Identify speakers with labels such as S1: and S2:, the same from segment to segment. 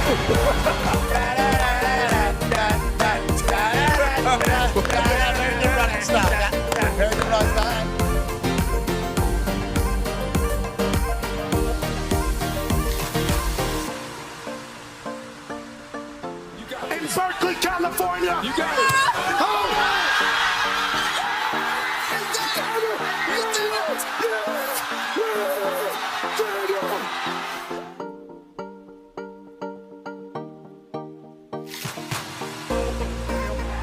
S1: In Berkeley, California. You got it.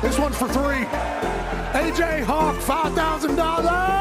S1: This one's for three. AJ Hawk, $5,000.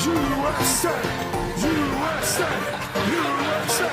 S1: USA, USA, USA.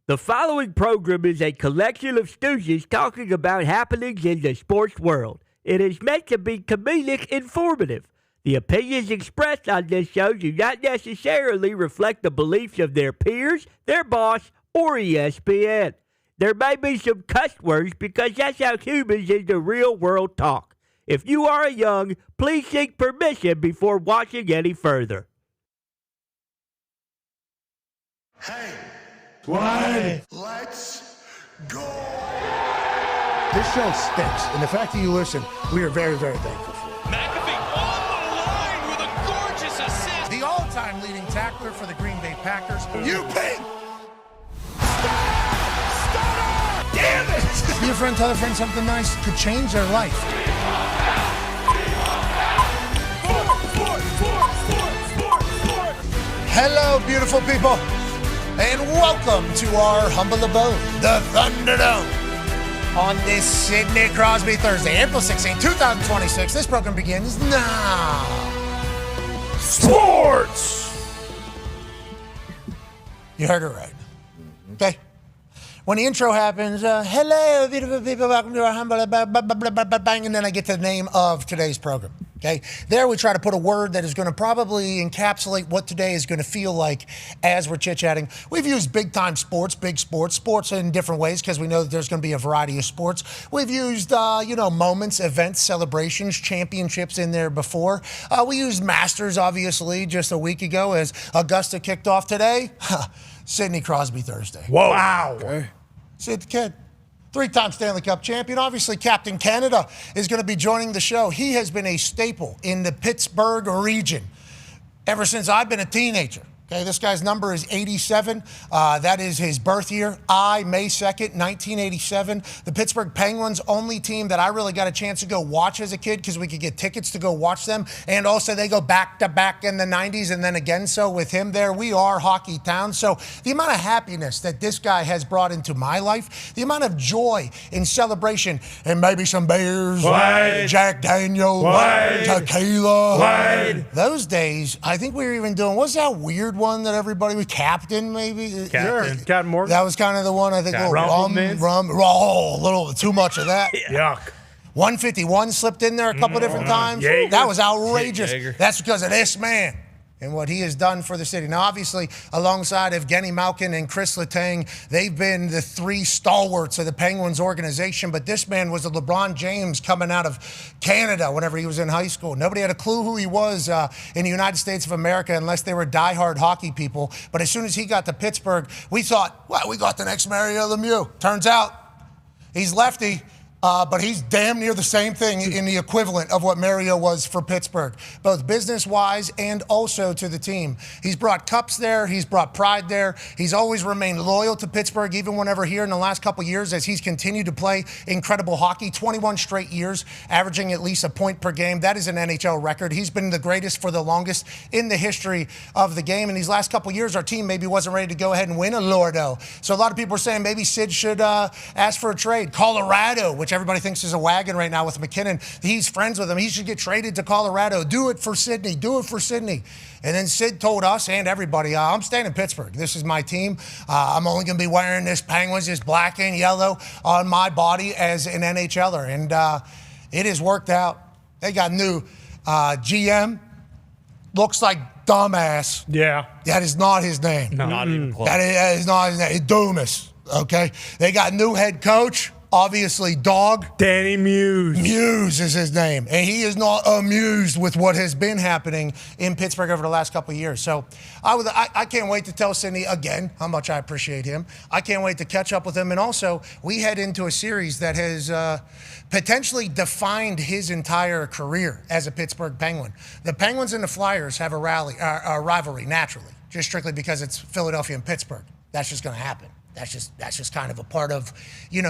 S2: The following program is a collection of stooges talking about happenings in the sports world. It is meant to be comedic informative. The opinions expressed on this show do not necessarily reflect the beliefs of their peers, their boss, or ESPN. There may be some cuss words because that's how humans in the real world talk. If you are young, please seek permission before watching any further.
S1: Hey. Why? Let's go!
S3: This show stinks, and the fact that you listen, we are very, very thankful for.
S4: McAfee on the line with a gorgeous assist.
S3: The all-time leading tackler for the Green Bay Packers.
S1: You pig!
S3: Damn it! Be a friend, tell a friend something nice could change their life. Hello, beautiful people. And welcome to our humble abode, the Thunderdome. On this Sidney Crosby Thursday, April 16, 2026, this program begins now.
S1: Sports!
S3: You heard it right. Okay? When the intro happens, hello, beautiful people, welcome to our humble bang, and then I get to the name of today's program. Okay, there we try to put a word that is going to probably encapsulate what today is going to feel like as we're chit-chatting. We've used big-time sports, big sports in different ways because we know that there's going to be a variety of sports. We've used, moments, events, celebrations, championships in there before. We used Masters, obviously, just a week ago as Augusta kicked off today. Sidney Crosby Thursday.
S1: Whoa.
S3: Wow.
S1: Okay.
S3: Sid the Kid. Three-time Stanley Cup champion. Obviously, Captain Canada is going to be joining the show. He has been a staple in the Pittsburgh region ever since I've been a teenager. Okay, this guy's number is 87. That is his birth year, May 2nd, 1987. The Pittsburgh Penguins, only team that I really got a chance to go watch as a kid because we could get tickets to go watch them. And also they go back to back in the 90s and then again so with him there. We are hockey town. So the amount of happiness that this guy has brought into my life, the amount of joy and celebration, and maybe some beers, Jack Daniels, tequila. Those days, I think we were even doing, what's that weird one that everybody was, Captain maybe?
S5: Captain Morgan.
S3: That was kind of the one, I think. A little too much of that.
S5: Yuck.
S3: 151 slipped in there a couple different times.
S5: Jaeger.
S3: That was outrageous.
S5: Jaeger.
S3: That's because of this man and what he has done for the city. Now, obviously, alongside Evgeny Malkin and Chris Letang, they've been the three stalwarts of the Penguins organization, but this man was a LeBron James coming out of Canada whenever he was in high school. Nobody had a clue who he was in the United States of America unless they were diehard hockey people. But as soon as he got to Pittsburgh, we thought, well, we got the next Mario Lemieux. Turns out he's lefty. But he's damn near the same thing in the equivalent of what Mario was for Pittsburgh, both business-wise and also to the team. He's brought cups there. He's brought pride there. He's always remained loyal to Pittsburgh, even whenever here in the last couple years as he's continued to play incredible hockey, 21 straight years, averaging at least a point per game. That is an NHL record. He's been the greatest for the longest in the history of the game. In these last couple years, our team maybe wasn't ready to go ahead and win a Lordo. So a lot of people are saying maybe Sid should ask for a trade. Colorado, which everybody thinks is a wagon right now with McKinnon. He's friends with him. He should get traded to Colorado. Do it for Sydney. Do it for Sydney. And then Sid told us and everybody, I'm staying in Pittsburgh. This is my team. I'm only going to be wearing this Penguins, this black and yellow on my body as an NHLer. And it has worked out. They got new GM. Looks like dumbass.
S5: Yeah.
S3: That is not his name.
S5: No. Not even close.
S3: That is not his name. It's Dumas. Okay. They got new head coach. Obviously, dog.
S5: Danny Muse.
S3: Muse is his name. And he is not amused with what has been happening in Pittsburgh over the last couple of years. So I can't wait to tell Sidney again how much I appreciate him. I can't wait to catch up with him. And also, we head into a series that has potentially defined his entire career as a Pittsburgh Penguin. The Penguins and the Flyers have a rivalry naturally, just strictly because it's Philadelphia and Pittsburgh. That's just going to happen. That's just kind of a part of,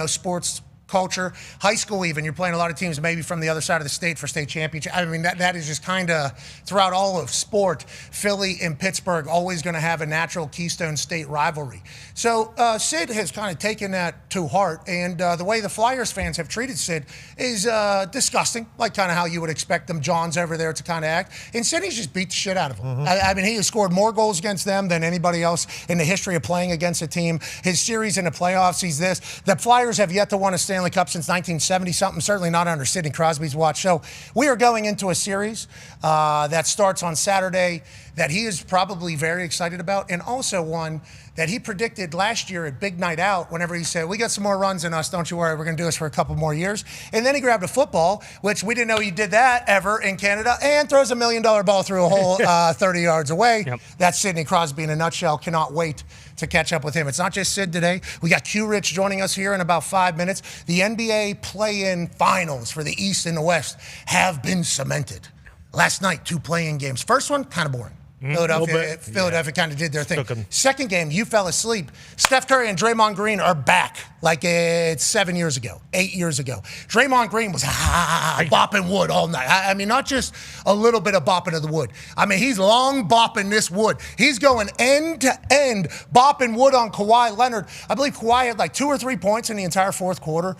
S3: sports culture. High school even, you're playing a lot of teams maybe from the other side of the state for state championship. I mean, that is just kind of throughout all of sport. Philly and Pittsburgh always going to have a natural Keystone State rivalry. So Sid has kind of taken that to heart, and the way the Flyers fans have treated Sid is disgusting, like kind of how you would expect them Johns over there to kind of act. And Sidney's just beat the shit out of them. I mean, he has scored more goals against them than anybody else in the history of playing against a team. His series in the playoffs, he's this. The Flyers have yet to win a Stanley Cup since 1970-something, certainly not under Sidney Crosby's watch. So we are going into a series that starts on Saturday that he is probably very excited about, and also one that he predicted last year at Big Night Out whenever he said, we got some more runs in us, don't you worry, we're going to do this for a couple more years. And then he grabbed a football, which we didn't know he did that ever in Canada, and throws $1 million ball through a hole 30 yards away. Yep. That's Sidney Crosby in a nutshell. Cannot wait to catch up with him. It's not just Sid today. We got Q Rich joining us here in about 5 minutes. The NBA play-in finals for the East and the West have been cemented. Last night, 2 play-in games. First one, kind of boring. Philadelphia kind of did their thing. Second game, you fell asleep. Steph Curry and Draymond Green are back like it's 7 years ago, 8 years ago. Draymond Green was bopping wood all night. I mean, not just a little bit of bopping of the wood. I mean, he's long bopping this wood. He's going end to end bopping wood on Kawhi Leonard. I believe Kawhi had like 2 or 3 points in the entire fourth quarter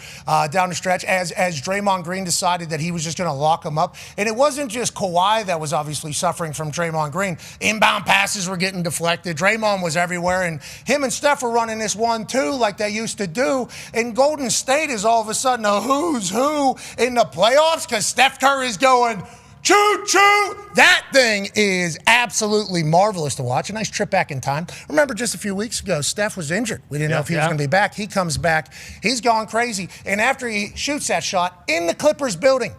S3: down the stretch as Draymond Green decided that he was just going to lock him up. And it wasn't just Kawhi that was obviously suffering from Draymond Green. Inbound passes were getting deflected. Draymond was everywhere, and him and Steph were running this 1-2 like they used to do. And Golden State is all of a sudden a who's who in the playoffs because Steph Curry is going choo-choo. That thing is absolutely marvelous to watch. A nice trip back in time. Remember just a few weeks ago, Steph was injured. We didn't know if he was going to be back. He comes back. He's gone crazy. And after he shoots that shot in the Clippers building,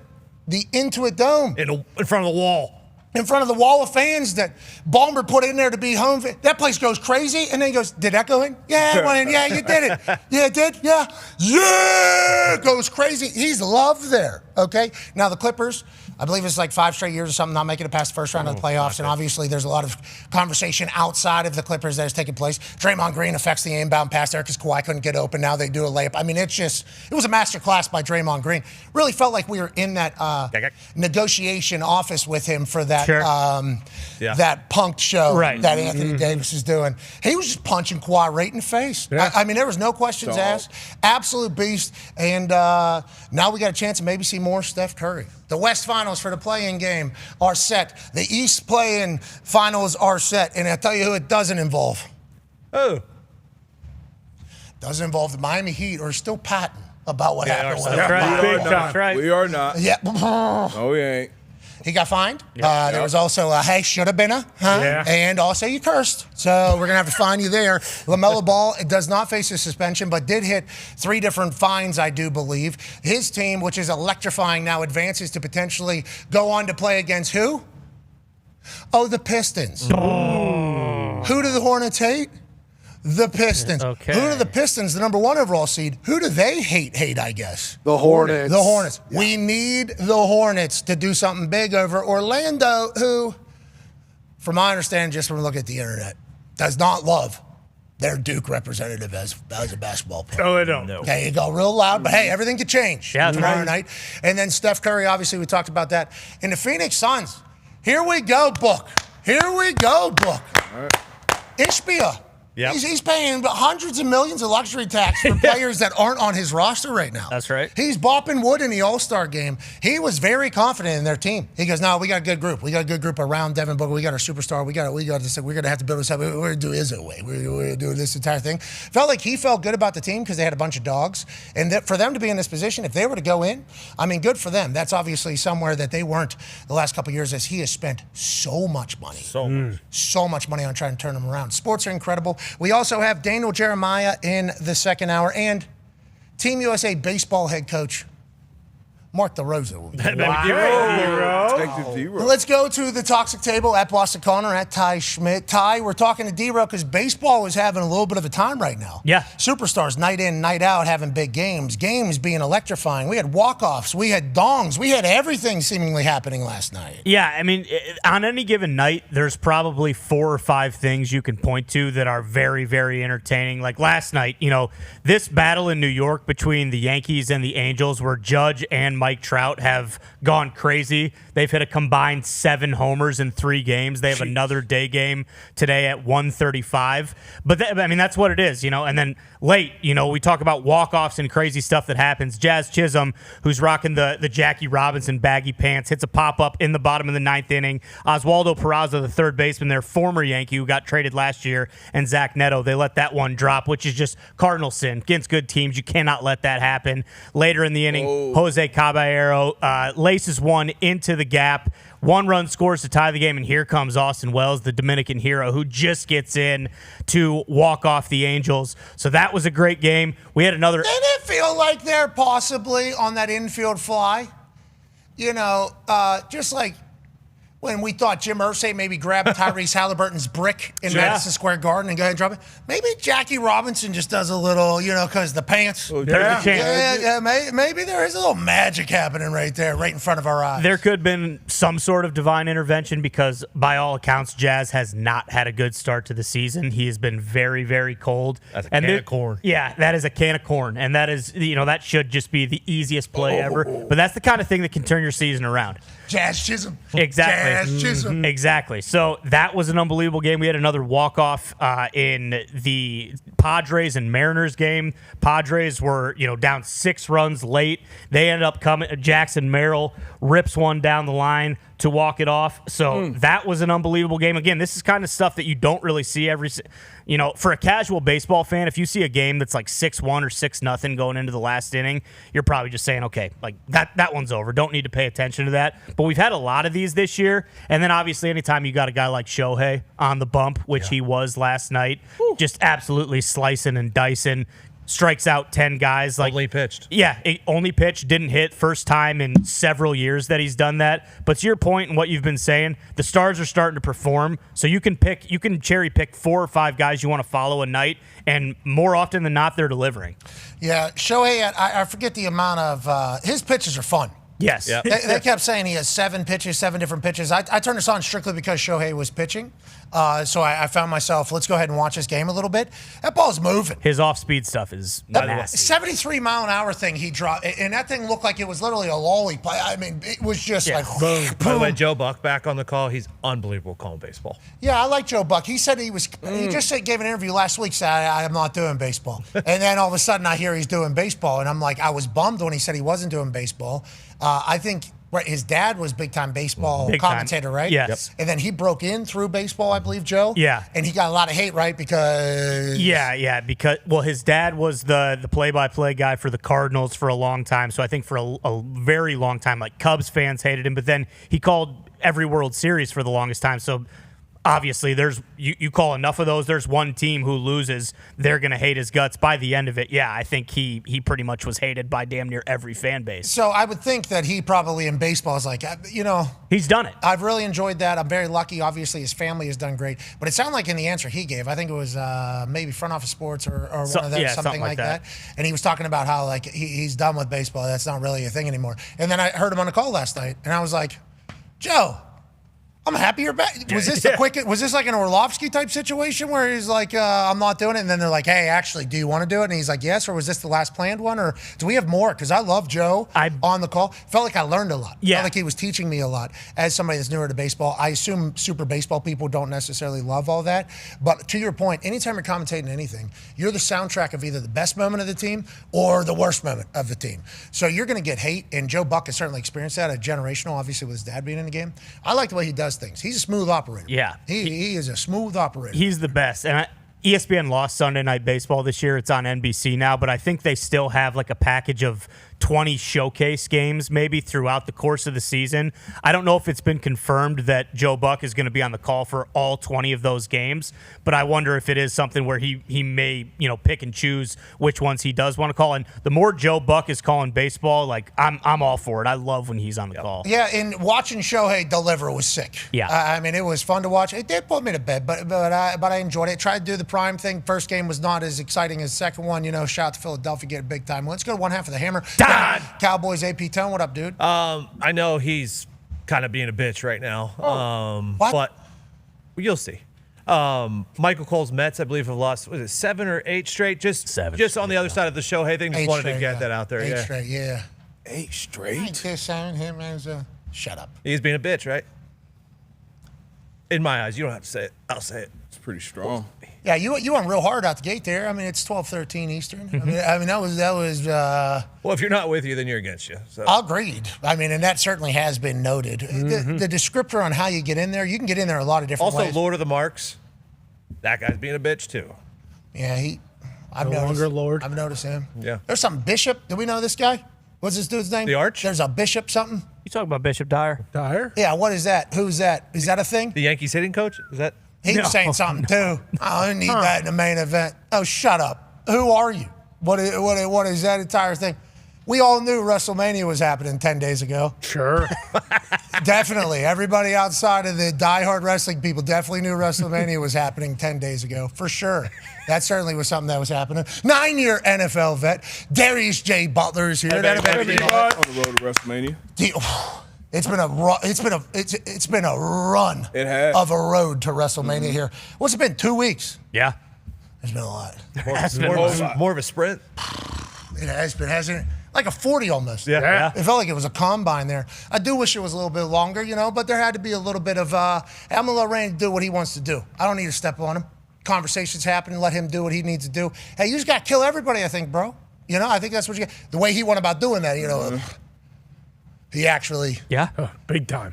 S3: the Intuit Dome.
S5: In front of the wall.
S3: In front of the wall of fans that Ballmer put in there to be home. That place goes crazy, and then he goes, did that go in? Yeah, it went in. Yeah, you did it. Yeah, it did? Yeah. Yeah! Goes crazy. He's loved there, okay? Now, the Clippers, I believe it's like 5 straight years or something, not making it past the first round of the playoffs. And obviously, there's a lot of conversation outside of the Clippers that is taking place. Draymond Green affects the inbound pass there because Kawhi couldn't get open. Now they do a layup. I mean, it was a master class by Draymond Green. Really felt like we were in that negotiation office with him for that that punked show that Anthony Davis is doing. He was just punching Kawhi right in the face.
S5: Yeah.
S3: I mean, there was no questions asked. Absolute beast. And now we got a chance to maybe see more Steph Curry. The West Finals for the play-in game are set. The East play-in finals are set. And I'll tell you who it doesn't involve.
S5: Oh.
S3: Doesn't involve the Miami Heat, or still patting about what happened.
S5: That's right. Big time.
S2: That's right.
S1: We are not.
S3: Yeah.
S1: No, we ain't.
S3: He got fined. There was also a, hey, should have been a, huh?
S5: Yeah.
S3: And also you cursed. So we're going to have to fine you there. LaMelo Ball does not face a suspension, but did hit 3 different fines, I do believe. His team, which is electrifying now, advances to potentially go on to play against who? Oh, the Pistons.
S5: Oh.
S3: Who do the Hornets hate? The Pistons.
S2: Okay.
S3: Who do the Pistons, the number 1 overall seed, who do they hate, I guess?
S1: The Hornets.
S3: The Hornets.
S1: Yeah.
S3: We need the Hornets to do something big over Orlando, who, from my understanding, just from looking at the internet, does not love their Duke representative as a basketball player.
S5: Oh, they don't.
S3: Okay, you go real loud, but hey, everything could change tomorrow night. And then Steph Curry, obviously, we talked about that. And the Phoenix Suns, here we go, book. Here we go, book.
S1: All right.
S3: Ishbia.
S5: Yep.
S3: He's paying hundreds of millions of luxury tax for players that aren't on his roster right now.
S2: That's right.
S3: He's bopping wood in the All-Star game. He was very confident in their team. He goes, no, we got a good group. We got a good group around Devin Booker. We got our superstar. We're going to have to build this up. We're going to do Izzo way. We're going to do this entire thing. Felt like he felt good about the team because they had a bunch of dogs. And that for them to be in this position, if they were to go in, I mean, good for them. That's obviously somewhere that they weren't the last couple of years, as he has spent so much money. So much money on trying to turn them around. Sports are incredible. We also have Daniel Jeremiah in the second hour, and Team USA baseball head coach Mark DeRosa will be here. Let's go to the toxic table at Boston Connor, at Ty Schmidt. Ty, we're talking to D-Ro because baseball is having a little bit of a time right now.
S2: Yeah.
S3: Superstars, night in, night out, having big games. Games being electrifying. We had walk-offs. We had dongs. We had everything seemingly happening last night.
S2: Yeah, I mean, on any given night, there's probably 4 or 5 things you can point to that are very, very entertaining. Like last night, this battle in New York between the Yankees and the Angels, where Judge and Mike Trout have gone crazy. They've hit a combined 7 homers in 3 games. They have another day game today at 1:35. But that's what it is, And then late, we talk about walk-offs and crazy stuff that happens. Jazz Chisholm, who's rocking the Jackie Robinson baggy pants, hits a pop-up in the bottom of the 9th inning. Oswaldo Peraza, the third baseman, their former Yankee who got traded last year, and Zach Neto, they let that one drop, which is just cardinal sin. Against good teams, you cannot let that happen. Later in the inning, Jose Caballero laces one into the gap. 1 run scores to tie the game, and here comes Austin Wells, the Dominican hero, who just gets in to walk off the Angels. So that was a great game. We had another.
S3: Didn't it feel like they're possibly on that infield fly? Just like when we thought Jim Irsay maybe grabbed Tyrese Halliburton's brick in Madison Square Garden and go ahead and drop it. Maybe Jackie Robinson just does a little, because the pants.
S2: There's a chance.
S3: Maybe there is a little magic happening right there, right in front of our eyes.
S2: There could have been some sort of divine intervention because, by all accounts, Jazz has not had a good start to the season. He has been very, very cold.
S5: That's a can of corn.
S2: Yeah, that is a can of corn. And that is, that should just be the easiest play ever. But that's the kind of thing that can turn your season around.
S3: Jazz Chisholm.
S2: Exactly.
S3: Jazz Chisholm.
S2: Exactly. So that was an unbelievable game. We had another walk-off in the Padres and Mariners game. Padres were, down 6 runs late. They ended up coming. Jackson Merrill rips one down the line to walk it off. So that was an unbelievable game. Again, this is kind of stuff that you don't really see for a casual baseball fan, if you see a game that's like 6-1 or 6-0 going into the last inning, you're probably just saying, okay, like that one's over. Don't need to pay attention to that. But we've had a lot of these this year. And then obviously anytime you got a guy like Shohei on the bump, which he was last night, just absolutely slicing and dicing. Strikes out 10 guys.
S5: Only pitched.
S2: Yeah, only pitched, didn't hit. First time in several years that he's done that. But to your point and what you've been saying, the stars are starting to perform. So you can cherry pick 4 or 5 guys you want to follow a night, and more often than not, they're delivering.
S3: Yeah, Shohei, I forget the amount of his pitches are fun.
S2: Yes.
S5: Yep.
S3: They kept saying he has 7 different pitches. I turned this on strictly because Shohei was pitching. So I found myself, let's go ahead and watch this game a little bit. That ball's moving.
S2: His off-speed stuff is nasty.
S3: 73-mile-an-hour thing he dropped, and that thing looked like it was literally a lolly play. I mean, it was just like boom.
S5: By the way, Joe Buck back on the call. He's unbelievable calling baseball.
S3: Yeah, I like Joe Buck. He said he just gave an interview last week, said, I'm not doing baseball. And then all of a sudden I hear he's doing baseball, and I'm like, I was bummed when he said he wasn't doing baseball. I think his dad was big-time baseball commentator, right?
S2: Yes.
S3: And then he broke in through baseball, I believe, Joe?
S2: Yeah.
S3: And he got a lot of hate, right? Because...
S2: Yeah, because, well, his dad was the play-by-play guy for the Cardinals for a long time, so I think for a very long time, like, Cubs fans hated him, but then he called every World Series for the longest time, so... Obviously, you call enough of those, there's one team who loses, they're going to hate his guts. By the end of it, yeah, I think he pretty much was hated by damn near every fan base.
S3: So I would think that he probably in baseball is like,
S2: He's done it.
S3: I've really enjoyed that. I'm very lucky. Obviously, his family has done great. But it sounded like in the answer he gave, I think it was maybe Front Office Sports or one of them, something like that. And he was talking about how like he's done with baseball. That's not really a thing anymore. And then I heard him on the call last night, and I was like, Joe, I'm happy you're back. Was this was this like an Orlovsky type situation where he's like, I'm not doing it, and then they're like, hey, actually, do you want to do it? And he's like, yes. Or was this the last planned one? Or do we have more? Because I love Joe on the call. Felt like I learned a lot.
S2: Yeah.
S3: Felt like he was teaching me a lot as somebody that's newer to baseball. I assume super baseball people don't necessarily love all that. But to your point, anytime you're commentating anything, you're the soundtrack of either the best moment of the team or the worst moment of the team. So you're going to get hate, and Joe Buck has certainly experienced that, a generational, obviously, with his dad being in the game. I like the way he does things. He's a smooth operator.
S2: Yeah.
S3: He is a smooth operator.
S2: He's the best. And ESPN lost Sunday Night Baseball this year. It's on NBC now, but I think they still have like a package of 20 showcase games maybe throughout the course of the season. I don't know if it's been confirmed that Joe Buck is going to be on the call for all 20 of those games, but I wonder if it is something where he may, pick and choose which ones he does want to call. And the more Joe Buck is calling baseball, like I'm all for it. I love when he's on the call.
S3: Yeah, and watching Shohei deliver was sick.
S2: Yeah.
S3: I mean, it was fun to watch. It did put me to bed, but I enjoyed it. Tried to do the prime thing. First game was not as exciting as the second one. Shout out to Philadelphia, get a big time. Let's go to one half of the Hammer.
S5: Dahn!
S3: Cowboys AP Tone, what up, dude?
S5: I know he's kind of being a bitch right now.
S3: What?
S5: But you'll see. Michael Cole's Mets, I believe, have lost, was it 7 or 8 straight? Just on the other side of the Shohei thing. Just wanted to get that out there.
S3: 8 straight, yeah.
S1: 8 straight?
S3: Him as a shut up.
S5: He's being a bitch, right? In my eyes. You don't have to say it. I'll say it.
S1: It's pretty strong.
S3: Yeah, you went real hard out the gate there. I mean, it's 12:13 Eastern. I mean, that was.
S5: Well, if you're not with you, then you're against you. So.
S3: Agreed. I mean, and that certainly has been noted. The descriptor on how you get in there, you can get in there a lot of different ways.
S5: Also, Lord of the Marks, that guy's being a bitch too.
S3: Yeah, I've
S6: No
S3: noticed.
S6: longer Lord.
S3: I've noticed him.
S5: Yeah.
S3: There's some Bishop. Do we know this guy? What's this dude's name?
S5: The Arch?
S3: There's a Bishop something.
S2: You talking about Bishop Dyer?
S6: Dyer?
S3: Yeah, what is that? Who's that? Is that a thing?
S5: The Yankees hitting coach? Is that?
S3: He was saying something too. I don't need that in the main event. Oh, shut up. Who are you? What is that entire thing? We all knew WrestleMania was happening 10 days ago.
S6: Sure.
S3: Definitely. Everybody outside of the diehard wrestling people definitely knew WrestleMania was happening 10 days ago, for sure. That certainly was something that was happening. 9-year NFL vet, Darius J. Butler is here.
S5: Hey,
S3: That
S5: baby.
S3: event-
S1: On the road to WrestleMania.
S3: It's been a run
S1: It has.
S3: of a road to WrestleMania here. What's it been? 2 weeks?
S2: Yeah.
S3: It's been a lot.
S5: More of a sprint.
S3: It has been, hasn't it? Like a 40 almost.
S5: Yeah.
S3: It felt like it was a combine there. I do wish it was a little bit longer, but there had to be a little bit of, I'm going to let Randy do what he wants to do. I don't need to step on him. Conversations happening, let him do what he needs to do. Hey, you just got to kill everybody, I think, bro. I think that's what you got. The way he went about doing that, he actually,
S2: Yeah.
S6: Big time.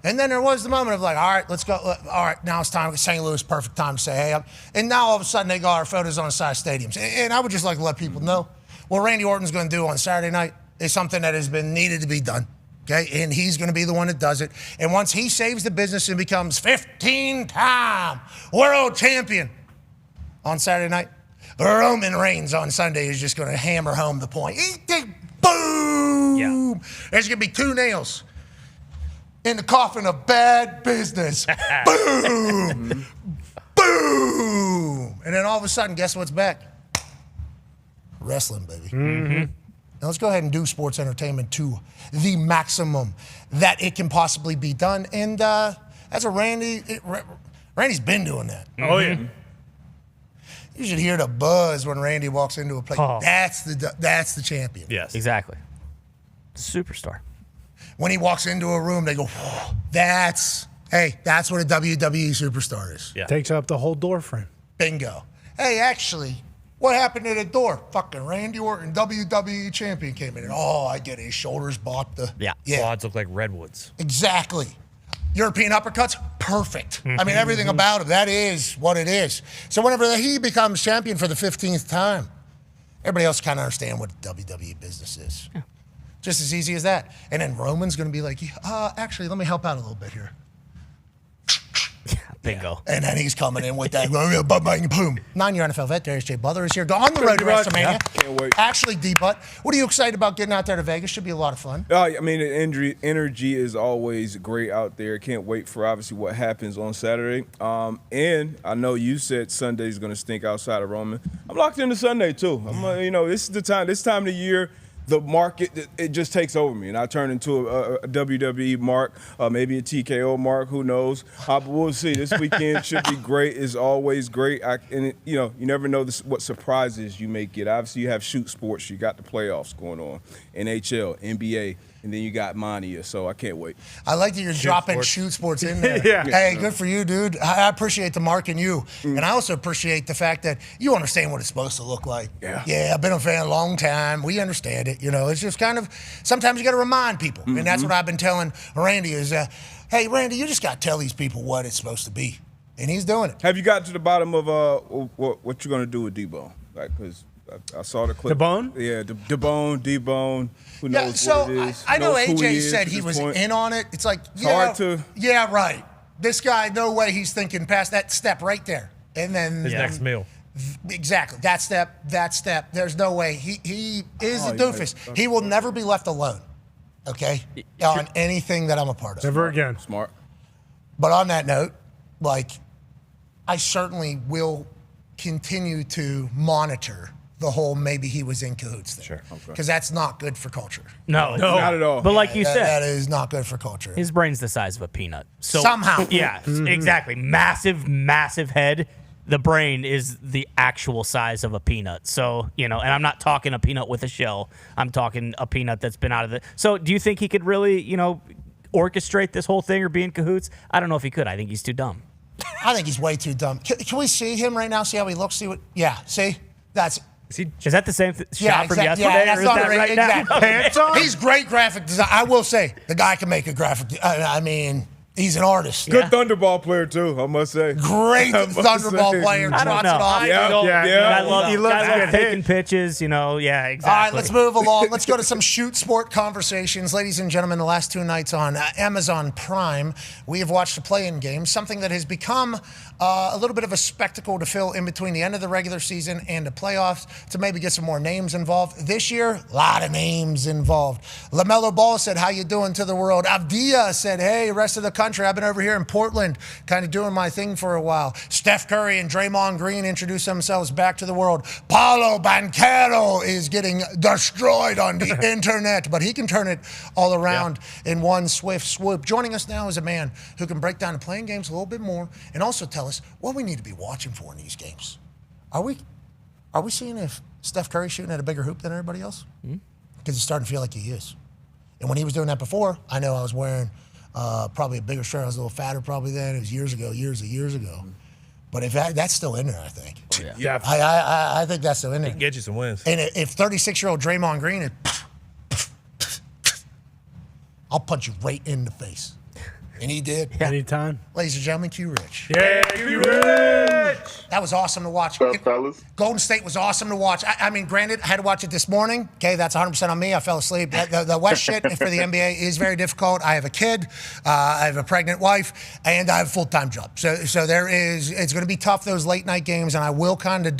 S3: And then there was the moment of like, all right, let's go. All right, now it's time. St. Louis, perfect time to say, hey. And now all of a sudden they got our photos on the side of stadiums. And I would just like to let people know what Randy Orton's going to do on Saturday night is something that has been needed to be done. Okay, and he's going to be the one that does it. And once he saves the business and becomes 15-time world champion on Saturday night, Roman Reigns on Sunday is just going to hammer home the point. Boom!
S2: Yeah.
S3: There's going to be 2 nails in the coffin of bad business. Boom! Boom! And then all of a sudden, guess what's back? Wrestling, baby. Now let's go ahead and do sports entertainment to the maximum that it can possibly be done. And as a Randy's been doing that.
S6: Oh, yeah.
S3: You should hear the buzz when Randy walks into a place.
S2: Oh.
S3: That's the champion.
S5: Yes.
S2: Exactly. Superstar.
S3: When he walks into a room, they go, "Whoa, that's what a WWE superstar is."
S5: Yeah.
S6: Takes up the whole door frame.
S3: Bingo. Hey, actually, what happened at the door? Fucking Randy Orton, WWE champion, came in. And, I get it. His shoulders blocked the.
S2: Yeah.
S5: Quads look like redwoods.
S3: Exactly. European uppercuts, perfect. I mean, everything about it. That is what it is. So whenever he becomes champion for the 15th time, everybody else kind of understand what WWE business is. Yeah. Just as easy as that. And then Roman's going to be like, actually, let me help out a little bit here.
S2: Bingo.
S3: And then he's coming in with that boom. 9-year NFL vet, Darius J. Butler is here. Go on the road to WrestleMania.
S1: Yeah, can't wait.
S3: Actually, D-Butt, what are you excited about getting out there to Vegas? Should be a lot of fun.
S1: I mean, the energy is always great out there. Can't wait for obviously what happens on Saturday. And I know you said Sunday's going to stink outside of Roman. I'm locked into Sunday too. This is the time. This time of the year, the market, it just takes over me, and I turn into a WWE mark, maybe a TKO mark, who knows. But we'll see. This weekend should be great. It's always great. You never know what surprises you may get. Obviously, you have shoot sports. You got the playoffs going on, NHL, NBA, and then you got Mania, so I can't wait.
S3: I like that you're dropping shoot sports in there.
S6: Yeah.
S3: Hey, good for you, dude. I appreciate the mark in you. And I also appreciate the fact that you understand what it's supposed to look like. Yeah, I've been a fan a long time. We understand it. It's just kind of, sometimes you got to remind people. And that's what I've been telling Randy is, hey, Randy, you just got to tell these people what it's supposed to be. And he's doing it.
S1: Have you got to the bottom of what you're going to do with D-Bone? Because I saw the clip.
S6: DeBone?
S1: Yeah, D-Bone. Who knows
S3: so
S1: what it is?
S3: I know
S1: knows who
S3: AJ
S1: is
S3: said
S1: at
S3: he
S1: this
S3: was
S1: point.
S3: in on it. It's like,
S1: hard to.
S3: Yeah, right. This guy, no way he's thinking past that step right there. And then
S5: His next meal.
S3: Exactly. That step. There's no way. He is a doofus. He will never be left alone. Okay? On anything that I'm a part of.
S6: Never again.
S1: Smart.
S3: But on that note, I certainly will continue to monitor the whole maybe he was in cahoots thing.
S5: Sure.
S3: Because that's not good for culture.
S2: No,
S1: Not at all.
S2: But like you said,
S3: That is not good for culture.
S2: his brain's the size of a peanut. So
S3: Somehow.
S2: Yeah, exactly. Massive, massive head. The brain is the actual size of a peanut. So, and I'm not talking a peanut with a shell. I'm talking a peanut that's been out of the. So, do you think he could really, orchestrate this whole thing or be in cahoots? I don't know if he could. I think he's too dumb.
S3: I think he's way too dumb. Can we see him right now? See how he looks? See? That's.
S2: Is that the same shot from yesterday?
S3: Yeah, that's
S2: or is
S3: not
S2: that right
S3: exactly.
S2: now?
S6: Pants on?
S3: He's great graphic design. I will say, the guy can make a graphic. I mean, he's an artist.
S1: Good Thunderball player too, I must say.
S3: Great
S1: I must
S3: Thunderball
S1: say.
S3: player.
S2: I don't
S3: Trots
S2: know.
S3: it off.
S1: Yeah.
S2: I love
S6: He loves
S2: guys
S6: good
S2: love taking pitches, yeah, exactly.
S3: All right, let's move along. Let's go to some shoot sport conversations. Ladies and gentlemen, the last 2 nights on Amazon Prime, we have watched a play-in game, something that has become a little bit of a spectacle to fill in between the end of the regular season and the playoffs to maybe get some more names involved. This year, a lot of names involved. LaMelo Ball said, how you doing to the world? Avdia said, hey, rest of the country, I've been over here in Portland kind of doing my thing for a while. Steph Curry and Draymond Green introduced themselves back to the world. Paulo Banchero is getting destroyed on the internet, but he can turn it all around in one swift swoop. Joining us now is a man who can break down the playing games a little bit more and also tell us what we need to be watching for in these games. Are we seeing if Steph Curry's shooting at a bigger hoop than everybody else? Because it's starting to feel like he is. And when he was doing that before, I know I was wearing probably a bigger shirt. I was a little fatter probably then. It was years ago. But if that's still in there, I think.
S1: Yeah.
S3: I think that's still in there.
S5: Can get you some wins.
S3: And if 36-year-old Draymond Green is, I'll punch you right in the face. And he did.
S6: Anytime.
S3: Ladies and gentlemen, Q Rich.
S6: Yeah, you rich.
S3: That was awesome to watch.
S7: What's up, fellas?
S3: Golden State was awesome to watch. I mean, granted, I had to watch it this morning. Okay, that's 100% on me. I fell asleep. The West shit for the NBA is very difficult. I have a kid, I have a pregnant wife, and I have a full-time job. So it's going to be tough, those late-night games, and I will kind of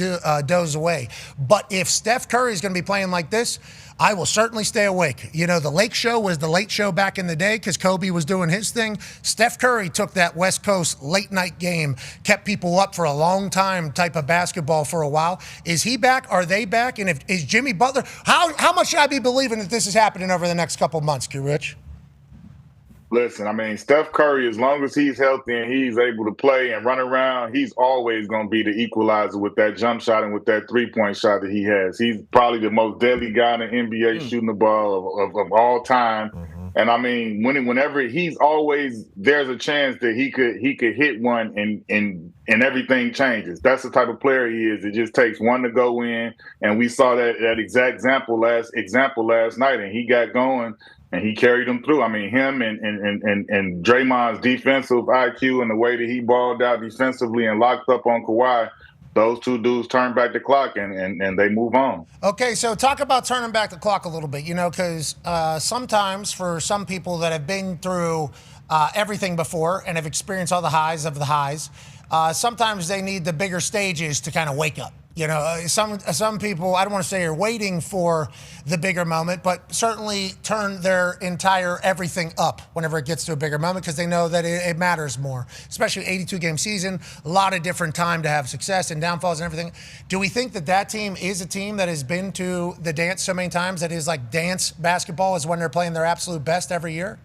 S3: doze away. But if Steph Curry is going to be playing like this, I will certainly stay awake. You know, the Lake Show was the late show back in the day because Kobe was doing his thing. Steph Curry took that West Coast late night game, kept people up for a long time type of basketball for a while. Is he back? Are they back? And if is Jimmy Butler, how much should I be believing that this is happening over the next couple months, Q-Rich?
S7: Listen, I mean, Steph Curry, as long as he's healthy and he's able to play and run around, he's always going to be the equalizer with that jump shot and with that three-point shot that he has. He's probably the most deadly guy in the NBA shooting the ball of all time. And I mean, whenever he's always, there's a chance that he could hit one and everything changes. That's the type of player he is. It just takes one to go in, and we saw that exact example last night, and he got going. And he carried them through. I mean, him and Draymond's defensive IQ and the way that he balled out defensively and locked up on Kawhi, those two dudes turn back the clock and they move on.
S3: Okay, so talk about turning back the clock a little bit, you know, because sometimes for some people that have been through everything before and have experienced all the highs of the highs, sometimes they need the bigger stages to kind of wake up. You know, some people, I don't want to say are waiting for the bigger moment, but certainly turn their entire everything up whenever it gets to a bigger moment because they know that it matters more, especially 82-game season, a lot of different time to have success and downfalls and everything. Do we think that team is a team that has been to the dance so many times that is like dance basketball is when they're playing their absolute best every year?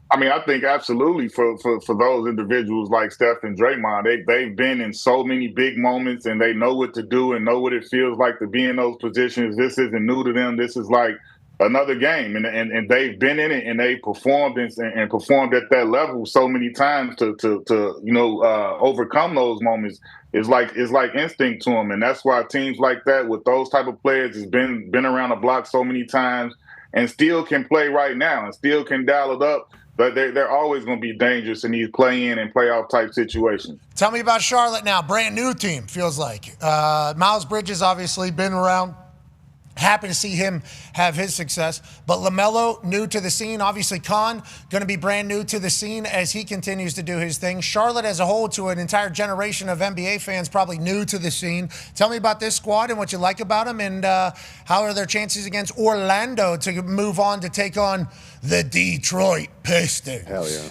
S7: I mean, I think absolutely for those individuals like Steph and Draymond, they've been in so many big moments and they know what to do and know what it feels like to be in those positions. This isn't new to them. This is like another game, and they've been in it and they performed and performed at that level so many times to overcome those moments. It's like instinct to them, and that's why teams like that with those type of players has been around the block so many times and still can play right now and still can dial it up. But they're always going to be dangerous in these play-in and playoff type situations.
S3: Tell me about Charlotte now. Brand new team, feels like. Miles Bridges obviously been around. Happy to see him have his success. But LaMelo, new to the scene. Obviously, Con, going to be brand new to the scene as he continues to do his thing. Charlotte as a whole, to an entire generation of NBA fans, probably new to the scene. Tell me about this squad and what you like about them, and how are their chances against Orlando to move on to take on the Detroit Pistons?
S7: Hell yeah.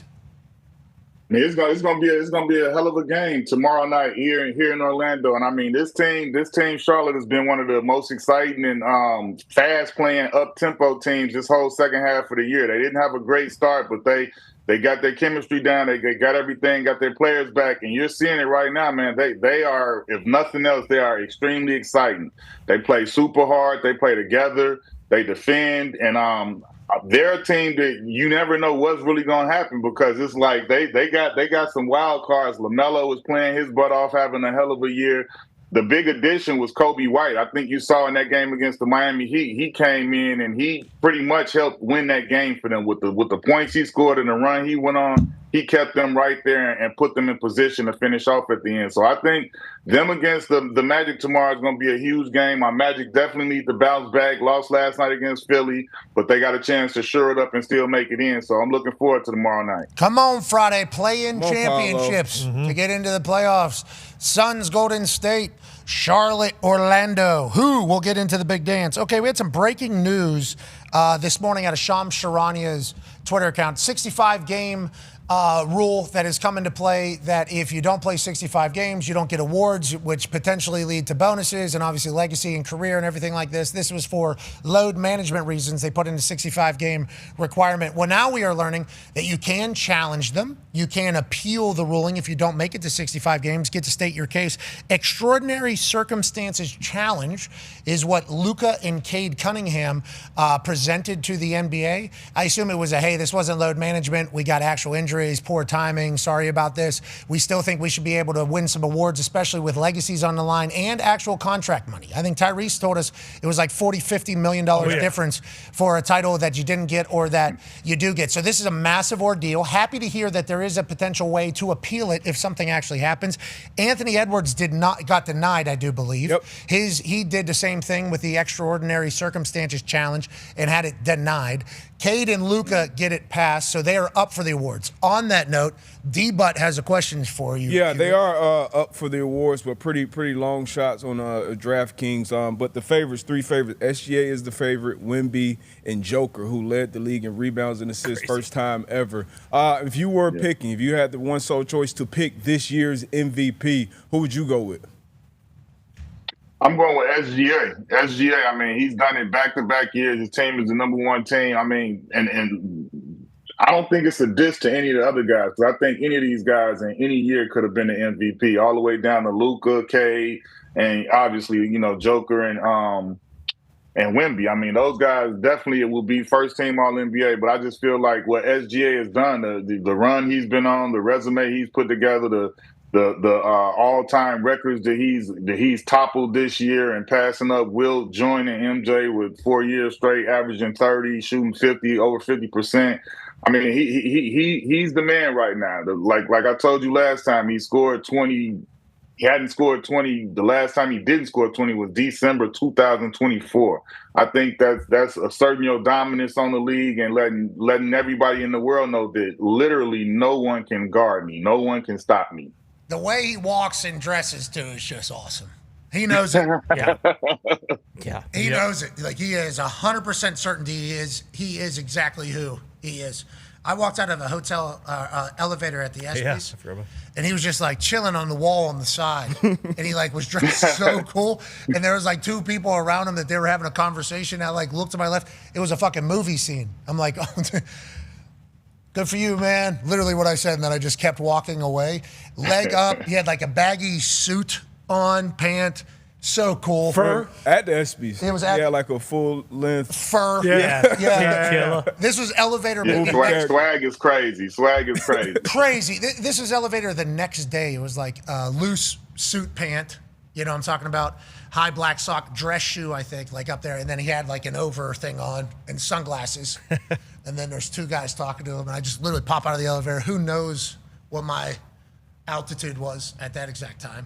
S7: I mean, it's gonna be a hell of a game tomorrow night here in Orlando. And I mean, this team Charlotte has been one of the most exciting and fast playing up tempo teams this whole second half of the year. They didn't have a great start, but they got their chemistry down. They got everything, got their players back, and you're seeing it right now, man. They are, if nothing else, they are extremely exciting. They play super hard. They play together. They defend, and they're a team that you never know what's really going to happen because it's like they got some wild cards. LaMelo was playing his butt off, having a hell of a year. The big addition was Kobe White. I think you saw in that game against the Miami Heat, he came in and he pretty much helped win that game for them with the points he scored and the run he went on. He kept them right there and put them in position to finish off at the end. So I think them against the Magic tomorrow is going to be a huge game. My Magic definitely need to bounce back. Lost last night against Philly, but they got a chance to shore it up and still make it in. So I'm looking forward to tomorrow night.
S3: Come on, Friday. Play-in championships to get into the playoffs. Suns, Golden State, Charlotte, Orlando. Who will get into the big dance? Okay, we had some breaking news this morning out of Shams Charania's Twitter account. 65-game rule that has come into play that if you don't play 65 games, you don't get awards, which potentially lead to bonuses and obviously legacy and career and everything like this. This was for load management reasons. They put in a 65-game requirement. Well, now we are learning that you can challenge them. You can appeal the ruling if you don't make it to 65 games, get to state your case. Extraordinary circumstances challenge is what Luka and Cade Cunningham presented to the NBA. I assume it was hey, this wasn't load management. We got actual injuries, poor timing. Sorry about this. We still think we should be able to win some awards, especially with legacies on the line and actual contract money. I think Tyrese told us it was like $40-50 million difference for a title that you didn't get or that you do get. So this is a massive ordeal. Happy to hear that there is a potential way to appeal it if something actually happens. Anthony Edwards got denied, I do believe.
S1: Yep. He
S3: did the same thing with the extraordinary circumstances challenge and had it denied. Cade and Luka get it passed, so they are up for the awards. On that note, D-Butt has a question for you.
S1: Yeah, they are up for the awards, but pretty long shots on DraftKings. But the favorites, 3 favorites. SGA is the favorite, Wemby, and Joker, who led the league in rebounds and assists first time ever. If you were picking, if you had the one sole choice to pick this year's MVP, who would you go with?
S7: I'm going with SGA. SGA, I mean, he's done it back-to-back years. His team is the number one team. I mean, and I don't think it's a diss to any of the other guys. Because I think any of these guys in any year could have been the MVP, all the way down to Luka, Cade, and obviously, you know, Joker and Wemby. I mean, those guys definitely will be first-team All-NBA. But I just feel like what SGA has done, the run he's been on, the resume he's put together, the all-time records that he's toppled this year and passing up Wilt, joining MJ with 4 years straight, averaging 30, shooting 50, over 50%. I mean, he's the man right now. Like I told you last time, he scored 20. He hadn't scored 20. The last time he didn't score 20 was December 2024. I think that's asserting your dominance on the league and letting everybody in the world know that literally no one can guard me, no one can stop me.
S3: The way he walks and dresses, too, is just awesome. He knows it.
S2: Yeah.
S3: He knows it. Like, he is 100% certainty he is exactly who he is. I walked out of a hotel elevator at the ESPYs, and he was just, like, chilling on the wall on the side. And he, like, was dressed so cool. And there was, like, 2 people around him that they were having a conversation. I, like, looked to my left. It was a fucking movie scene. I'm like, oh, good for you, man. Literally what I said, and then I just kept walking away. Leg up. He had like a baggy suit on, pant. So cool.
S1: Fur? At the ESPYs.
S3: It was at
S1: like a full length.
S3: Fur.
S2: Yeah.
S3: This was elevator.
S7: Swag is crazy. Swag is crazy.
S3: Crazy. This was elevator the next day. It was like loose suit pant. You know what I'm talking about? High black sock, dress shoe, I think, like up there. And then he had like an over thing on and sunglasses. And then there's 2 guys talking to him. And I just literally pop out of the elevator. Who knows what my altitude was at that exact time?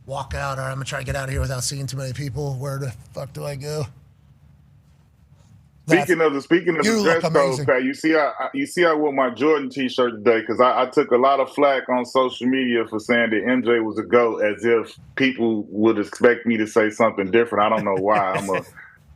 S3: Walk out. All right, I'm going to try to get out of here without seeing too many people. Where the fuck do I go?
S7: Speaking of the dress code, Pat, you see I wore my Jordan T-shirt today because I took a lot of flack on social media for saying that MJ was a GOAT, as if people would expect me to say something different. I don't know why. I'm a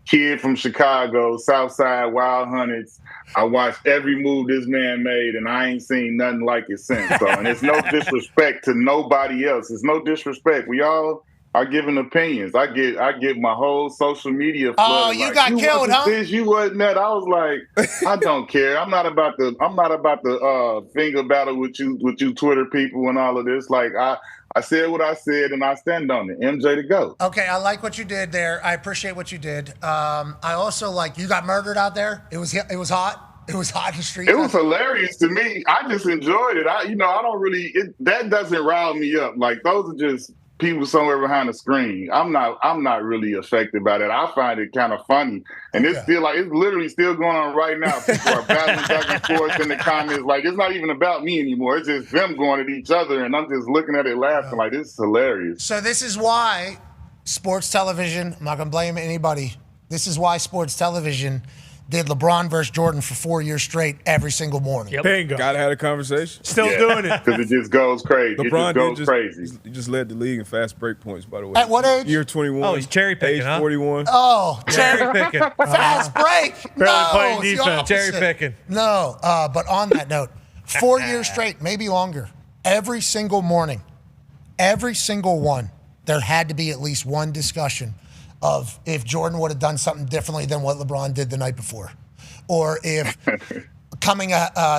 S7: kid from Chicago, Southside, Wild Hornets. I watched every move this man made, and I ain't seen nothing like it since. So, and it's no disrespect to nobody else. It's no disrespect. We all are giving opinions. I get my whole social media flooded.
S3: Oh, you got killed, huh?
S7: This, you wasn't that. I was like, I don't care. I'm not about the finger battle with you Twitter people and all of this. Like I said what I said, and I stand on it. MJ to go.
S3: Okay, I like what you did there. I appreciate what you did. I also like you got murdered out there. It was hot. It was hot in the street.
S7: It was hilarious to me. I just enjoyed it. I don't really. That doesn't rile me up. Like those are just people somewhere behind the screen. I'm not really affected by that. I find it kind of funny, and it's literally still going on right now. People are battling back and forth in the comments. Like it's not even about me anymore. It's just them going at each other, and I'm just looking at it laughing. Like this is hilarious.
S3: So this is why sports television. I'm not gonna blame anybody. This is why sports television did LeBron versus Jordan for 4 years straight every single morning.
S2: Yep.
S6: Bingo.
S1: Gotta have a conversation.
S6: Still doing it.
S7: Because it just goes crazy.
S1: LeBron
S7: crazy.
S1: He just led the league in fast break points, by the way.
S3: At what age?
S1: Year 21.
S5: Oh, he's cherry picking,
S1: Age 41.
S3: Oh,
S5: Cherry picking.
S3: fast break.
S6: Barely
S3: No,
S6: playing
S3: it's the
S6: defense.
S3: opposite.
S5: Cherry picking.
S3: No, but on that note, 4 years straight, maybe longer, every single morning, every single one, there had to be at least one discussion of if Jordan would have done something differently than what LeBron did the night before. Or if coming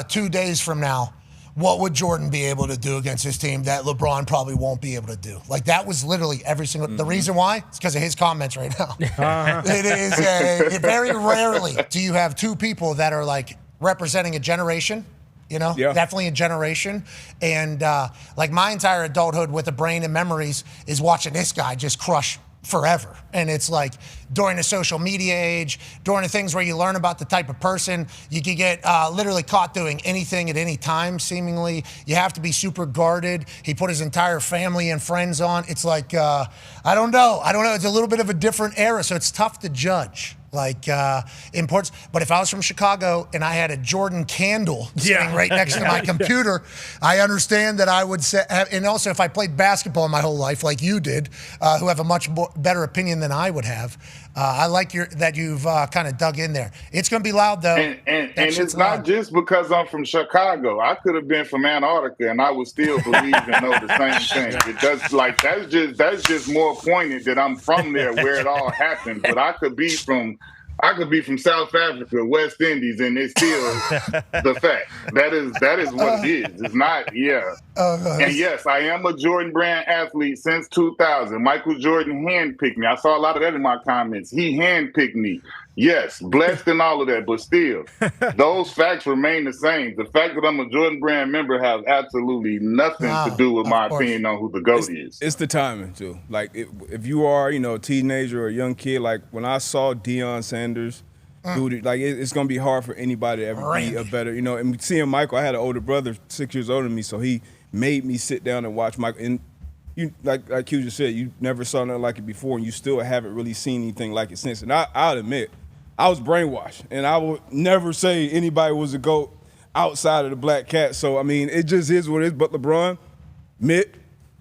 S3: 2 days from now, what would Jordan be able to do against his team that LeBron probably won't be able to do? Like that was literally every single. The reason why? It's because of his comments right now. It is very rarely do you have 2 people that are like representing a generation. Definitely a generation. And like my entire adulthood with a brain and memories is watching this guy just crush forever. And it's like during the social media age, during the things where you learn about the type of person, you can get literally caught doing anything at any time, seemingly. You have to be super guarded. He put his entire family and friends on. It's like, I don't know. It's a little bit of a different era, so it's tough to judge. like imports. But if I was from Chicago and I had a Jordan candle sitting right next to my computer, I understand that I would say, and also if I played basketball my whole life like you did, who have a much better opinion than I would have, I like that you've kind of dug in there. It's going to be loud, though.
S7: And it's not just because I'm from Chicago. I could have been from Antarctica, and I would still believe and know the same thing. That's just more pointed that I'm from there, where it all happened. But I could be from South Africa, West Indies, and it's still the fact. That is what it is. It's not, And yes, I am a Jordan Brand athlete since 2000. Michael Jordan handpicked me. I saw a lot of that in my comments. He handpicked me. Yes, blessed and all of that, but still, those facts remain the same. The fact that I'm a Jordan Brand member has absolutely nothing to do with my opinion on who the GOAT is.
S1: It's the timing, too. Like, if you are, a teenager or a young kid, like, when I saw Deion Sanders, dude, like, it's going to be hard for anybody to ever be a better, and seeing Michael, I had an older brother, 6 years older than me, so he made me sit down and watch Michael. And you, like Q just said, you never saw nothing like it before, and you still haven't really seen anything like it since. And I'll admit, I was brainwashed, and I would never say anybody was a GOAT outside of the Black Cat. So, I mean, it just is what it is. But LeBron, Mitt,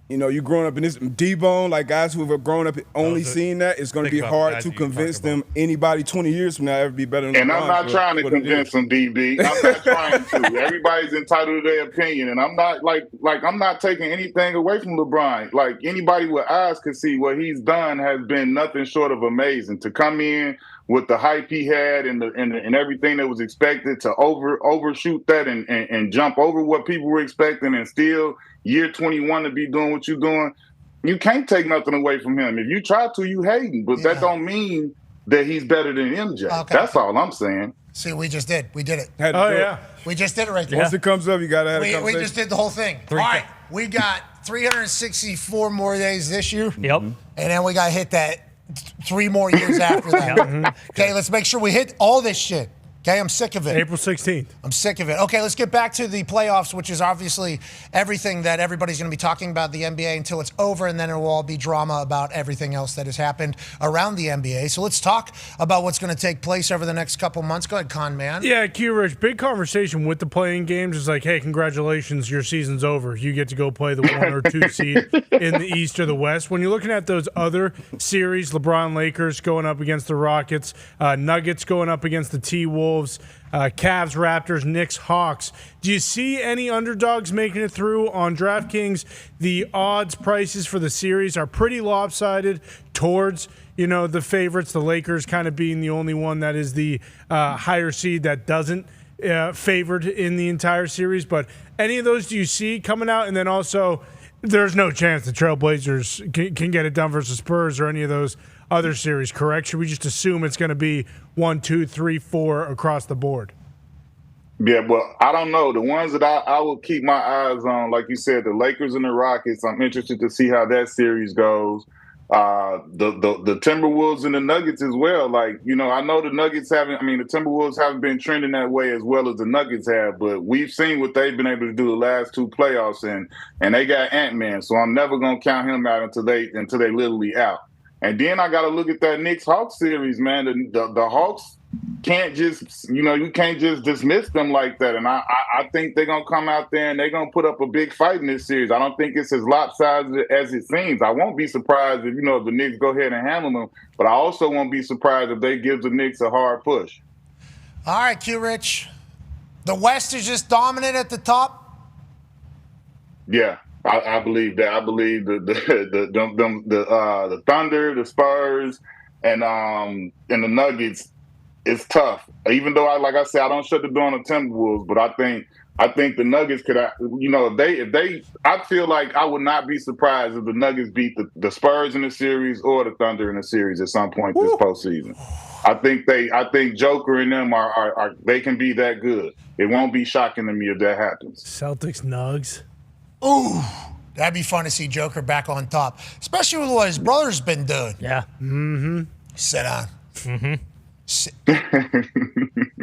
S1: you growing up in this, D-Bone, like guys who have grown up only seeing that, it's going to be hard to convince them anybody 20 years from now ever be better than LeBron.
S7: And I'm not trying to convince them, DB. I'm not trying to. Everybody's entitled to their opinion, and I'm not I'm not taking anything away from LeBron. Like, anybody with eyes can see what he's done has been nothing short of amazing. To come in with the hype he had and everything that was expected, to overshoot that and jump over what people were expecting, and still year 21 to be doing what you're doing, you can't take nothing away from him. If you try to, you hating, but that don't mean that he's better than MJ. Okay. That's all I'm saying.
S3: See, we just did. We did it. We just did it right there.
S1: Once it comes up, you got to have a conversation.
S3: We just did the whole thing. All right, we got 364 more days this year.
S2: Yep.
S3: And then we got to hit that 3 more years after that. Okay, let's make sure we hit all this shit. Okay, I'm sick of it.
S6: April 16th.
S3: I'm sick of it. Okay, let's get back to the playoffs, which is obviously everything that everybody's going to be talking about the NBA until it's over, and then it will all be drama about everything else that has happened around the NBA. So let's talk about what's going to take place over the next couple months. Go ahead, Con Man.
S6: Yeah, Q-Rich, big conversation with the playing games is like, hey, congratulations, your season's over. You get to go play the 1 or 2 seed in the East or the West. When you're looking at those other series, LeBron Lakers going up against the Rockets, Nuggets going up against the T-Wolves, Cavs, Raptors, Knicks, Hawks. Do you see any underdogs making it through on DraftKings? The odds prices for the series are pretty lopsided towards, the favorites, the Lakers kind of being the only one that is the higher seed that doesn't favored in the entire series. But any of those do you see coming out? And then also, there's no chance the Trailblazers can get it done versus Spurs or any of those other series, correct? Should we just assume it's going to be 1, 2, 3, 4 across the board?
S7: Yeah, well, I don't know. The ones that I will keep my eyes on, like you said, the Lakers and the Rockets, I'm interested to see how that series goes. The Timberwolves and the Nuggets as well. Like, I know the Timberwolves haven't been trending that way as well as the Nuggets have, but we've seen what they've been able to do the last 2 playoffs, and they got Ant-Man, so I'm never going to count him out until they literally out. And then I got to look at that Knicks-Hawks series, man. The Hawks can't just, you can't just dismiss them like that. And I think they're going to come out there and they're going to put up a big fight in this series. I don't think it's as lopsided as it seems. I won't be surprised if, if the Knicks go ahead and handle them. But I also won't be surprised if they give the Knicks a hard push.
S3: All right, Q-Rich. The West is just dominant at the top?
S7: Yeah. I believe that. I believe the Thunder, the Spurs, and the Nuggets. It's tough. Even though like I said, I don't shut the door on the Timberwolves, but I think the Nuggets could. If they, I feel like I would not be surprised if the Nuggets beat the Spurs in the series or the Thunder in the series at some point this postseason. I think Joker and them are they can be that good. It won't be shocking to me if that happens.
S6: Celtics, Nugs.
S3: Ooh, that'd be fun to see Joker back on top, especially with what his brother's been doing.
S2: Yeah.
S6: Mm-hmm.
S3: Sit down. Mm-hmm.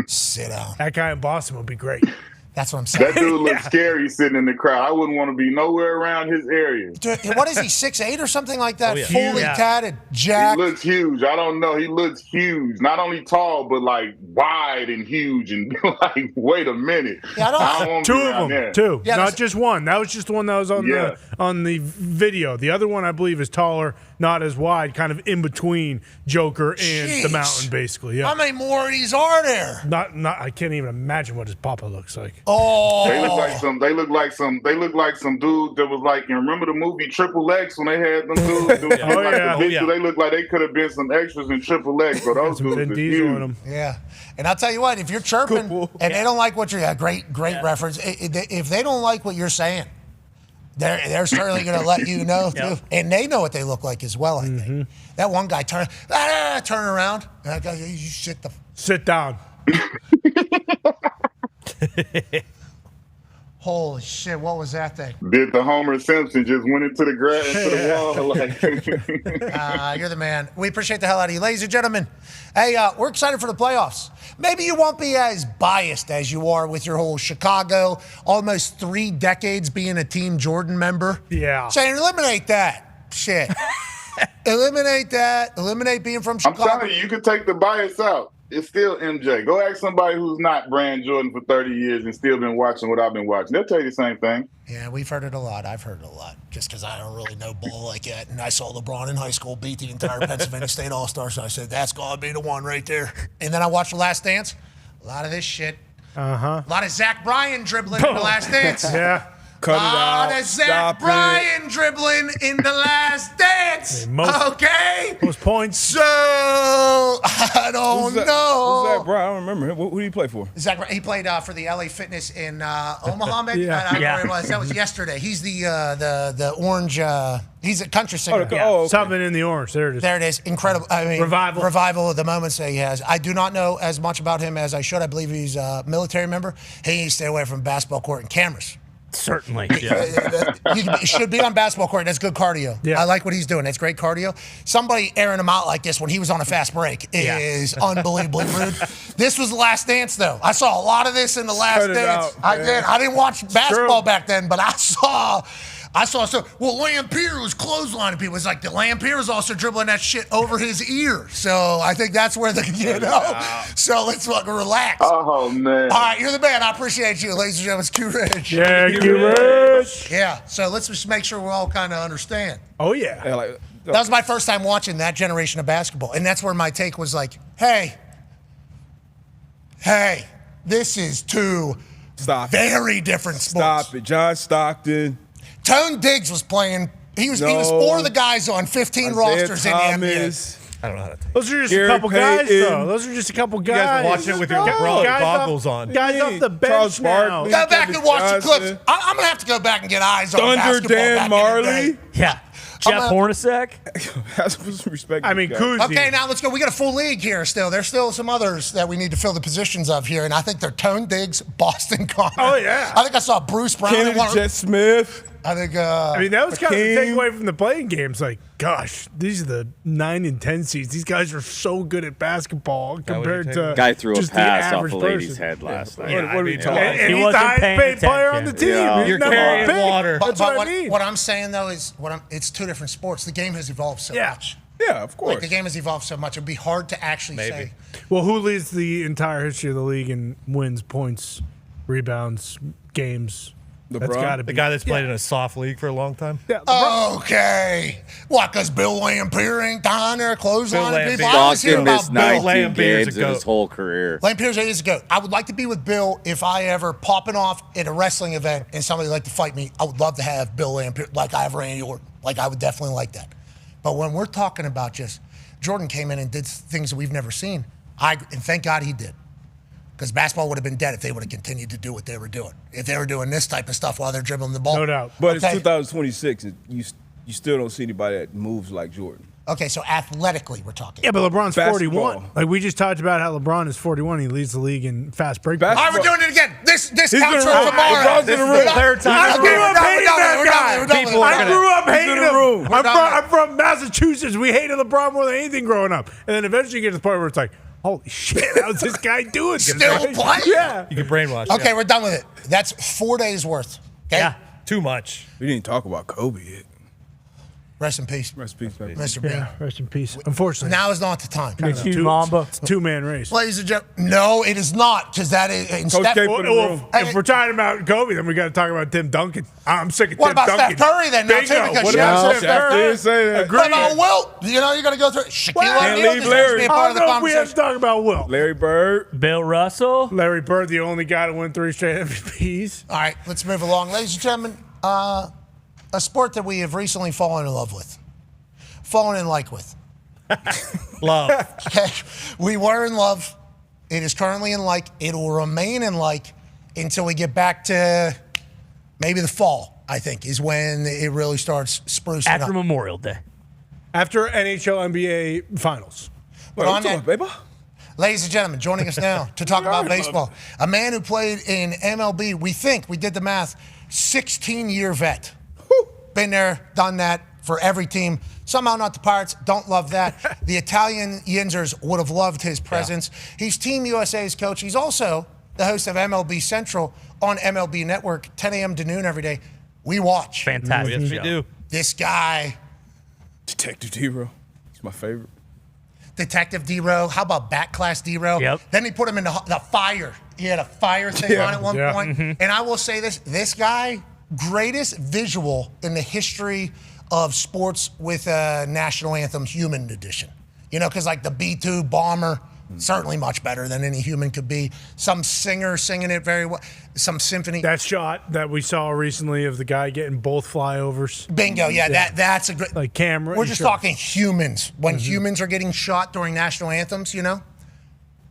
S3: Sit down.
S6: That guy in Boston would be great.
S3: That's what I'm saying.
S7: That dude looks scary sitting in the crowd. I wouldn't want to be nowhere around his area.
S3: Dude, what is he, 6'8" or something like that?
S5: Oh, yeah.
S3: Fully tatted, jacked.
S7: He looks huge. I don't know. He looks huge. Not only tall, but like wide and huge. And like, wait a minute.
S3: Yeah, I don't
S6: Two of them. Two.
S3: Yeah,
S6: not just one. That was just the one that was on the video. The other one, I believe, is taller, not as wide, kind of in between Joker and the Mountain, basically. Yeah.
S3: How many more of these are there?
S6: Not. I can't even imagine what his papa looks like.
S3: Oh,
S7: They look like some dude that was like, you remember the movie Triple X when they had them dudes? They look like they could have been some extras in Triple X, but those dudes
S6: Vin
S7: are
S6: Diesel in
S7: huge.
S6: them.
S3: yeah. And I'll tell you what, if you're chirping and they don't like what you're, great reference. If they don't like what you're saying, they're certainly going to let you know too, and they know what they look like as well. I think that one guy turn around, and that guy, you
S6: sit down.
S3: Holy shit! What was that thing?
S7: Did the Homer Simpson just went into the grass, into the wall?
S3: You're the man. We appreciate the hell out of you, ladies and gentlemen. Hey, we're excited for the playoffs. Maybe you won't be as biased as you are with your whole Chicago, almost 3 decades being a Team Jordan member.
S6: Yeah.
S3: Saying eliminate that shit. Eliminate that. Eliminate being from Chicago.
S7: I'm telling you could take the bias out. It's still MJ. Go ask somebody who's not Brand Jordan for 30 years and still been watching what I've been watching. They'll tell you the same thing.
S3: Yeah, we've heard it a lot. I've heard it a lot just because I don't really know ball like that. And I saw LeBron in high school beat the entire Pennsylvania State All-Star, so I said, that's got to be the one right there. And then I watched The Last Dance. A lot of this shit. A lot of Zach Bryan dribbling in The Last Dance.
S6: Yeah.
S1: Cut it out.
S3: Of Zach Bryan dribbling in The Last Dance. Okay?
S6: Most points.
S3: So, I don't know.
S1: Who's Zach Bryan? I don't remember. Who did he play for?
S3: Zach Bryan, he played for the LA Fitness in Omaha, maybe? I don't know where it was. That was yesterday. He's the orange, he's a country singer.
S1: Okay.
S6: Something in the orange. There it is.
S3: There it is. Incredible. I mean, revival of the moments that he has. I do not know as much about him as I should. I believe he's a military member. He needs to stay away from basketball court and cameras.
S2: Certainly.
S3: He should be on basketball court. That's good cardio.
S6: Yeah.
S3: I like what he's doing. That's great cardio. Somebody airing him out like this when he was on a fast break is unbelievably rude. This was The Last Dance, though. I saw a lot of this in The Last Dance. I did. I didn't watch basketball back then, but I saw. Well, Lampier was clotheslining people. It's like the Lampier was also dribbling that shit over his ear. So I think that's where So let's fucking relax.
S7: Oh, man.
S3: All right, you're the man. I appreciate you, ladies and gentlemen. It's Q-Rich.
S6: Yeah, Q-Rich.
S3: Yeah, so let's just make sure we all kind of understand.
S6: Oh, yeah.
S3: That was my first time watching that generation of basketball. And that's where my take was like, hey, this is two very different sports.
S1: Stop it. John Stockton.
S3: Tone Diggs was playing. He was 4 of the guys on 15 rosters in the NBA.
S5: I don't know how to take
S6: Those are just a couple guys, though. Those are just a couple guys.
S5: You guys are watching it with your goggles on.
S6: Guys off the bench now.
S3: Go back and watch the clips. I'm going to have to go back and get eyes on
S1: Thunder
S3: basketball.
S1: Dan Marley.
S2: Yeah. Jeff Hornacek.
S1: That's some respect.
S6: I mean, Kuzzy.
S3: Okay, now let's go. We got a full league here still. There's still some others that we need to fill the positions of here, and I think they're Tone Diggs, Boston Connor.
S6: Oh, yeah.
S3: I think I saw Bruce Brown.
S1: Kennedy Jet Smith.
S3: I think.
S6: That was kind of the takeaway from the playing games. Like, gosh, these are the 9 and 10 seeds. These guys are so good at basketball compared to
S8: guy threw a
S6: just the
S8: pass off
S6: average
S8: a lady's
S6: person.
S8: head last night.
S1: What are we talking
S6: And
S1: about?
S6: he's the
S2: wasn't
S6: highest
S2: paying
S6: paid player on the
S2: attention.
S6: team.
S8: Yeah.
S6: He's
S5: You're
S6: number
S5: carrying
S6: one pick.
S5: water.
S6: That's what I mean.
S3: What I'm saying though is it's two different sports. The game has evolved so much.
S1: Yeah, of course.
S3: Like the game has evolved so much. It'd be hard to actually say.
S6: Well, who leads the entire history of the league in wins, points, rebounds, games?
S1: LeBron?
S6: That's got to be
S5: The guy that's played in a soft league for a long time.
S6: Yeah,
S3: Okay. What, because Bill Lampier ain't down there clotheslining people?
S5: Lampier.
S3: I always hear
S8: Stockton
S3: about
S8: missed
S3: Bill.
S8: 19
S5: Lampier's
S8: games
S5: a
S8: in
S5: goat.
S8: his whole career.
S3: Lampier's is a goat. I would like to be with Bill if I ever popping off at a wrestling event and somebody like to fight me. I would love to have Bill Lampier like I have Randy Orton. Like I would definitely like that. But when we're talking about just Jordan came in and did things that we've never seen, and thank God he did. Because basketball would have been dead if they would have continued to do what they were doing. If they were doing this type of stuff while they're dribbling the ball.
S6: No doubt.
S1: But it's 2026, and you still don't see anybody that moves like Jordan.
S3: Okay, so athletically we're talking.
S6: Yeah, but LeBron's
S1: Basketball.
S6: 41. Like we just talked about how LeBron is 41. He leads the league in fast break.
S3: All right, we're doing it again. This counts for
S1: gonna
S3: tomorrow.
S1: LeBron's in the room.
S5: Third time.
S6: I grew up hating that guy.
S5: People are
S6: I
S5: gonna-
S6: grew up hating
S1: in the room.
S6: him. I'm from Massachusetts. We hated LeBron more than anything growing up. And then eventually you get to the point where it's like, holy shit, how's this guy doing?
S3: Still playing?
S6: Yeah.
S5: You can brainwash.
S3: Okay, we're done with it. That's 4 days worth. Okay?
S5: Yeah, too much.
S1: We didn't talk about Kobe yet.
S3: Rest in peace.
S1: Rest in peace, baby.
S3: Mr. B.
S6: Yeah, rest in peace. Unfortunately.
S3: Now is not the time.
S2: It's you, Mamba.
S6: It's a two-man race.
S3: Ladies and gentlemen, no, it is not, because that is in
S1: Coach
S3: Steph.
S1: K put him
S6: Well, if we're talking about Kobe, then we got to talk about Tim Duncan. I'm sick of
S3: What
S6: Tim
S3: about
S6: Duncan.
S3: Steph Curry then? Now, too,
S6: Bingo.
S3: because
S6: What
S3: she
S6: about
S3: has
S6: Steph
S1: Steph
S6: Curry?
S1: did say that.
S6: Agreed.
S3: What about Wilt? You know, you're going to go through Shaquille
S1: Can't
S3: O'Neal.
S1: leave
S3: This has to be a
S1: Larry.
S3: part of the
S6: I don't know if we have to
S3: conversation.
S6: talk about Will.
S1: Larry Bird.
S2: Bill Russell.
S6: Larry Bird, the only guy to win 3 straight MVPs.
S3: All right, let's move along. Ladies and gentlemen, a sport that we have recently fallen in love with. Fallen in like with.
S5: Love.
S3: Okay, we were in love. It is currently in like. It will remain in like until we get back to maybe the fall, I think, is when it really starts sprucing
S2: After
S3: up.
S2: Memorial Day.
S6: After NHL, NBA Finals.
S1: What
S3: on
S1: I'm talking
S3: that-
S1: about, baby?
S3: Ladies and gentlemen, joining us now to talk about baseball, a man who played in MLB, we did the math, 16-year vet. Been there, done that for every team. Somehow not the Pirates, don't love that. The Italian Yinzers would have loved his presence. He's Team USA's coach. He's also the host of MLB Central on MLB Network, 10 a.m. to noon every day. We watch.
S2: Fantastic.
S5: Yes, we do.
S3: This guy,
S1: Detective D-Row. It's my favorite.
S3: Detective D-Row. How about Bat Class D-Row?
S2: Yep.
S3: Then he put him in the fire. He had a fire thing on at one
S6: Yeah.
S3: point. And I will say this guy, greatest visual in the history of sports with a national anthem human edition. You know, because like the B-2 bomber, certainly much better than any human could be. Some singer singing it very well. Some symphony.
S6: That shot that we saw recently of the guy getting both flyovers.
S3: Bingo. Yeah, that's a great.
S6: Like camera.
S3: We're just talking humans. When humans are getting shot during national anthems, you know,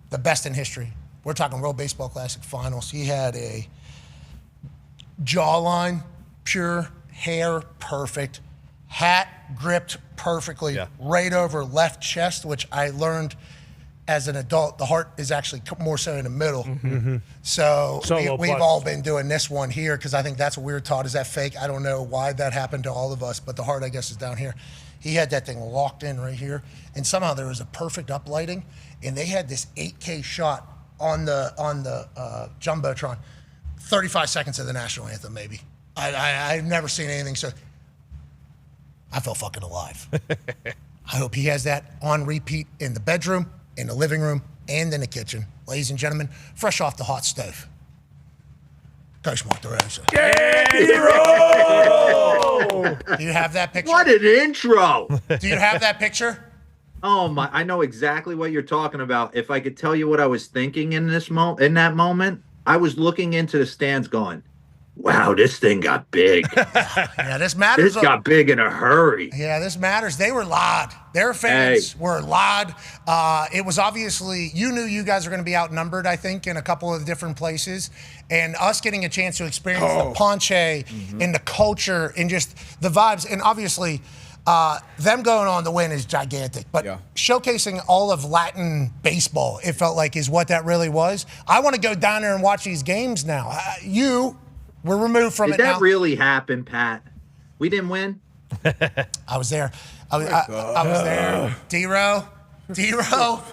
S3: the best in history. We're talking World Baseball Classic Finals. He had a jawline, pure, hair perfect, hat gripped perfectly, right over left chest, which I learned as an adult, the heart is actually more so in the middle. So we've all been doing this one here because I think that's what we were taught. Is that fake? I don't know why that happened to all of us, but the heart, I guess, is down here. He had that thing locked in right here, and somehow there was a perfect uplighting, and they had this 8K shot on the jumbotron, 35 seconds of the national anthem, maybe. I've never seen anything so. I felt fucking alive. I hope he has that on repeat in the bedroom, in the living room, and in the kitchen. Ladies and gentlemen, fresh off the hot stove. Coach Monterosa. Do you have that picture?
S8: What an intro!
S3: Do you have that picture?
S8: Oh my! I know exactly what you're talking about. If I could tell you what I was thinking in that moment, I was looking into the stands, going, "Wow, this thing got big.
S3: Yeah, this matters.
S8: This got big in a hurry."
S3: Yeah, this matters. They were loud. Their fans were loud. It was obviously, you knew you guys were going to be outnumbered, I think, in a couple of different places. And us getting a chance to experience the ponche and the culture and just the vibes. And obviously, them going on to win is gigantic. But showcasing all of Latin baseball, it felt like, is what that really was. I want to go down there and watch these games now. We're removed from it now.
S8: Did that really happen, Pat? We didn't win?
S3: I was there. I was there. D-Row.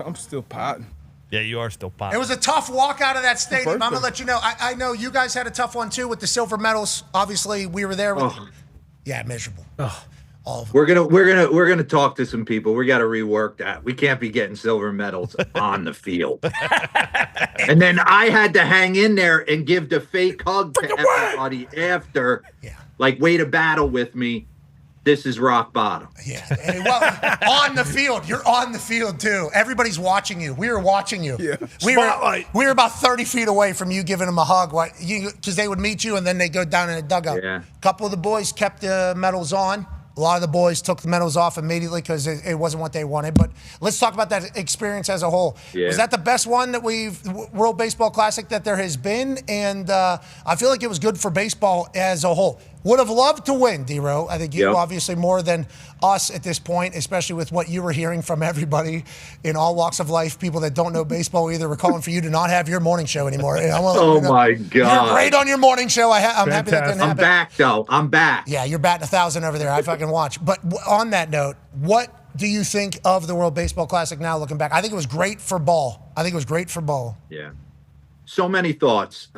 S1: I'm still potting.
S5: Yeah, you are still popping.
S3: It was a tough walk out of that stadium. I'm going to let you know. I know you guys had a tough one, too, with the silver medals. Obviously, we were there. Yeah, miserable. All of them.
S8: We're gonna talk to some people. We got to rework that. We can't be getting silver medals on the field. And then I had to hang in there and give the fake hug to everybody after.
S3: Yeah.
S8: Like, way to battle with me. This is rock bottom.
S3: Yeah. Well, on the field. You're on the field, too. Everybody's watching you. We were watching you.
S1: Yeah.
S3: We were about 30 feet away from you giving them a hug because they would meet you and then they go down in a dugout.
S8: Yeah.
S3: A couple of the boys kept the medals on. A lot of the boys took the medals off immediately because it wasn't what they wanted. But let's talk about that experience as a whole.
S8: Yeah.
S3: Was that the best one that World Baseball Classic that there has been? And I feel like it was good for baseball as a whole. Would have loved to win, D-Row. I think you obviously more than us at this point, especially with what you were hearing from everybody in all walks of life. People that don't know baseball either were calling for you to not have your morning show anymore.
S8: My God.
S3: You're great on your morning show. I'm happy that didn't happen.
S8: I'm back, though. I'm back.
S3: Yeah, you're batting 1,000 over there. I fucking watch. But on that note, what do you think of the World Baseball Classic now looking back? I think it was great for ball.
S8: Yeah. So many thoughts.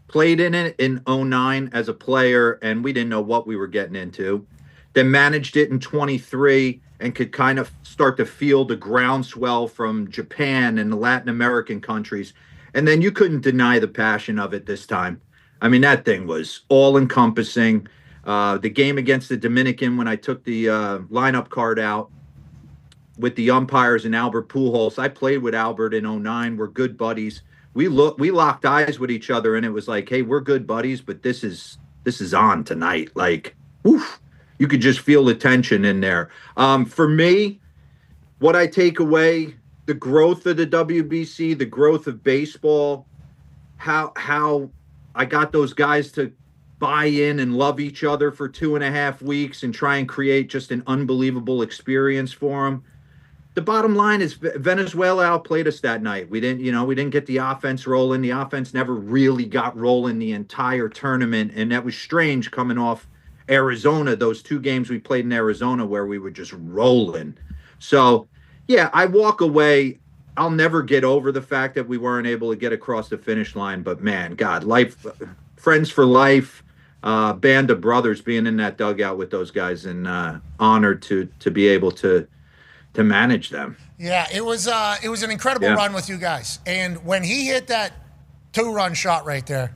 S8: Played in it in 09 as a player, and we didn't know what we were getting into. Then managed it in 23 and could kind of start to feel the groundswell from Japan and the Latin American countries. And then you couldn't deny the passion of it this time. I mean, that thing was all-encompassing. The game against the Dominican, when I took the lineup card out with the umpires and Albert Pujols, I played with Albert in 09. We're good buddies. We locked eyes with each other, and it was like, hey, we're good buddies, but this is on tonight. Like, oof, you could just feel the tension in there. For me, what I take away, the growth of the WBC, the growth of baseball, how I got those guys to buy in and love each other for 2.5 weeks and try and create just an unbelievable experience for them. The bottom line is Venezuela outplayed us that night. We didn't get the offense rolling. The offense never really got rolling the entire tournament, and that was strange coming off Arizona, those 2 games we played in Arizona where we were just rolling. So, yeah, I walk away. I'll never get over the fact that we weren't able to get across the finish line, but man, God, life, friends for life, band of brothers being in that dugout with those guys, and honored to be able to manage them.
S3: Yeah, it was an incredible run with you guys. And when he hit that 2-run shot right there,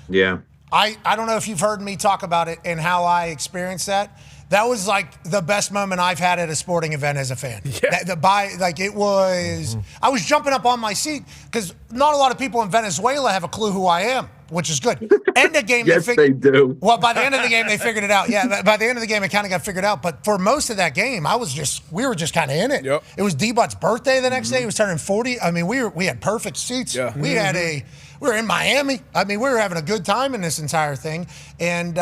S8: yeah,
S3: I don't know if you've heard me talk about it and how I experienced that. That was like the best moment I've had at a sporting event as a fan.
S6: Yeah.
S3: It was. I was jumping up on my seat because not a lot of people in Venezuela have a clue who I am, which is good. End of game,
S8: yes, they do.
S3: Well, by the end of the game, they figured it out. Yeah, by the end of the game, it kind of got figured out. But for most of that game, we were just kind of in it.
S1: Yep.
S3: It was D-Butt's birthday the next day. He was turning 40. I mean, we had perfect seats.
S1: Yeah.
S3: We were in Miami. I mean, we were having a good time in this entire thing, and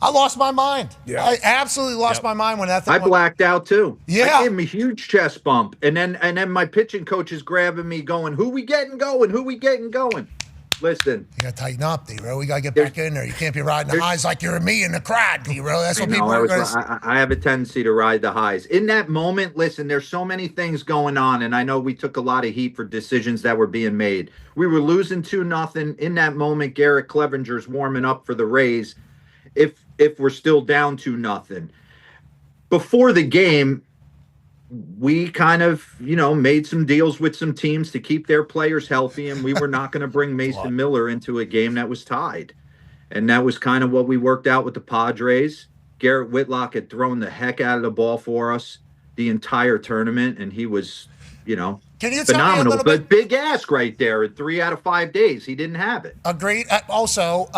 S3: I lost my mind.
S1: Yeah.
S3: I absolutely lost my mind when that thing
S8: I blacked out too.
S3: Yeah.
S8: I gave him a huge chest bump. And then my pitching coach is grabbing me going, who we getting going? Listen.
S3: You got to tighten up, D-Ro. We got to get back in there. You can't be riding the highs like you're me in the crowd, D-Ro. That's what people are going to
S8: I have a tendency to ride the highs. In that moment, listen, there's so many things going on, and I know we took a lot of heat for decisions that were being made. We were losing 2-0. In that moment, Garrett Clevenger's warming up for the Rays. If we're still down 2-0. Before the game, we kind of, made some deals with some teams to keep their players healthy, and we were not going to bring Mason Miller into a game that was tied. And that was kind of what we worked out with the Padres. Garrett Whitlock had thrown the heck out of the ball for us the entire tournament, and he was,
S3: Can you tell me a
S8: phenomenal.
S3: little
S8: But big ask right there. 3 out of 5 days, he didn't have it.
S3: Agreed. Also,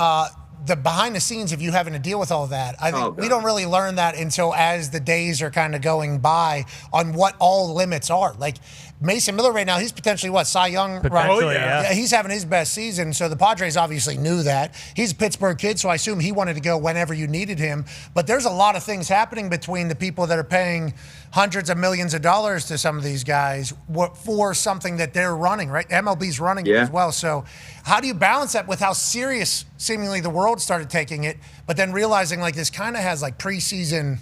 S3: the behind the scenes of you having to deal with all that, I think we don't really learn that until as the days are kind of going by on what all limits are. Like Mason Miller right now, he's potentially Cy Young, right?
S5: Oh, yeah.
S3: He's having his best season. So the Padres obviously knew that. He's a Pittsburgh kid, so I assume he wanted to go whenever you needed him. But there's a lot of things happening between the people that are paying hundreds of millions of dollars to some of these guys for something that they're running, right? MLB's running it as well. So how do you balance that with how serious seemingly the world started taking it, but then realizing like this kind of has like preseason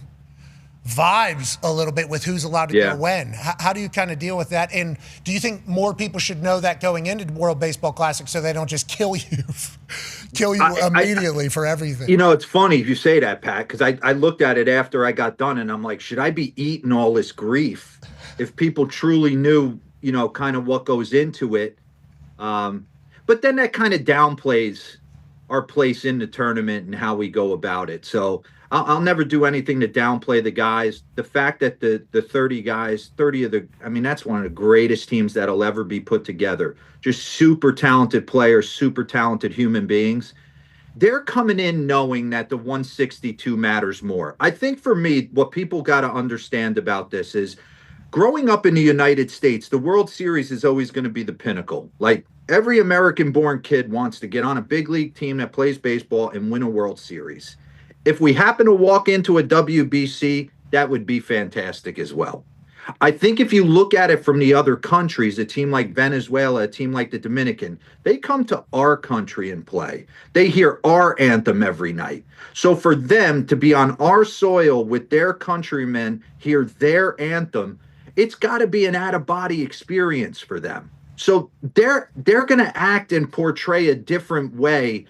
S3: vibes a little bit with who's allowed to go when? How do you kind of deal with that? And do you think more people should know that going into the World Baseball Classic so they don't just kill you immediately for everything?
S8: It's funny you say that, Pat, because I looked at it after I got done and I'm like, should I be eating all this grief if people truly knew, kind of what goes into it? But then that kind of downplays our place in the tournament and how we go about it. So I'll never do anything to downplay the guys. The fact that the 30 guys, that's one of the greatest teams that'll ever be put together. Just super talented players, super talented human beings. They're coming in knowing that the 162 matters more. I think for me, what people got to understand about this is growing up in the United States, the World Series is always going to be the pinnacle. Like every American-born kid wants to get on a big league team that plays baseball and win a World Series. If we happen to walk into a WBC, that would be fantastic as well. I think if you look at it from the other countries, a team like Venezuela, a team like the Dominican, they come to our country and play. They hear our anthem every night. So for them to be on our soil with their countrymen, hear their anthem, it's got to be an out-of-body experience for them. So they're going to act and portray a different way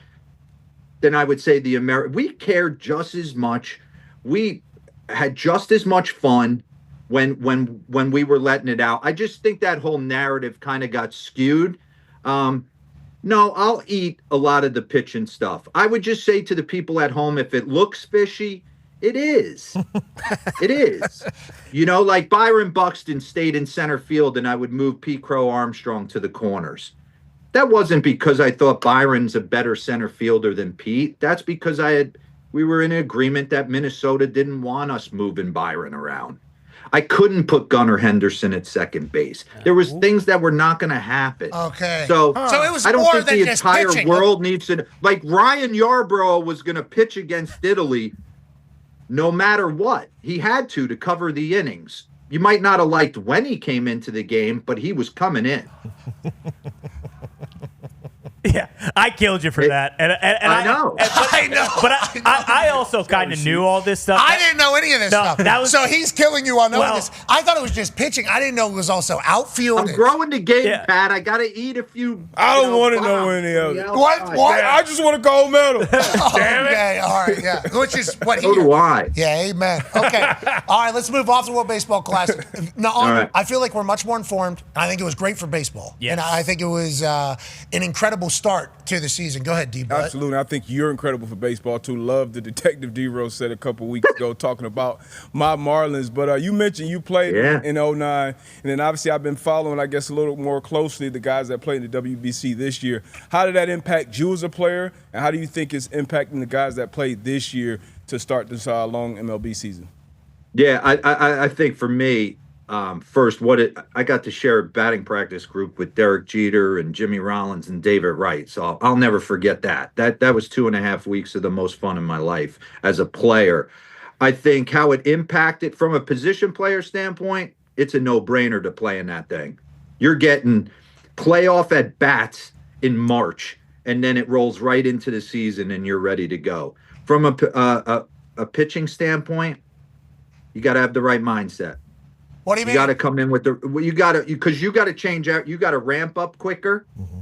S8: than I would say the American. We cared just as much. We had just as much fun when we were letting it out. I just think that whole narrative kind of got skewed. No, I'll eat a lot of the pitching stuff. I would just say to the people at home, if it looks fishy, it is. It is. You know, like Byron Buxton stayed in center field and I would move Pete Crow Armstrong to the corners. That wasn't because I thought Byron's a better center fielder than Pete. That's because we were in agreement that Minnesota didn't want us moving Byron around. I couldn't put Gunnar Henderson at second base. There was things that were not going to happen.
S3: Okay.
S8: So
S3: it was
S8: I don't
S3: more
S8: think
S3: than
S8: the
S3: just
S8: entire
S3: pitching.
S8: world needs to, like Ryan Yarbrough was going to pitch against Italy no matter what. He had to cover the innings. You might not have liked when he came into the game, but he was coming in.
S9: Yeah, I killed you for that. And
S8: I know.
S3: I know.
S9: But I also kind of knew all this stuff.
S3: I didn't know any of this stuff. So he's killing you on knowing this. I thought it was just pitching. I didn't know it was also outfield.
S8: I'm growing the game, Pat. I got to eat a few.
S1: I don't want to know any of it.
S3: What?
S1: I just want a gold medal. Damn it.
S3: Okay, all right, yeah. Which is what
S8: So do I.
S3: Yeah, amen. Okay. All right, let's move off the World Baseball Classic. Now,
S8: right.
S3: I feel like we're much more informed. I think it was great for baseball.
S9: Yes.
S3: And I think it was an incredible start to the season. Go ahead, D-Bud.
S1: Absolutely. I think you're incredible for baseball, too. Love the Detective D-Rose said a couple weeks ago talking about my Marlins. But you mentioned you played in 09. And then obviously I've been following, I guess, a little more closely the guys that played in the WBC this year. How did that impact you as a player? And how do you think it's impacting the guys that played this year to start this long MLB season?
S8: Yeah, I think for me, first, I got to share a batting practice group with Derek Jeter and Jimmy Rollins and David Wright. So I'll never forget that. That was 2.5 weeks of the most fun in my life as a player. I think how it impacted from a position player standpoint, it's a no-brainer to play in that thing. You're getting playoff at bats in March, and then it rolls right into the season, and you're ready to go. From a pitching standpoint, you got to have the right mindset.
S3: What do you mean?
S8: You got to come in with you got to change out. You got to ramp up quicker. Mm-hmm.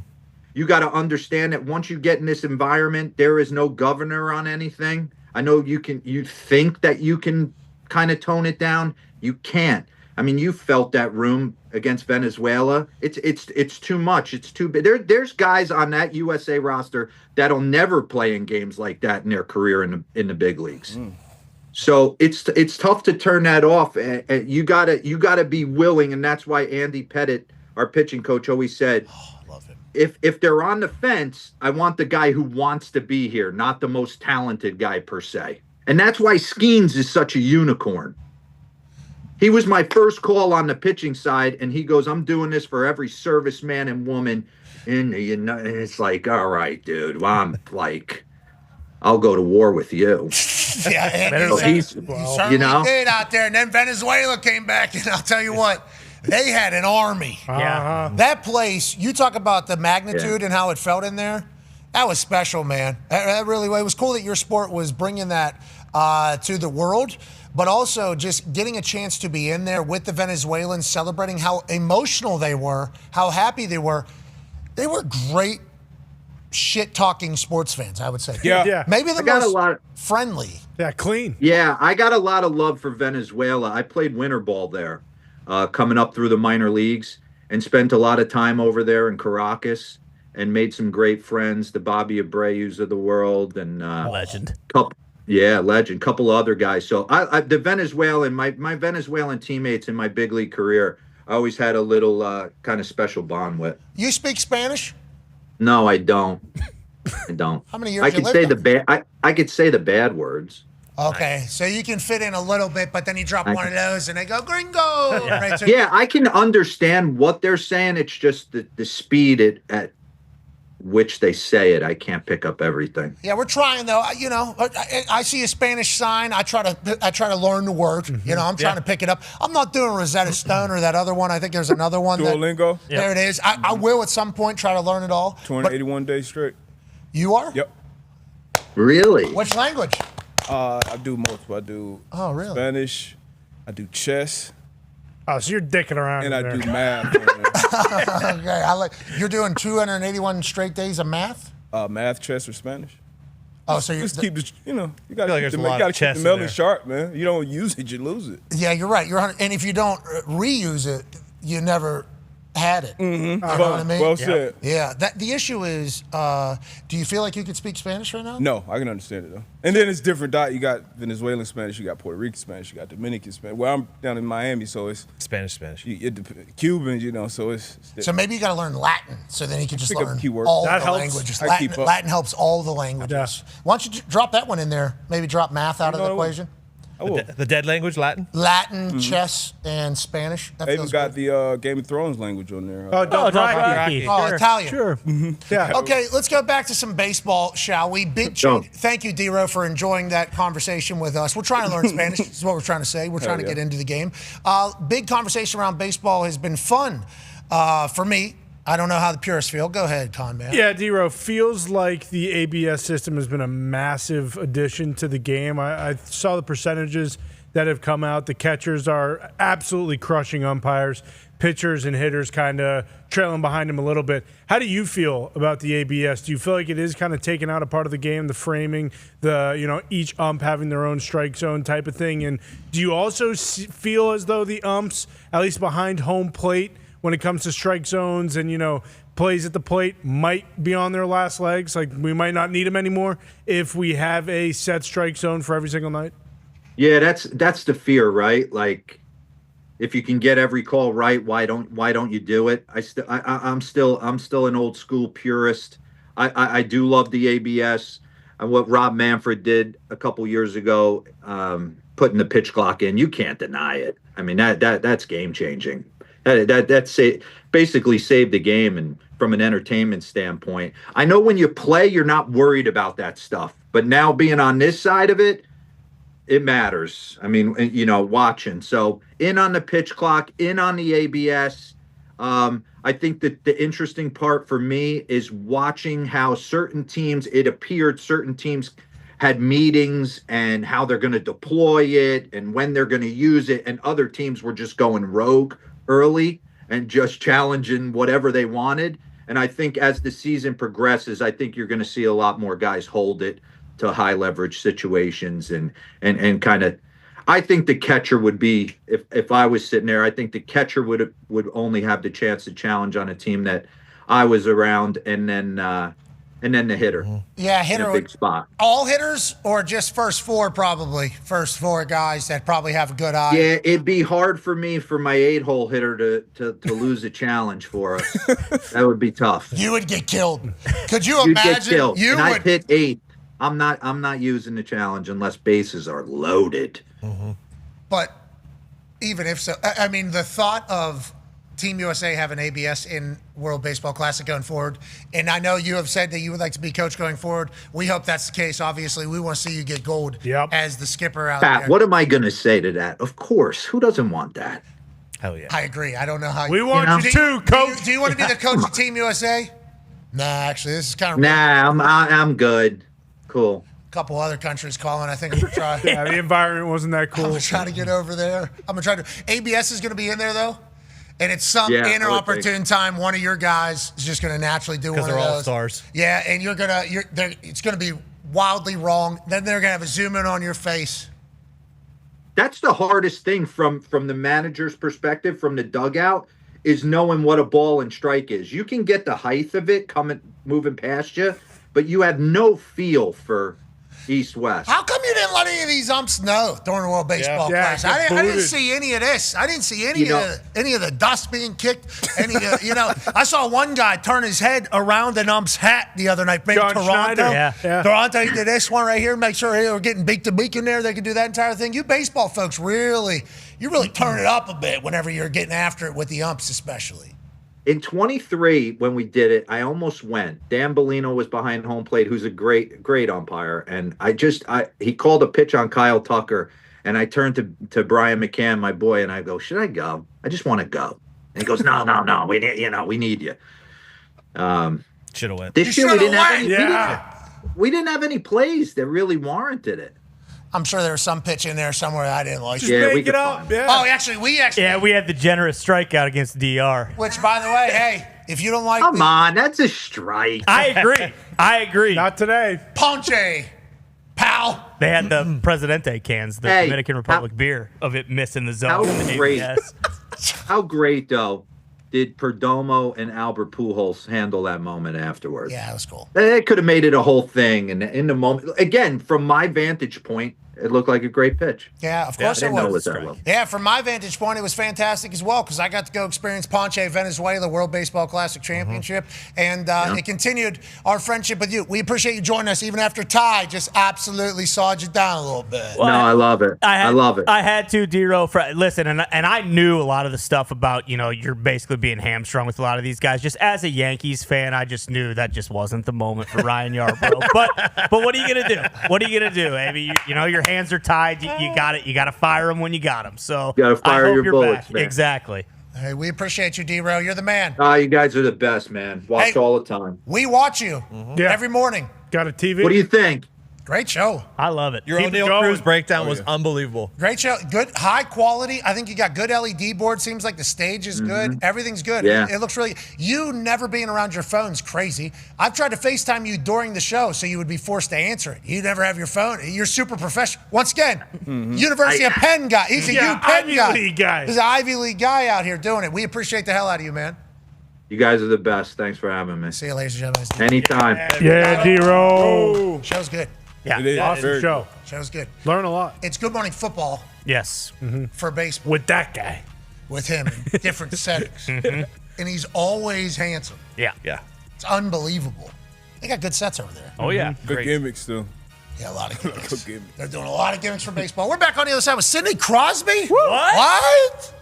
S8: You got to understand that once you get in this environment, there is no governor on anything. I know you think that you can kind of tone it down. You can't. I mean, you felt that room against Venezuela. It's too much. It's too big. There's guys on that USA roster that'll never play in games like that in their career in the big leagues. Mm. So it's tough to turn that off. And you gotta be willing, and that's why Andy Pettit, our pitching coach, always said,
S3: love him.
S8: If they're on the fence, I want the guy who wants to be here, not the most talented guy per se. And that's why Skeens is such a unicorn. He was my first call on the pitching side, and he goes, "I'm doing this for every serviceman and woman." And it's like, all right, dude. Well, I'm like, I'll go to war with you.
S3: Yeah, he certainly did out there. And then Venezuela came back, and I'll tell you what, they had an army.
S9: Yeah.
S3: That place, you talk about the magnitude and how it felt in there. That was special, man. That really, it was cool that your sport was bringing that to the world, but also just getting a chance to be in there with the Venezuelans, celebrating how emotional they were, how happy they were. They were great shit-talking sports fans, I would say.
S6: Yeah.
S3: Maybe the most friendly.
S6: Yeah, clean.
S8: Yeah, I got a lot of love for Venezuela. I played winter ball there, coming up through the minor leagues, and spent a lot of time over there in Caracas and made some great friends, the Bobby Abreu's of the world. And
S9: legend.
S8: Legend. Couple other guys. So the Venezuelan, my Venezuelan teammates in my big league career, I always had a little kind of special bond with.
S3: You speak Spanish?
S8: No, I don't.
S3: How many years
S8: I could say I could say the bad words.
S3: Okay, so you can fit in a little bit, but then you drop one of those and they go, gringo! Right, so
S8: yeah, I can understand what they're saying. It's just the speed at which they say it, I can't pick up everything.
S3: Yeah, we're trying though. You know, I see a Spanish sign. I try to learn the word. You know, I'm trying to pick it up. I'm not doing Rosetta Stone or that other one. I think there's another one.
S1: Duolingo.
S3: There it is. I will at some point try to learn it all.
S1: 281 days straight.
S3: You are?
S1: Yep.
S8: Really?
S3: Which language?
S1: I do multiple. I do Spanish. I do chess.
S6: Oh, so you're dicking around.
S1: And I
S6: there.
S1: do math.
S3: Okay, you're doing 281 straight days of math?
S1: Math, chess, or Spanish.
S3: Oh, so you
S1: just keep the, you know, you got
S5: like
S1: to
S5: chess
S1: keep the melon
S5: there.
S1: sharp, man. You don't use it, you lose it.
S3: Yeah, you're right. And if you don't reuse it, you never had it.
S1: Mm-hmm.
S3: You know what I mean?
S1: Well said.
S3: Yeah. The issue is, do you feel like you could speak Spanish right now?
S1: No, I can understand it though. And then it's different. You got Venezuelan Spanish, you got Puerto Rican Spanish, you got Dominican Spanish. Well, I'm down in Miami, so it's
S5: Spanish.
S1: Cubans, you know, so it's
S3: so maybe you got to learn Latin, so then you can just
S1: Pick up
S3: learn
S1: keywords.
S3: all
S6: That
S3: the
S6: helps.
S3: languages.
S1: I keep up.
S3: Latin helps all the languages. Why don't you drop that one in there? Maybe drop math out of the equation.
S5: The dead language, Latin?
S3: Latin, chess, and Spanish. That
S1: I even
S3: feels
S1: got
S3: good.
S1: the Game of Thrones language on there.
S6: Oh,
S9: Dothraki.
S3: Oh, Italian.
S6: Sure. Yeah.
S3: Okay, let's go back to some baseball, shall we? Big change. Thank you, D-Ro, for enjoying that conversation with us. We're trying to learn Spanish. This is what we're trying to say. We're trying to get into the game. Big conversation around baseball has been fun for me. I don't know how the purists feel. Go ahead, Con Man.
S6: Yeah, D-Ro, feels like the ABS system has been a massive addition to the game. I saw the percentages that have come out. The catchers are absolutely crushing umpires. Pitchers and hitters kind of trailing behind them a little bit. How do you feel about the ABS? Do you feel like it is kind of taking out a part of the game, the framing, each ump having their own strike zone type of thing? And do you also feel as though the umps, at least behind home plate, when it comes to strike zones and, plays at the plate, might be on their last legs? Like, we might not need them anymore if we have a set strike zone for every single night?
S8: Yeah, that's the fear, right? Like, if you can get every call right, why don't you do it? I'm still an old school purist. I do love the ABS and what Rob Manfred did a couple years ago, putting the pitch clock in. You can't deny it. I mean, that's game changing. That's basically saved the game, and from an entertainment standpoint, I know when you play, you're not worried about that stuff. But now being on this side of it, it matters. I mean, watching. So in on the pitch clock, in on the ABS. I think that the interesting part for me is watching how it appeared certain teams had meetings and how they're going to deploy it and when they're going to use it. And other teams were just going rogue early and just challenging whatever they wanted. And I think as the season progresses, I think you're going to see a lot more guys hold it to high leverage situations and kind of, I think the catcher would be, if I was sitting there, I think the catcher would only have the chance to challenge on a team that I was around, and then the hitter.
S3: Yeah, hitter.
S8: In a big spot.
S3: All hitters or just first four, probably? First four guys that probably have a good eye.
S8: Yeah, it'd be hard for me for my 8-hole hitter to lose a challenge for us. That would be tough.
S3: You would get killed. Could you
S8: You'd
S3: imagine?
S8: get killed.
S3: You
S8: and
S3: would.
S8: I hit 8. I'm not using the challenge unless bases are loaded.
S5: Mm-hmm.
S3: But even if so, I mean, the thought of Team USA having ABS in World Baseball Classic going forward, and I know you have said that you would like to be coach going forward. We hope that's the case. Obviously, we want to see you get gold as the skipper out
S8: Pat,
S3: there.
S8: what am I going to say to that? Of course. Who doesn't want that?
S5: Hell yeah.
S3: I agree. I don't know how
S6: We want you to, coach.
S3: Do you want to be the coach of Team USA? Nah, actually, this is kind of
S8: I'm good. Cool.
S3: a couple other countries calling. I think I'm going to try.
S6: Yeah, the environment wasn't that cool.
S3: I'm going to try to get over there. I'm going to try to. ABS is going to be in there, though. And it's some inopportune time. One of your guys is just going to naturally do one of those.
S5: Because they're all stars.
S3: Yeah, and it's going to be wildly wrong. Then they're going to have a zoom in on your face.
S8: That's the hardest thing from the manager's perspective, from the dugout, is knowing what a ball and strike is. You can get the height of it moving past you, but you have no feel for east-west.
S3: How come you didn't let any of these umps know during the World Baseball Classic? I didn't see any of this. I didn't see any of the dust being kicked. I saw one guy turn his head around an ump's hat the other night. Maybe
S6: John
S3: Toronto.
S6: Schneider. Yeah.
S3: Toronto, he did this one right here. Make sure they were getting beak to beak in there. They could do that entire thing. You baseball folks really turn it up a bit whenever you're getting after it with the umps, especially.
S8: In 23, when we did it, I almost went. Dan Bellino was behind home plate, who's a great umpire. And he called a pitch on Kyle Tucker, and I turned to Brian McCann, my boy, and I go, should I go? I just want to go. And he goes, no, we need you.
S5: Should have went.
S8: This year we didn't have any. We didn't have any plays that really warranted it.
S3: I'm sure there was some pitch in there somewhere I didn't like.
S6: Just make it up. Yeah.
S3: Oh, actually, we
S9: had the generous strikeout against DR.
S3: Which, by the way, hey, if you don't like,
S8: come on, that's a strike.
S9: I agree.
S6: Not today.
S3: Ponche, pal.
S9: They had the Presidente cans, the Dominican Republic beer of it missing the zone.
S8: How great though did Perdomo and Albert Pujols handle that moment afterwards?
S3: Yeah, that was cool.
S8: They could have made it a whole thing, and in the moment, again, from my vantage point, it looked like a great pitch.
S3: Yeah, of course
S8: it was.
S3: Know it was that well. Yeah, from my vantage point, it was fantastic as well because I got to go experience Ponche Venezuela World Baseball Classic Championship, and it continued our friendship with you. We appreciate you joining us even after Ty just absolutely sawed you down a little bit.
S8: Well, no, I love it. I love it.
S9: I had to, D-Row. Listen, and I knew a lot of the stuff about, you're basically being hamstrung with a lot of these guys. Just as a Yankees fan, I just knew that just wasn't the moment for Ryan Yarbrough. But what are you going to do? What are you going to do, Amy? Your hands are tied. You got it. You got to fire them when you got them. So
S8: you got to fire your bullets, man.
S9: Exactly.
S3: Hey, we appreciate you, D-Row. You're the man.
S8: You guys are the best, man. Watch all the time.
S3: We watch you every morning.
S6: Got a TV?
S8: What do you think?
S3: Great show.
S9: I love it.
S5: Your O'Neal Cruz breakdown was unbelievable.
S3: Great show. Good, high quality. I think you got good LED board. Seems like the stage is good. Everything's good.
S8: Yeah.
S3: It looks really. You never being around your phone's crazy. I've tried to FaceTime you during the show so you would be forced to answer it. You never have your phone. You're super professional. Once again, University of Penn guy. He's a Penn
S6: Ivy
S3: guy.
S6: League guy.
S3: He's an Ivy League guy out here doing it. We appreciate the hell out of you, man.
S8: You guys are the best. Thanks for having me.
S3: See you, ladies and gentlemen.
S8: Anytime.
S6: Yeah, D-Row.
S3: Show's good.
S9: Yeah,
S1: it is.
S6: Awesome show.
S3: Show's good.
S6: Learn a lot.
S3: It's Good Morning Football.
S9: Yes.
S3: For baseball.
S6: With that guy.
S3: With him in different settings. And he's always handsome.
S9: Yeah.
S3: It's unbelievable. They got good sets over there.
S9: Oh, yeah.
S1: Good gimmicks, too.
S3: Yeah, a lot of gimmicks.
S1: Good gimmicks.
S3: They're doing a lot of gimmicks for baseball. We're back on the other side with Sidney Crosby.
S9: What?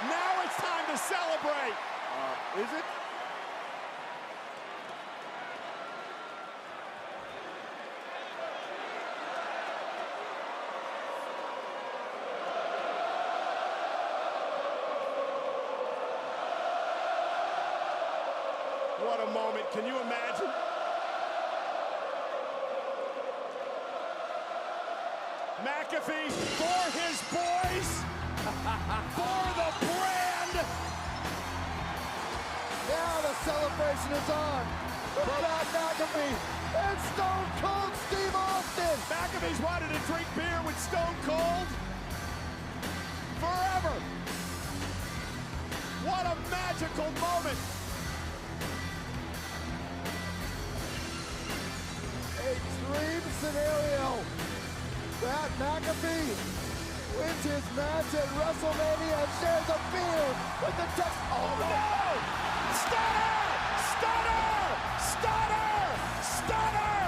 S4: Now it's time to celebrate. Is it? What a moment. Can you imagine? McAfee for his boys. For the brand. Now the celebration is on. Brad McAfee and Stone Cold Steve Austin. McAfee's wanted to drink beer with Stone Cold forever. What a magical moment. A dream scenario. Brad McAfee wins his match at WrestleMania and shares a beer with the Texans. Oh no! Stunner! Stunner! Stunner! Stunner!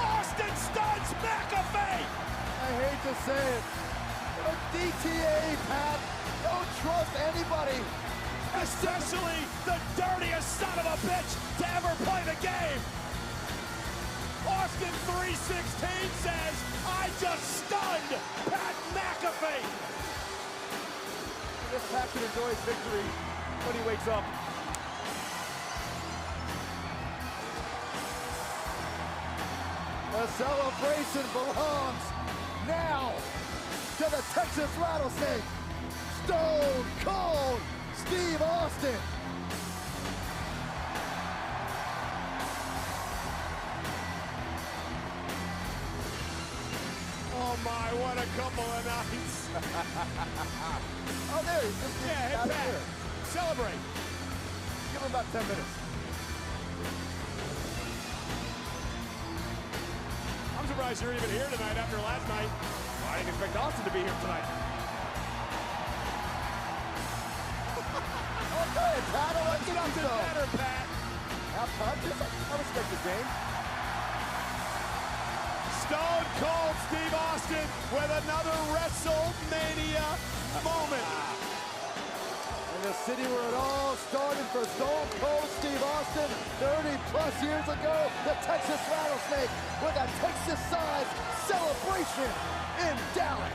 S4: Austin stuns McAfee! I hate to say it, but DTA, Pat, don't trust anybody. Especially the dirtiest son of a bitch to ever play the game. Austin 316 says, I just stunned Pat McAfee. This Pat can enjoy his victory when he wakes up. The celebration belongs now to the Texas Rattlesnake, Stone Cold Steve Austin. Oh my, what a couple of nights. Oh, there he is. Yeah, head back. Celebrate. Give him about 10 minutes. I'm surprised you're even here tonight after last night. Well, I didn't expect Austin to be here tonight. Okay, Pat, I like doesn't matter, Pat. I respect the game. Stone Cold Steve Austin with another WrestleMania moment. In the city where it all started for Stone Cold Steve Austin 30-plus years ago, the Texas Rattlesnake with a Texas-sized celebration in Dallas.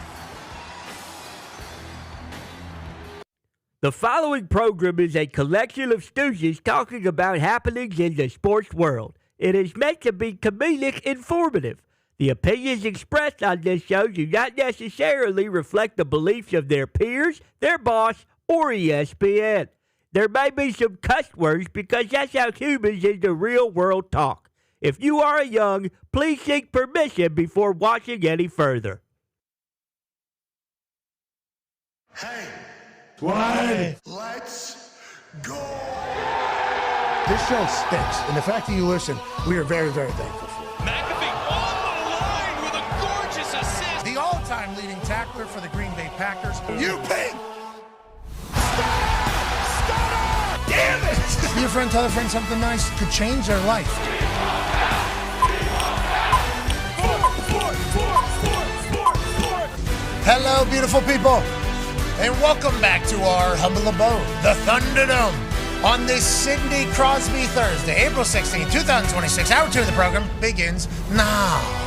S2: The following program is a collection of stooges talking about happenings in the sports world. It is meant to be comedic informative. The opinions expressed on this show do not necessarily reflect the beliefs of their peers, their boss, or ESPN. There may be some cuss words because that's how humans in the real world talk. If you are young, please seek permission before watching any further.
S10: Hey.
S3: What?
S10: Let's go.
S3: This show stinks, and the fact that you listen, we are very, very thankful for it.
S10: McAfee on the line with a gorgeous assist.
S3: The all-time leading tackler for the Green Bay Packers.
S10: You ping.
S3: Stop! Damn it! Be a friend, tell a friend something nice could change their life. Hello, beautiful people, and welcome back to our humble abode, the Thunderdome, on this Sidney Crosby Thursday, April 16, 2026. Hour 2 of the program begins now.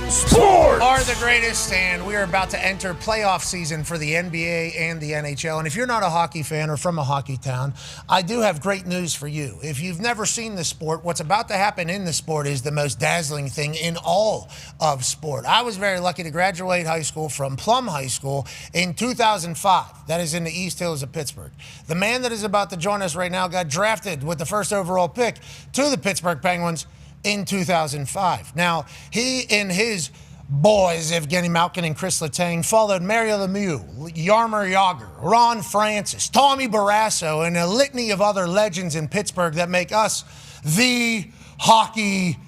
S3: Sports are the greatest, and we are about to enter playoff season for the NBA and the NHL. And if you're not a hockey fan or from a hockey town, I do have great news for you. If you've never seen the sport, what's about to happen in the sport is the most dazzling thing in all of sport. I was very lucky to graduate high school from Plum High School in 2005. That is in the East Hills of Pittsburgh. The man that is about to join us right now got drafted with the first overall pick to the Pittsburgh Penguins in 2005. Now, he and his boys, Evgeny Malkin and Chris Letang, followed Mario Lemieux, Jaromir Jagr, Ron Francis, Tommy Barrasso, and a litany of other legends in Pittsburgh that make us the hockey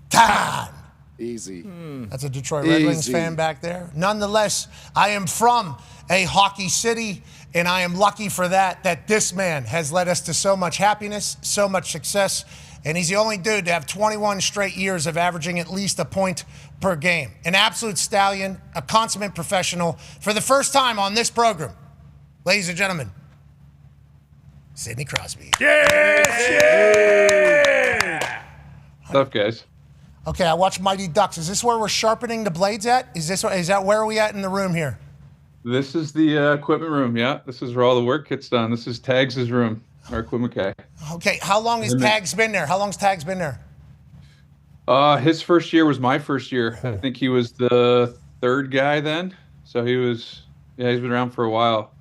S3: town.
S4: Easy.
S3: That's a Detroit Red Wings fan back there. Nonetheless, I am from a hockey city, and I am lucky for that this man has led us to so much happiness, so much success. And he's the only dude to have 21 straight years of averaging at least a point per game. An absolute stallion, a consummate professional. For the first time on this program, ladies and gentlemen, Sidney Crosby.
S11: Yeah! What's up, guys?
S3: Okay, I watch Mighty Ducks. Is this where we're sharpening the blades at? Is that where are we at in the room here?
S11: This is the equipment room, yeah. This is where all the work gets done. This is Tags' room, our equipment guy.
S3: Okay, how long has Tags been there? How long's Tags been there?
S11: His first year was my first year. I think he was the third guy then. So he's been around for a while.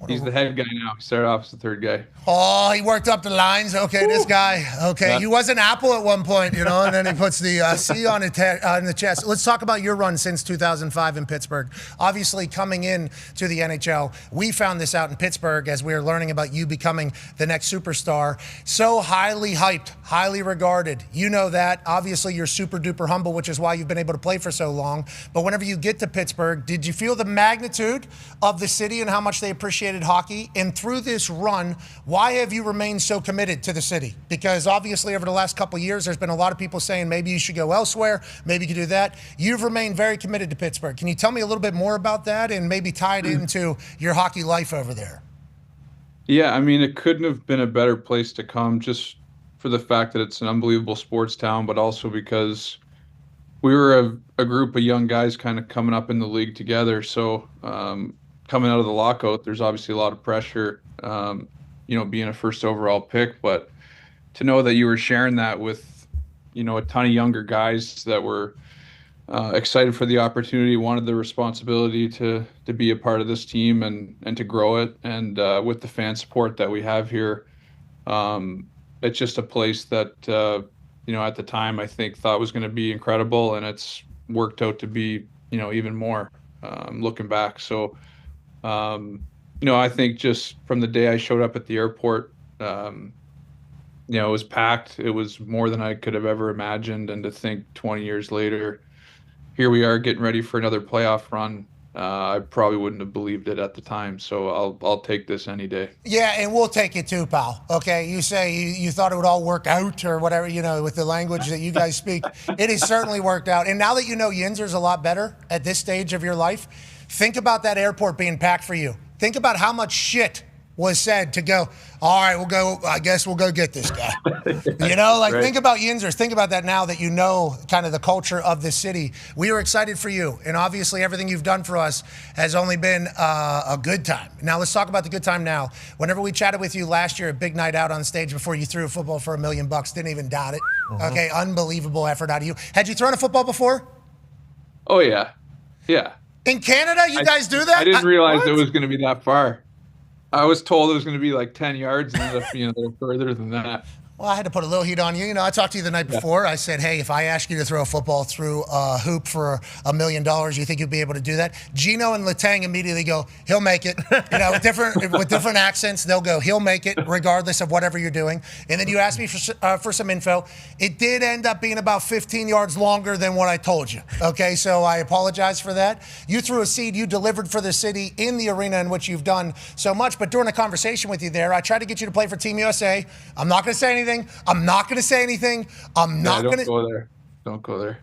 S11: He's the head guy now. He started off as the third guy.
S3: Oh, he worked up the lines. Okay, this guy. Okay,
S11: Yeah.
S3: he was an Apple at one point, and then he puts the C on the chest. Let's talk about your run since 2005 in Pittsburgh. Obviously, coming in to the NHL, we found this out in Pittsburgh as we were learning about you becoming the next superstar. So highly hyped, highly regarded. You know that. Obviously, you're super duper humble, which is why you've been able to play for so long. But whenever you get to Pittsburgh, did you feel the magnitude of the city and how much they appreciated hockey? And through this run, why have you remained so committed to the city? Because obviously over the last couple of years, there's been a lot of people saying maybe you should go elsewhere, maybe you could do that. You've remained very committed to Pittsburgh. Can you tell me a little bit more about that and maybe tie it into your hockey life over there?
S11: Yeah, I mean, it couldn't have been a better place to come just for the fact that it's an unbelievable sports town, but also because we were a group of young guys kind of coming up in the league together. So coming out of the lockout, there's obviously a lot of pressure, being a first overall pick, but to know that you were sharing that with, a ton of younger guys that were excited for the opportunity, wanted the responsibility to be a part of this team and to grow it. And with the fan support that we have here, it's just a place that, at the time I think thought was going to be incredible, and it's worked out to be, even more looking back. So, I think just from the day I showed up at the airport, it was packed. It was more than I could have ever imagined. And to think 20 years later, here we are getting ready for another playoff run. I probably wouldn't have believed it at the time. So I'll take this any day.
S3: Yeah, and we'll take it too, pal. Okay, you say you thought it would all work out or whatever, with the language that you guys speak. It has certainly worked out. And now that you know Yinzer's a lot better at this stage of your life, think about that airport being packed for you. Think about how much shit was said to go, all right, I guess we'll go get this guy.
S11: Right.
S3: Think about Yinzers. Think about that now that you know kind of the culture of this city. We are excited for you. And obviously everything you've done for us has only been a good time. Now let's talk about the good time now. Whenever we chatted with you last year, a big night out on stage before you threw a football for $1 million, didn't even doubt it. Okay, unbelievable effort out of you. Had you thrown a football before?
S11: Oh, yeah. Yeah.
S3: In Canada, you guys do that?
S11: I didn't realize it was going to be that far. I was told it was going to be like 10 yards and ended up being a little further than that.
S3: Well, I had to put a little heat on you. I talked to you the night before. I said, hey, if I ask you to throw a football through a hoop for $1 million, you think you'd be able to do that? Gino and Letang immediately go, he'll make it. With different accents, they'll go, he'll make it regardless of whatever you're doing. And then you asked me for some info. It did end up being about 15 yards longer than what I told you. Okay, so I apologize for that. You threw a seed. You delivered for the city in the arena in which you've done so much. But during a conversation with you there, I tried to get you to play for Team USA. I'm not going to say anything. I'm not going to say anything. I'm not going to
S11: go there. Don't go there.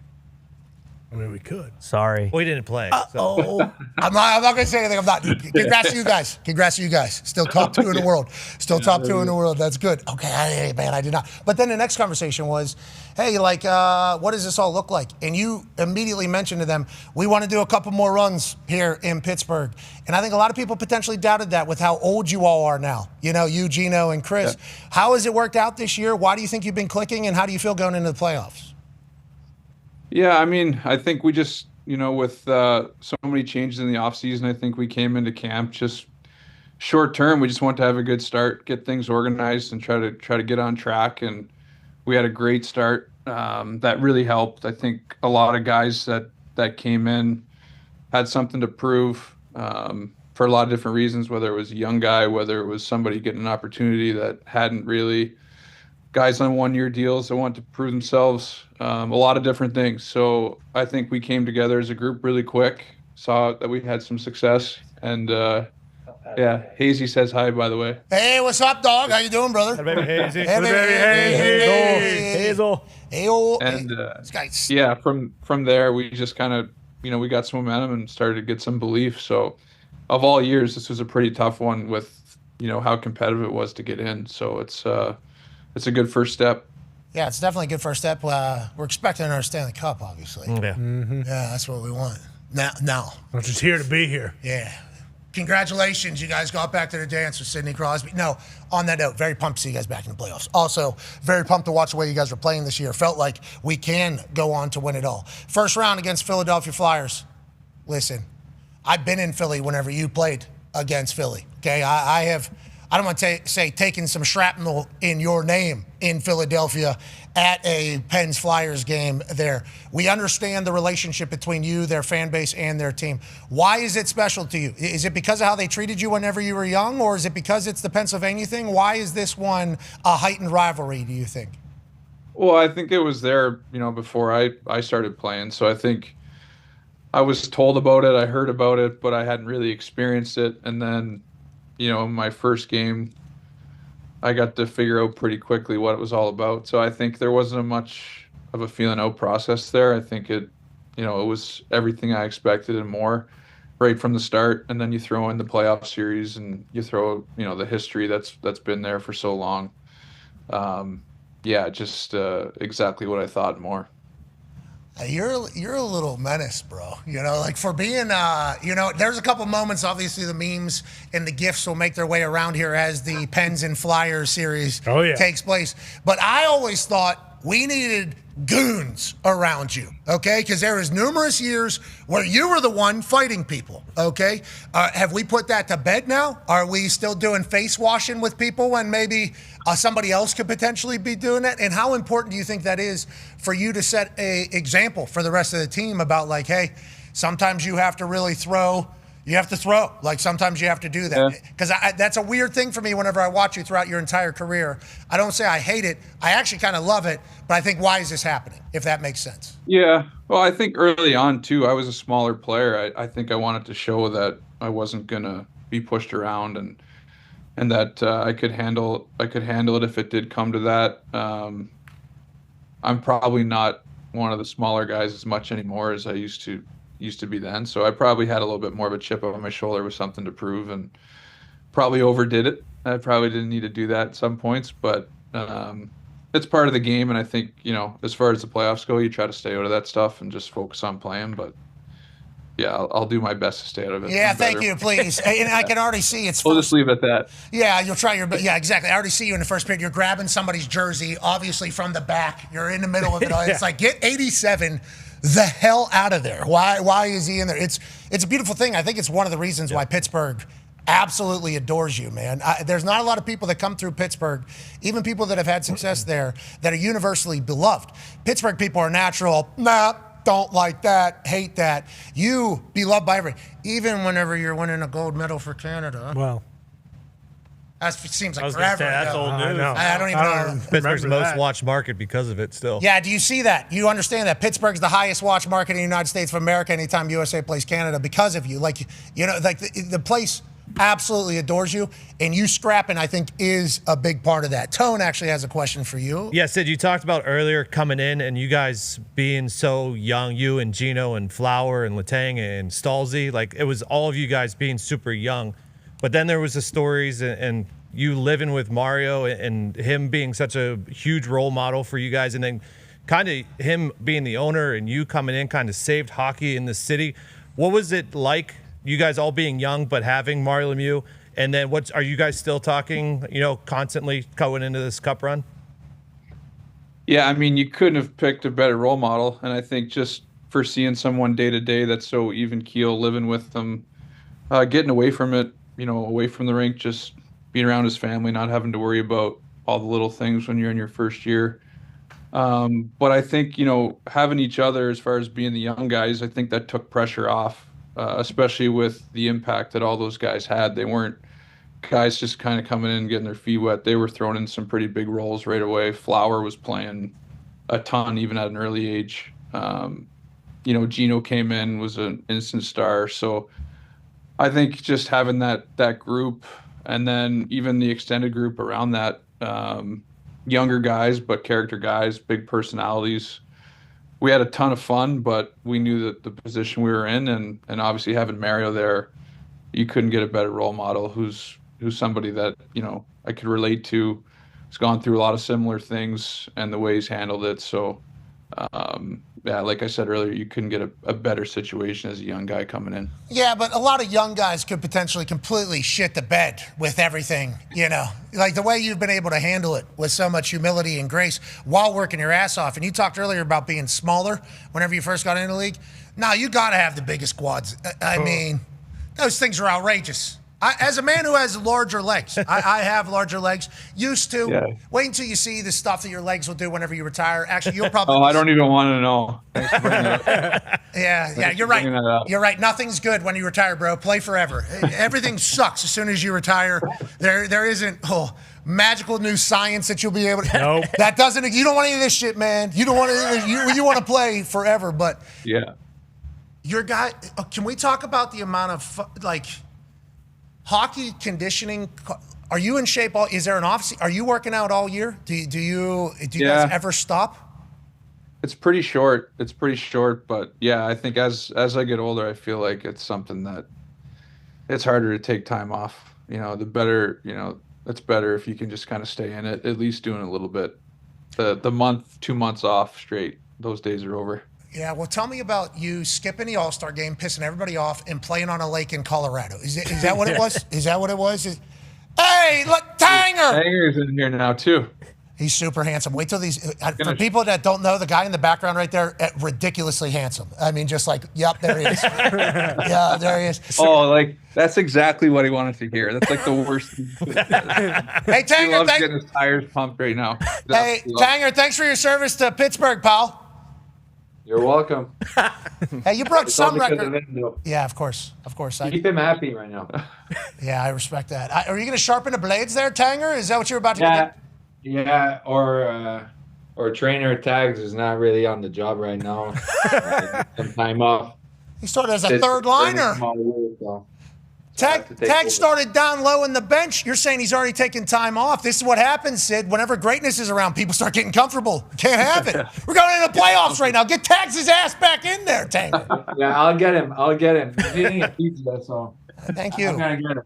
S6: I mean, we could.
S9: Sorry.
S5: We didn't play.
S3: Oh, I'm not going to say anything. I'm not. Congrats to you guys. Congrats to you guys. Still top 2 in the world. Still top 2 in the world. That's good. Okay, man, I did not. But then the next conversation was, hey, what does this all look like? And you immediately mentioned to them, we want to do a couple more runs here in Pittsburgh. And I think a lot of people potentially doubted that with how old you all are now. You, Gino, and Chris. Yeah. How has it worked out this year? Why do you think you've been clicking? And how do you feel going into the playoffs?
S11: Yeah, I mean, I think we just, with so many changes in the offseason, I think we came into camp just short term. We just want to have a good start, get things organized, and try to get on track. And we had a great start. That really helped. I think a lot of guys that came in had something to prove for a lot of different reasons, whether it was a young guy, whether it was somebody getting an opportunity that hadn't really, guys on 1-year deals that want to prove themselves, a lot of different things. So I think we came together as a group really quick, saw that we had some success, and Hazy says hi, by the way.
S3: Hey, what's up, dog? How you doing, brother?
S5: Hey, baby Hazy.
S3: Hey, baby
S9: Hazel.
S11: And from there, we just kind of, we got some momentum and started to get some belief. So of all years, this was a pretty tough one with, how competitive it was to get in. So it's a good first step.
S3: Yeah, it's definitely a good first step. We're expecting our Stanley Cup, obviously.
S5: Yeah.
S3: Mm-hmm. Yeah, that's what we want. Now.
S6: I'm just here to be here.
S3: Yeah. Congratulations, you guys got back to the dance with Sidney Crosby. No, on that note, very pumped to see you guys back in the playoffs. Also, very pumped to watch the way you guys were playing this year. Felt like we can go on to win it all. First round against Philadelphia Flyers. Listen, I've been in Philly whenever you played against Philly. Okay, I don't want to say taking some shrapnel in your name in Philadelphia at a Pens Flyers game there. We understand the relationship between you, their fan base, and their team. Why is it special to you? Is it because of how they treated you whenever you were young, or is it because it's the Pennsylvania thing? Why is this one a heightened rivalry, do you think?
S11: Well, I think it was there, before I started playing. So I think I was told about it, I heard about it, but I hadn't really experienced it. And then, my first game, I got to figure out pretty quickly what it was all about. So I think there wasn't much of a feeling out process there. I think it was everything I expected and more right from the start. And then you throw in the playoff series and you throw, the history that's been there for so long. Just exactly what I thought more.
S3: You're a little menace, bro. For being, there's a couple moments, obviously the memes and the GIFs will make their way around here as the Pens and Flyers series takes place. But I always thought we needed goons around you, okay? Because there was numerous years where you were the one fighting people, okay? Have we put that to bed now? Are we still doing face washing with people when maybe somebody else could potentially be doing that? And how important do you think that is for you to set a example for the rest of the team about hey, sometimes you have to really throw You have to throw. Like, sometimes you have to do that. Because that's a weird thing for me whenever I watch you throughout your entire career. I don't say I hate it. I actually kind of love it. But I think, why is this happening, if that makes sense?
S11: Yeah. Well, I think early on, too, I was a smaller player. I think I wanted to show that I wasn't going to be pushed around and that I could handle it if it did come to that. I'm probably not one of the smaller guys as much anymore as I used to be then. So I probably had a little bit more of a chip on my shoulder with something to prove and probably overdid it. I probably didn't need to do that at some points, but it's part of the game. And I think, as far as the playoffs go, you try to stay out of that stuff and just focus on playing. But yeah, I'll do my best to stay out of it.
S3: Yeah, thank you, please. And I can already see it's.
S11: We'll just leave it at that.
S3: Yeah, you'll try your best. Yeah, exactly. I already see you in the first period. You're grabbing somebody's jersey, obviously from the back. You're in the middle of it all. It's like, get 87 the hell out of there. Why is he in there? It's a beautiful thing. I think it's one of the reasons why Pittsburgh absolutely adores you, man. There's not a lot of people that come through Pittsburgh, even people that have had success there, that are universally beloved. Pittsburgh people are natural. Nah, don't like that, hate that. You be loved by everybody, even whenever you're winning a gold medal for Canada.
S6: Well,
S3: that seems like
S5: I was
S3: forever
S5: gonna say, that's
S3: ago.
S5: old news.
S3: I don't even know.
S5: Pittsburgh's most watched market because of it still.
S3: Yeah, do you see that? You understand that Pittsburgh's the highest watched market in the United States of America anytime USA plays Canada because of you. Like, the place absolutely adores you, and you scrapping, I think, is a big part of that. Tone actually has a question for you.
S5: Yeah, Sid, you talked about earlier coming in and you guys being so young, you and Gino and Flower and Letang and Stalzy, like it was all of you guys being super young. But then there was the stories and you living with Mario and him being such a huge role model for you guys, and then kind of him being the owner and you coming in kind of saved hockey in the city. What was it like, you guys all being young but having Mario Lemieux? And then are you guys still talking, constantly going into this cup run?
S11: Yeah, I mean, you couldn't have picked a better role model. And I think just for seeing someone day to day that's so even keel, living with them, getting away from it, away from the rink, just being around his family, not having to worry about all the little things when you're in your first year. But I think, having each other as far as being the young guys, I think that took pressure off, especially with the impact that all those guys had. They weren't guys just kind of coming in and getting their feet wet. They were thrown in some pretty big roles right away. Flower was playing a ton, even at an early age. Gino came in, was an instant star. So I think just having that group, and then even the extended group around that, younger guys, but character guys, big personalities. We had a ton of fun, but we knew that the position we were in, and obviously having Mario there, you couldn't get a better role model who's somebody that, I could relate to. He's gone through a lot of similar things and the way he's handled it. So, yeah, like I said earlier, you couldn't get a better situation as a young guy coming in.
S3: Yeah, but a lot of young guys could potentially completely shit the bed with everything, Like the way you've been able to handle it with so much humility and grace while working your ass off. And you talked earlier about being smaller whenever you first got into the league. Now, you got to have the biggest squads. I mean, those things are outrageous. As a man who has larger legs, I have larger legs. Used to. Yeah. Wait until you see the stuff that your legs will do whenever you retire. Actually, you'll probably.
S11: I don't even want to know. Thanks for bringing it up.
S3: Yeah, you're right. You're right. Nothing's good when you retire, bro. Play forever. Everything sucks as soon as you retire. There isn't magical new science that you'll be able to.
S6: Nope.
S3: That doesn't. You don't want any of this shit, man. You don't want any. You want to play forever, but.
S11: Yeah.
S3: Your guy. Can we talk about the amount of hockey conditioning? Are you in shape? Is there an off? Are you working out all year? Do you guys ever stop?
S11: It's pretty short. But yeah, I think as I get older, I feel like it's something that it's harder to take time off. The better. It's better if you can just kind of stay in it, at least doing a little bit. The month, 2 months off straight, those days are over.
S3: Yeah, well, tell me about you skipping the All-Star game, pissing everybody off, and playing on a lake in Colorado. Is that what it was? Is that what it was? Hey, look, Tanger!
S11: Tanger's in here now, too.
S3: He's super handsome. Wait till these... For people that don't know, the guy in the background right there, ridiculously handsome. I mean, just like, yep, there he is. Yeah, there he is.
S11: Oh, that's exactly what he wanted to hear. That's like the worst.
S3: Hey, Tanger,
S11: he loves getting his tires pumped right now.
S3: Hey, Tanger, thanks for your service to Pittsburgh, pal.
S12: You're welcome.
S3: Hey, you broke
S12: It's
S3: some
S12: all because
S3: record.
S12: of him, though.
S3: Yeah, of course.
S12: Keep him happy right now.
S3: Yeah, I respect that. Are you going to sharpen the blades there, Tanger? Is that what you're about to
S12: Yeah, yeah. Or trainer Tags is not really on the job right now. Some time off.
S3: He started as a third liner. Tag started down low in the bench. You're saying he's already taken time off. This is what happens, Sid. Whenever greatness is around, people start getting comfortable. Can't have it. We're going into the playoffs right now. Get Tags' ass back in there, Tank.
S12: Yeah, I'll get him. He's eating a pizza, so.
S3: Thank you.
S12: I'm gonna get him.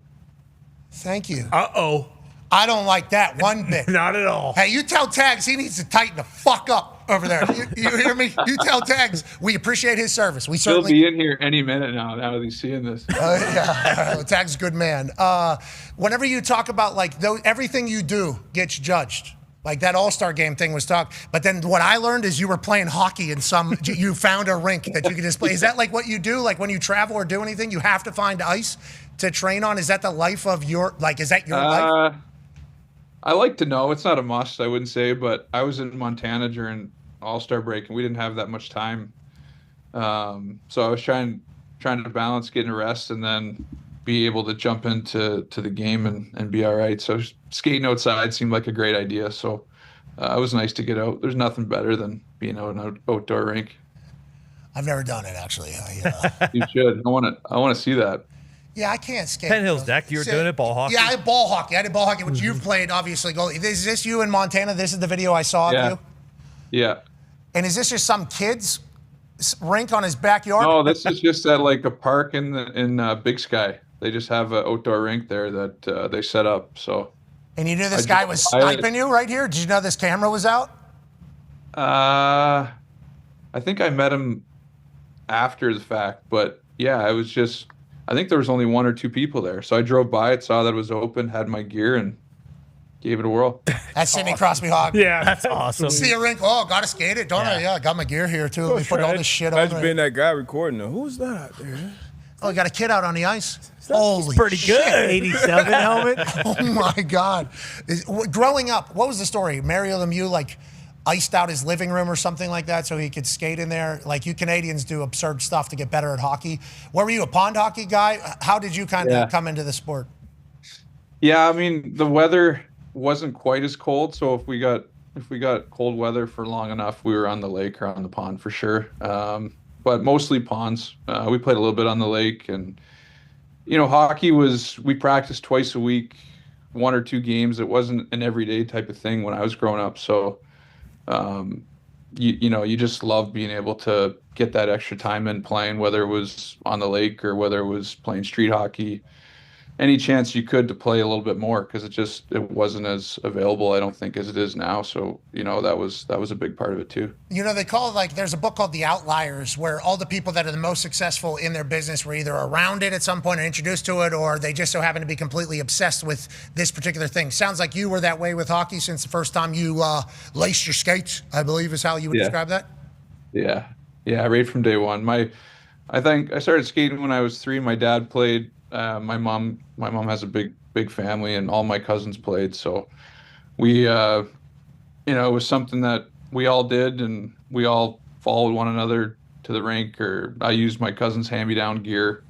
S3: Thank you.
S6: Uh-oh.
S3: I don't like that one bit.
S6: Not at all.
S3: Hey, you tell Tags he needs to tighten the fuck up over there. You hear me? You tell Tags we appreciate his service. We
S11: He'll
S3: certainly
S11: be in here any minute now that he's seeing this.
S3: Yeah, Tag's a good man. Whenever you talk about everything you do gets judged. Like that All-Star game thing was talk. But then what I learned is you were playing hockey in you found a rink that you could just play. Is that like what you do? Like when you travel or do anything, you have to find ice to train on? Is that the life of is that your life?
S11: I like to know. It's not a must, I wouldn't say, but I was in Montana during All-Star break and we didn't have that much time. So I was trying to balance getting a rest and then be able to jump into the game and be all right. So skating outside seemed like a great idea. So it was nice to get out. There's nothing better than being out in an outdoor rink.
S3: I've never done it actually.
S11: You should. I want to see that.
S3: Yeah, I can't skate.
S5: Penn Hills Deck, you were doing it, ball hockey?
S3: Yeah, I did ball hockey, which you've played, obviously. Is this you in Montana? This is the video I saw of you?
S11: Yeah.
S3: And is this just some kid's rink on his backyard?
S11: No, this is just at like a park in Big Sky. They just have an outdoor rink there that they set up. So.
S3: And you knew this guy was sniping you right here? Did you know this camera was out?
S11: I think I met him after the fact, but yeah, I think there was only one or two people there. So I drove by it, saw that it was open, had my gear, and gave it a whirl.
S3: That's Sidney Crosby Hogg.
S6: Yeah,
S9: that's awesome.
S3: See a rink. Oh, got to skate it, don't I? Yeah, I got my gear here, too. Let me put all this shit on.
S1: Imagine being that guy recording it. Who's that out there?
S3: Oh, you got a kid out on the ice? Holy
S9: pretty
S3: shit.
S9: good. 87 helmet.
S3: Oh, my God. Growing up, what was the story? Mario Lemieux, iced out his living room or something like that so he could skate in there? Like, you Canadians do absurd stuff to get better at hockey. Were you a pond hockey guy? How did you kind of come into the sport?
S11: Yeah, I mean, the weather wasn't quite as cold, so if we got cold weather for long enough, we were on the lake or on the pond for sure. But mostly ponds. We played a little bit on the lake, and hockey we practiced twice a week, 1 or 2 games. It wasn't an everyday type of thing when I was growing up, so you just love being able to get that extra time in playing, whether it was on the lake or whether it was playing street hockey. Any chance you could to play a little bit more, because it wasn't as available, I don't think, as it is now. So that was a big part of it too.
S3: They call it there's a book called The Outliers, where all the people that are the most successful in their business were either around it at some point or introduced to it, or they just so happen to be completely obsessed with this particular thing. Sounds like you were that way with hockey since the first time you laced your skates, I believe is how you would describe that.
S11: Yeah, right from day one. I think I started skating when I was 3. My dad played. My mom has a big family, and all my cousins played. So we, it was something that we all did, and we all followed one another to the rink, or I used my cousin's hand-me-down gear.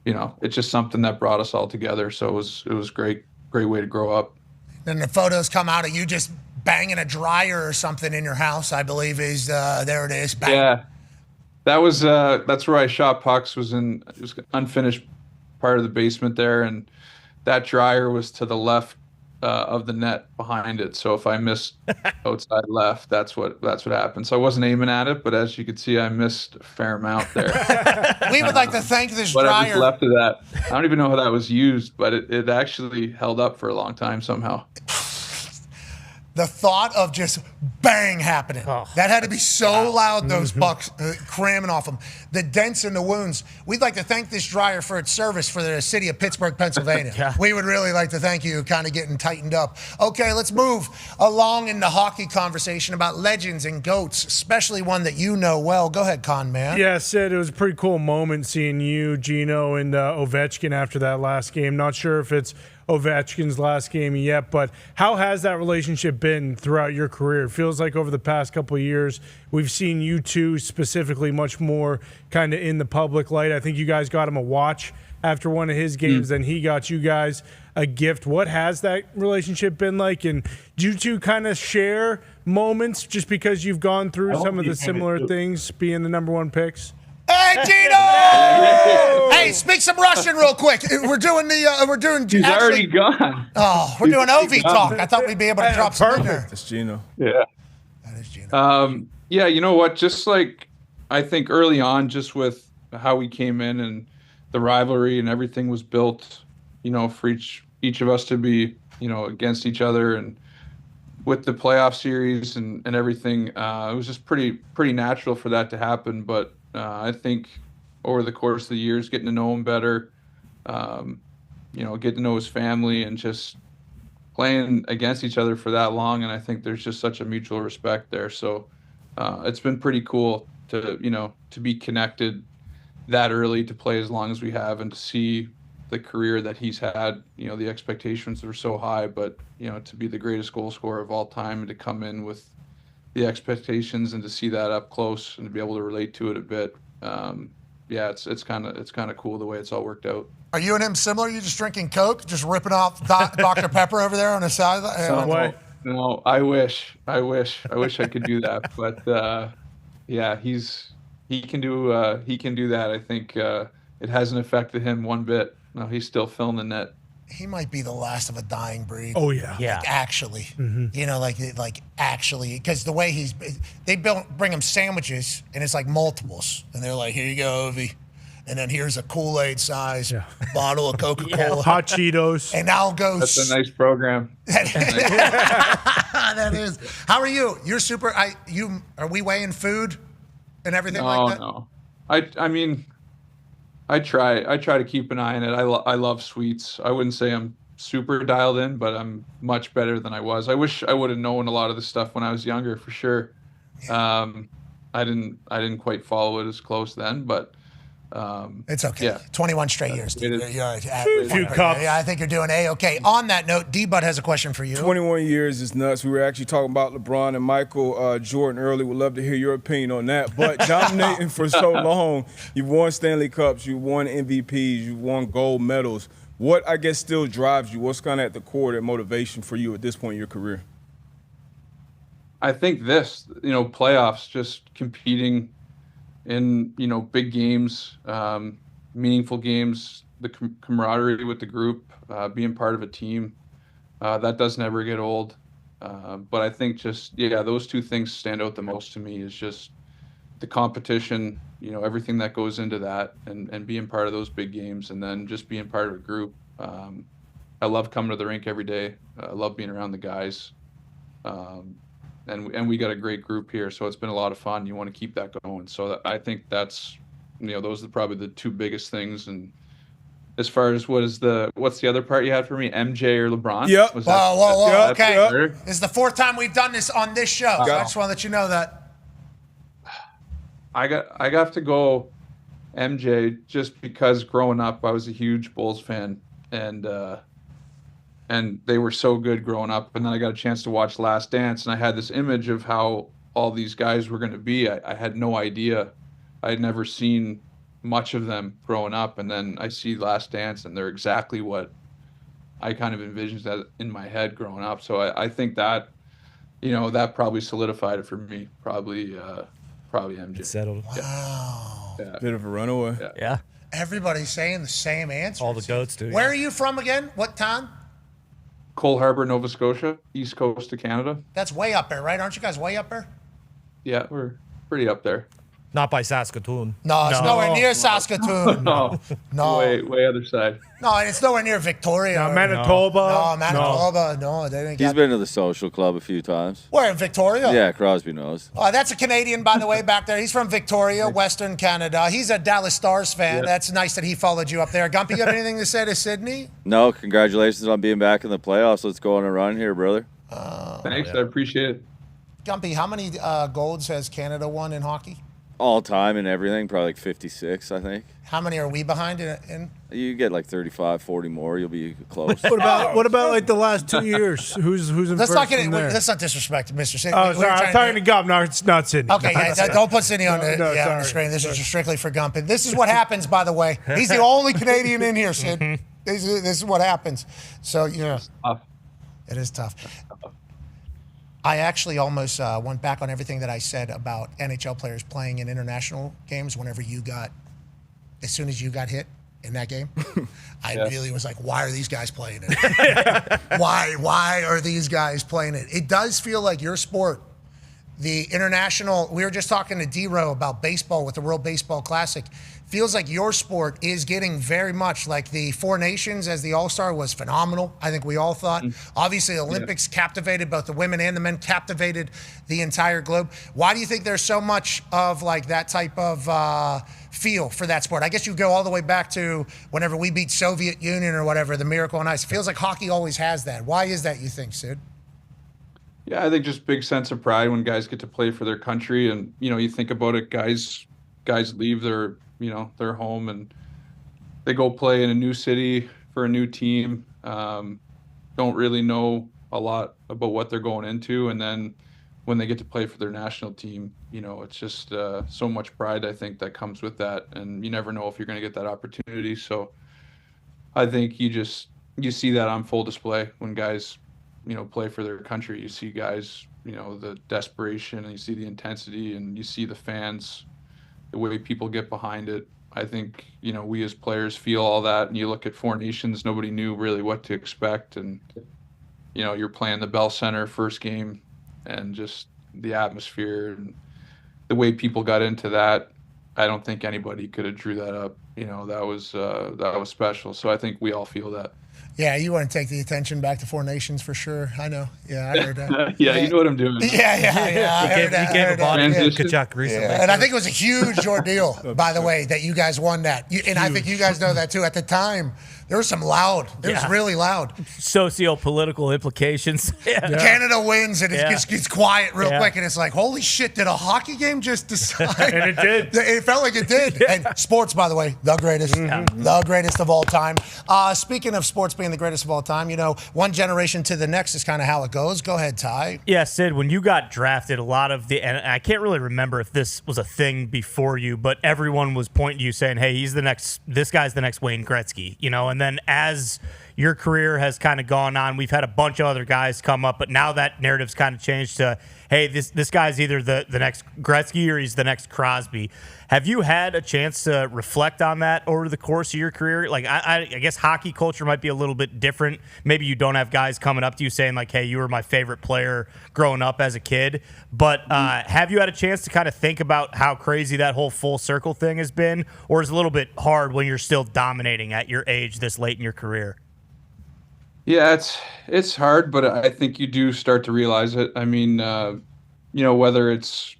S11: It's just something that brought us all together. So it was great way to grow up.
S3: Then the photos come out of you just banging a dryer or something in your house, I believe is, there it is. Bang.
S11: Yeah, that's where I shot pucks, it was unfinished part of the basement there, and that dryer was to the left of the net behind it. So if I missed outside left, that's what happened. So I wasn't aiming at it, but as you could see, I missed a fair amount there.
S3: We would like to thank this
S11: dryer.
S3: dryer.
S11: Whatever's left of that, I don't even know how that was used, but it actually held up for a long time somehow.
S3: The thought of just bang happening. That had to be so loud, those bucks cramming off them. The dents and the wounds. We'd like to thank this dryer for its service for the city of Pittsburgh, Pennsylvania. We would really like to thank you, kind of getting tightened up. Okay, let's move along in the hockey conversation about legends and GOATs, especially one that you know well. Go ahead, Con Man.
S6: Yeah, Sid, it was a pretty cool moment seeing you, Gino, and Ovechkin after that last game. Not sure if it's Ovechkin's last game yet, but how has that relationship been throughout your career? It feels like over the past couple of years, we've seen you two specifically much more kind of in the public light. I think you guys got him a watch after one of his games, then he got you guys a gift. What has that relationship been like? And do you two kind of share moments just because you've gone through some of the similar things, being the number one picks?
S3: Hey, Gino! Hey, speak some Russian real quick. We're doing
S11: He's already gone.
S3: Oh, we're doing OV talk. I thought we'd be able to drop some in there.
S1: That's Gino.
S11: Yeah.
S3: That is Gino.
S11: Yeah, you know what? Just like I think early on, just with how we came in and the rivalry and everything was built, for each of us to be, against each other, and with the playoff series and everything, it was just pretty natural for that to happen. But I think over the course of the years, getting to know him better, getting to know his family, and just playing against each other for that long, and I think there's just such a mutual respect there. So it's been pretty cool to be connected that early, to play as long as we have, and to see the career that he's had. The expectations are so high, but to be the greatest goal scorer of all time, and to come in with the expectations, and to see that up close and to be able to relate to it a bit. It's kind of cool the way it's all worked out.
S3: Are you and him similar? You just drinking Coke, just ripping off Dr. Pepper over there on the side of the
S11: No, I wish I could do that, but he can do that. I think it hasn't affected him one bit. No, he's still filling the net.
S3: He might be the last of a dying breed.
S6: Oh yeah,
S3: like, actually, like actually, because the way they bring him sandwiches, and it's like multiples, and they're like, here you go, Ovi, and then here's a Kool-Aid size bottle of Coca-Cola,
S6: hot Cheetos,
S3: and now go.
S11: That's a nice program.
S3: That is. How are you? You're super. Are we weighing food and everything like that?
S11: No. I mean, I try to keep an eye on it. I love sweets. I wouldn't say I'm super dialed in, but I'm much better than I was. I wish I would have known a lot of this stuff when I was younger, for sure. I didn't quite follow it as close then, but
S3: it's okay.
S11: Yeah.
S3: 21 straight years. Dude. You're a
S6: few cups.
S3: Yeah, I think you're doing A-okay. On that note, D-Bud has a question for you.
S1: 21 years is nuts. We were actually talking about LeBron and Michael Jordan earlier. Would love to hear your opinion on that. But dominating for so long, you've won Stanley Cups, you've won MVPs, you've won gold medals. What, I guess, still drives you? What's kind of at the core of that motivation for you at this point in your career?
S11: I think playoffs, just competing in, big games, meaningful games, the camaraderie with the group, being part of a team, that doesn't ever get old. But I think those two things stand out the most to me, is just the competition, everything that goes into that, and being part of those big games, and then just being part of a group. I love coming to the rink every day. I love being around the guys. And we got a great group here, so it's been a lot of fun. You want to keep that going. So I think that's, those are probably the two biggest things. And as far as what's the other part you had for me, MJ or LeBron?
S1: Yep.
S3: Whoa. Okay. This is the fourth time we've done this on this show. So I just want to let you know that.
S11: I got to go MJ, just because growing up I was a huge Bulls fan, and they were so good growing up. And then I got a chance to watch Last Dance, and I had this image of how all these guys were going to be. I had no idea. I had never seen much of them growing up. And then I see Last Dance, and they're exactly what I kind of envisioned that in my head growing up. So I think that, that probably solidified it for me. Probably MJ.
S5: It's settled.
S3: Wow.
S11: Yeah.
S1: Bit of a runaway.
S9: Yeah.
S3: Everybody's saying the same answer.
S5: All the goats do.
S3: Where are you from again? What town?
S11: Cole Harbour, Nova Scotia, east coast of Canada.
S3: That's way up there, right? Aren't you guys way up there?
S11: Yeah, we're pretty up there.
S5: Not by Saskatoon.
S3: No, it's nowhere near Saskatoon.
S11: No. Way other side.
S3: No, and it's nowhere near Victoria.
S6: No, Manitoba.
S3: No, Manitoba. No, they didn't
S13: He's been to the social club a few times.
S3: Where, in Victoria?
S13: Yeah, Crosby knows.
S3: Oh, that's a Canadian, by the way, back there. He's from Victoria, Western Canada. He's a Dallas Stars fan.
S11: Yeah.
S3: That's nice that he followed you up there. Gumpy, you have anything to say to Sydney?
S13: No, congratulations on being back in the playoffs. Let's go on a run here, brother.
S11: Thanks, I appreciate it.
S3: Gumpy, how many golds has Canada won in hockey?
S13: all time and everything, probably like 56, I think.
S3: How many are we behind in?
S13: You get like 35, 40 more, you'll be close.
S6: What about like the last 2 years? Who's in
S3: Let's
S6: first
S3: not get
S6: from
S3: it.
S6: there?
S3: Let's not disrespect Mr. Sidney.
S6: Oh, sorry, I'm talking to Gump. No, it's not Sidney.
S3: Okay, don't put Sidney on, on the
S6: sorry.
S3: screen. This is just strictly for Gump. And this is what happens, by the way. He's the only Canadian in here, Sid. This is what happens. So, it is tough. I actually almost went back on everything that I said about NHL players playing in international games as soon as you got hit in that game. I really was like, why are these guys playing it? Why are these guys playing it? It does feel like your sport, the international, we were just talking to D-Row about baseball with the World Baseball Classic. Feels like your sport is getting very much like the Four Nations as the All-Star was phenomenal. I think we all thought. Obviously, the Olympics captivated both the women and the men, captivated the entire globe. Why do you think there's so much of like that type of feel for that sport? I guess you go all the way back to whenever we beat Soviet Union or whatever, the Miracle on Ice. It feels like hockey always has that. Why is that, you think, Sid?
S11: Yeah, I think just big sense of pride when guys get to play for their country. And, you think about it, guys leave their home and they go play in a new city for a new team. Don't really know a lot about what they're going into. And then when they get to play for their national team, it's just so much pride, I think, that comes with that. And you never know if you're going to get that opportunity. So I think you see that on full display when guys, play for their country. You see guys, the desperation, and you see the intensity, and you see the fans, the way people get behind it. I think, we as players feel all that. And you look at Four Nations, nobody knew really what to expect. And, you're playing the Bell Center first game, and just the atmosphere and the way people got into that. I don't think anybody could have drew that up. That was special. So I think we all feel that.
S3: Yeah, you want to take the attention back to Four Nations for sure. I know. Yeah, I heard that.
S11: Yeah, you know what I'm doing.
S3: Yeah.
S5: He gave a body to Kachuk recently.
S3: Yeah. And I think it was a huge ordeal, by the way, that you guys won that. And I think you guys know that too. At the time, there was some loud. It was really loud.
S9: Socio-political implications.
S3: Canada wins, and it gets quiet real quick, and it's like, holy shit, did a hockey game just decide?
S6: And it did.
S3: It felt like it did. And sports, by the way, the greatest. The greatest of all time. Speaking of sports being the greatest of all time, one generation to the next is kind of how it goes. Go ahead, Ty.
S9: Yeah, Sid, when you got drafted, and I can't really remember if this was a thing before you, but everyone was pointing to you saying, hey, this guy's the next Wayne Gretzky, and then as your career has kind of gone on, we've had a bunch of other guys come up, but now that narrative's kind of changed to, hey, this guy's either the next Gretzky or he's the next Crosby. Have you had a chance to reflect on that over the course of your career? Like, I guess hockey culture might be a little bit different. Maybe you don't have guys coming up to you saying, like, hey, you were my favorite player growing up as a kid. But have you had a chance to kind of think about how crazy that whole full circle thing has been? Or is it a little bit hard when you're still dominating at your age this late in your career?
S11: Yeah, it's hard, but I think you do start to realize it. I mean, whether it's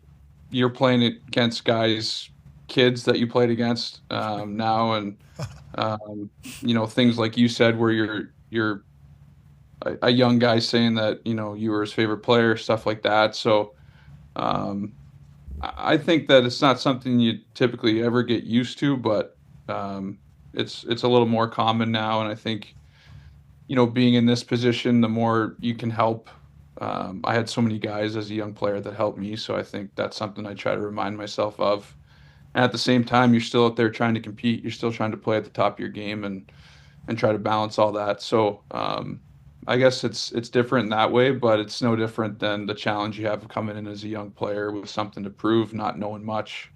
S11: you're playing against kids that you played against now, and things like you said, where you're a young guy saying that you were his favorite player, stuff like that. So I think that it's not something you typically ever get used to, but it's a little more common now, and I think. Being in this position, the more you can help. I had so many guys as a young player that helped me, so I think that's something I try to remind myself of. And at the same time, you're still out there trying to compete. You're still trying to play at the top of your game and try to balance all that. So I guess it's different in that way, but it's no different than the challenge you have coming in as a young player with something to prove, not knowing much.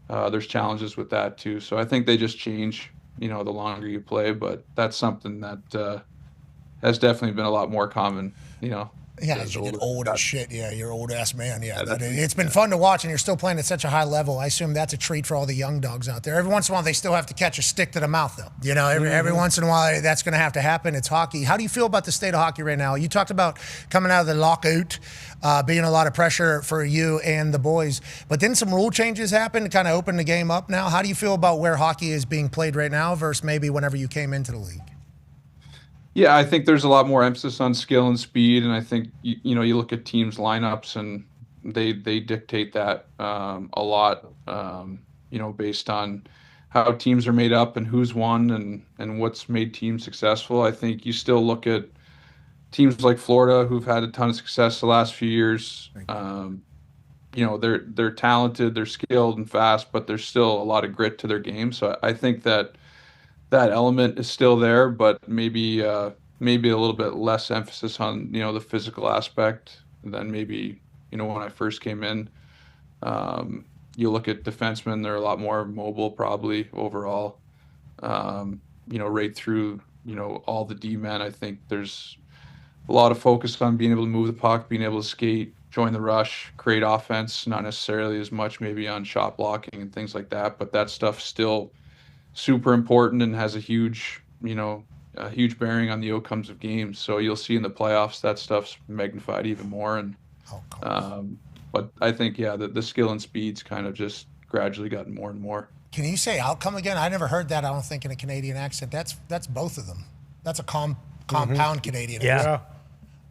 S11: There's challenges with that too. So I think they just change, the longer you play, but that's something that has definitely been a lot more common,
S3: Yeah, as you get old as shit. Yeah, you're an old ass man. Yeah, it's been fun to watch, and you're still playing at such a high level. I assume that's a treat for all the young dogs out there. Every once in a while, they still have to catch a stick to the mouth, though. Every once in a while, that's going to have to happen. It's hockey. How do you feel about the state of hockey right now? You talked about coming out of the lockout, being a lot of pressure for you and the boys, but then some rule changes happened to kind of open the game up now. How do you feel about where hockey is being played right now versus maybe whenever you came into the league?
S11: Yeah, I think there's a lot more emphasis on skill and speed, and I think you look at teams' lineups, and they dictate that a lot. Based on how teams are made up and who's won and what's made teams successful. I think you still look at teams like Florida who've had a ton of success the last few years. They're talented, they're skilled and fast, but there's still a lot of grit to their game. So I think that element is still there, but maybe a little bit less emphasis on the physical aspect than maybe when I first came in. You look at defensemen; they're a lot more mobile, probably overall. Right through all the D-men. I think there's a lot of focus on being able to move the puck, being able to skate, join the rush, create offense. Not necessarily as much maybe on shot blocking and things like that, but that stuff's still super important and has a huge bearing on the outcomes of games. So you'll see in the playoffs that stuff's magnified even more. And but I think the skill and speed's kind of just gradually gotten more and more.
S3: Can you say outcome again? I never heard that. I don't think in a Canadian accent. That's both of them. That's a compound Canadian accent.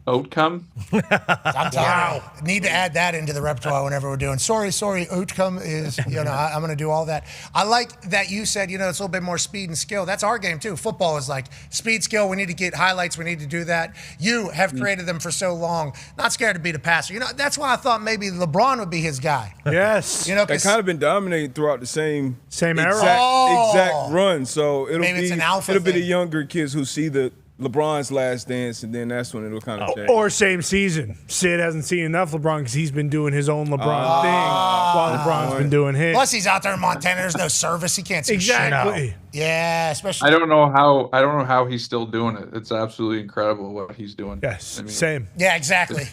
S11: Outcome?
S3: I'm telling you, need to add that into the repertoire whenever we're doing. Sorry, outcome is, I'm going to do all that. I like that you said, it's a little bit more speed and skill. That's our game too. Football is like speed, skill. We need to get highlights. We need to do that. You have created them for so long. Not scared to beat a passer. That's why I thought maybe LeBron would be his guy.
S6: Yes.
S1: They kind of been dominating throughout the same
S6: era.
S1: Exact run. So it'll
S3: it's an alpha
S1: be the
S3: thing.
S1: younger kids who see the LeBron's last dance, and then that's when it'll kind of change.
S6: Or same season. Sid hasn't seen enough LeBron because he's been doing his own LeBron thing while LeBron's been doing his.
S3: Plus, he's out there in Montana. There's no service. He can't see
S6: exactly.
S3: shit. Yeah, especially.
S11: I don't know how he's still doing it. It's absolutely incredible what he's doing.
S6: Yes, same.
S3: Yeah, exactly.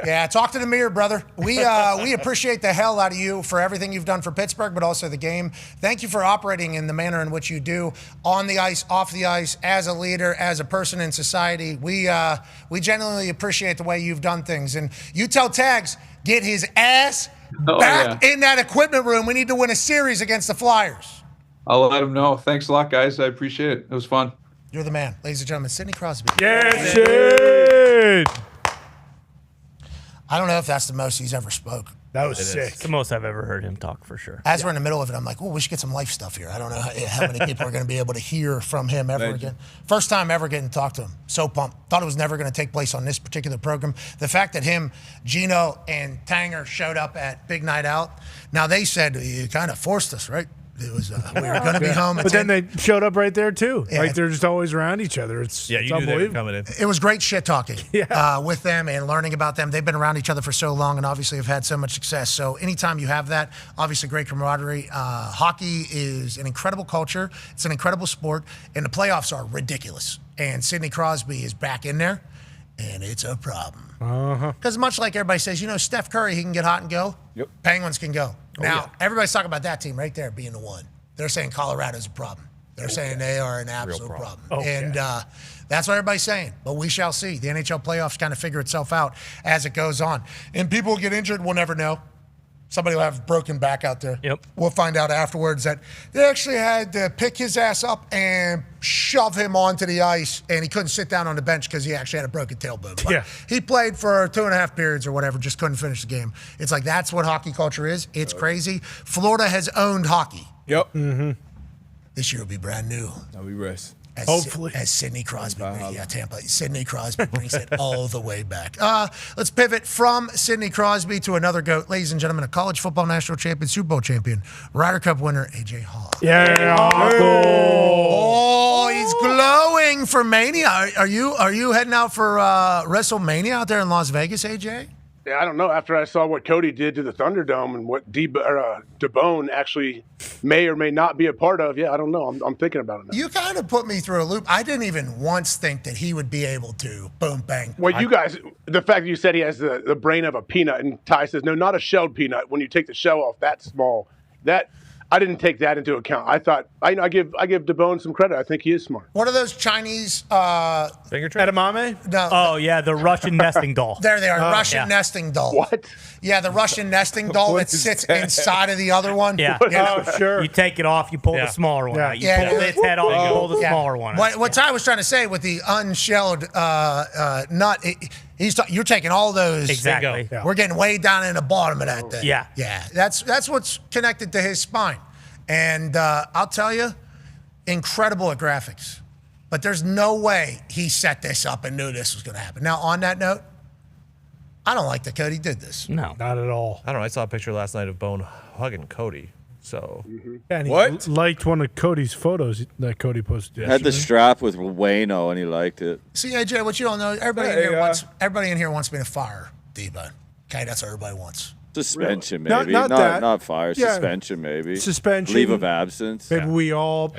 S3: Yeah, talk to the mirror, brother. We appreciate the hell out of you for everything you've done for Pittsburgh, but also the game. Thank you for operating in the manner in which you do on the ice, off the ice, as a leader, as a person in society. We genuinely appreciate the way you've done things. And you tell Tags, get his ass back in that equipment room. We need to win a series against the Flyers.
S11: I'll let him know. Thanks a lot, guys. I appreciate it. It was fun.
S3: You're the man. Ladies and gentlemen, Sidney Crosby.
S6: Yes, Sid!
S3: I don't know if that's the most he's ever spoke.
S6: That was sick.
S9: It's the most I've ever heard him talk for sure.
S3: As we're in the middle of it, I'm like, oh, we should get some life stuff here. I don't know how many people are going to be able to hear from him ever again. First time ever getting to talk to him. So pumped. Thought it was never going to take place on this particular program. The fact that him, Gino, and Tanger showed up at Big Night Out. Now, they said, you kind of forced us, right? It was we were going to be home.
S6: But then they showed up right there too.
S3: Yeah.
S6: Like they're just always around each other. It's
S5: you knew they were coming in.
S3: It was great shit talking with them and learning about them. They've been around each other for so long and obviously have had so much success. So anytime you have that, obviously great camaraderie. Hockey is an incredible culture. It's an incredible sport, and the playoffs are ridiculous. And Sidney Crosby is back in there, and it's a problem. Because much like everybody says, Steph Curry, he can get hot and go.
S1: Yep.
S3: Penguins can go. Now, everybody's talking about that team right there being the one. They're saying Colorado's a problem. They're saying they are an absolute problem. And that's what everybody's saying. But we shall see. The NHL playoffs kind of figure itself out as it goes on. And people will get injured. We'll never know. Somebody will have a broken back out there.
S9: Yep.
S3: We'll find out afterwards that they actually had to pick his ass up and shove him onto the ice, and he couldn't sit down on the bench because he actually had a broken tailbone. But he played for 2.5 periods or whatever, just couldn't finish the game. It's like that's what hockey culture is. It's crazy. Florida has owned hockey.
S1: Yep.
S3: This year will be brand new.
S1: I'll be rest.
S6: Hopefully.
S3: As Sidney Crosby, Tampa. Sidney Crosby brings it all the way back. Let's pivot from Sidney Crosby to another GOAT. Ladies and gentlemen, a college football national champion, Super Bowl champion, Ryder Cup winner, AJ Hall. Oh, he's glowing for Mania. Are you heading out for WrestleMania out there in Las Vegas, AJ?
S14: Yeah, I don't know. After I saw what Cody did to the Thunderdome and what DeBone actually may or may not be a part of, I don't know. I'm thinking about it now.
S3: You kind of put me through a loop. I didn't even once think that he would be able to boom, bang.
S14: Well, you guys, the fact that you said he has the brain of a peanut, and Ty says, no, not a shelled peanut. When you take the shell off that small, I didn't take that into account. I thought I give DeBone some credit. I think he is smart.
S3: What are those Chinese
S5: finger trap?
S6: Edamame?
S3: No.
S9: Oh yeah, the Russian nesting doll.
S3: There they are, Russian nesting doll.
S14: What?
S3: Yeah, the Russian nesting doll that sits inside of the other one.
S9: Yeah.
S6: Oh, sure.
S9: You take it off, you pull the smaller one out. You pull its head off, you pull the smaller one out.
S3: What Ty was trying to say with the unshelled nut, You're taking all those.
S9: Exactly.
S6: Yeah.
S3: We're getting way down in the bottom of that thing.
S9: Yeah.
S3: Yeah. That's what's connected to his spine. And I'll tell you, incredible at graphics. But there's no way he set this up and knew this was going to happen. Now, on that note, I don't like that Cody did this.
S9: No.
S6: Not at all.
S5: I don't know. I saw a picture last night of Bone hugging Cody. So
S6: Yeah, and he
S1: What?
S6: liked one of Cody's photos that Cody posted.
S13: Had the
S6: yesterday.
S13: strap with Wayno, and he liked it.
S3: See, AJ, what you don't know, everybody in here wants me to fire D-Bone. Okay, that's what everybody wants.
S13: Suspension,
S6: Not-
S13: maybe.
S6: not that.
S13: Not fire.
S6: Yeah.
S13: Suspension, maybe.
S6: Suspension.
S13: Leave of absence.
S6: Maybe we all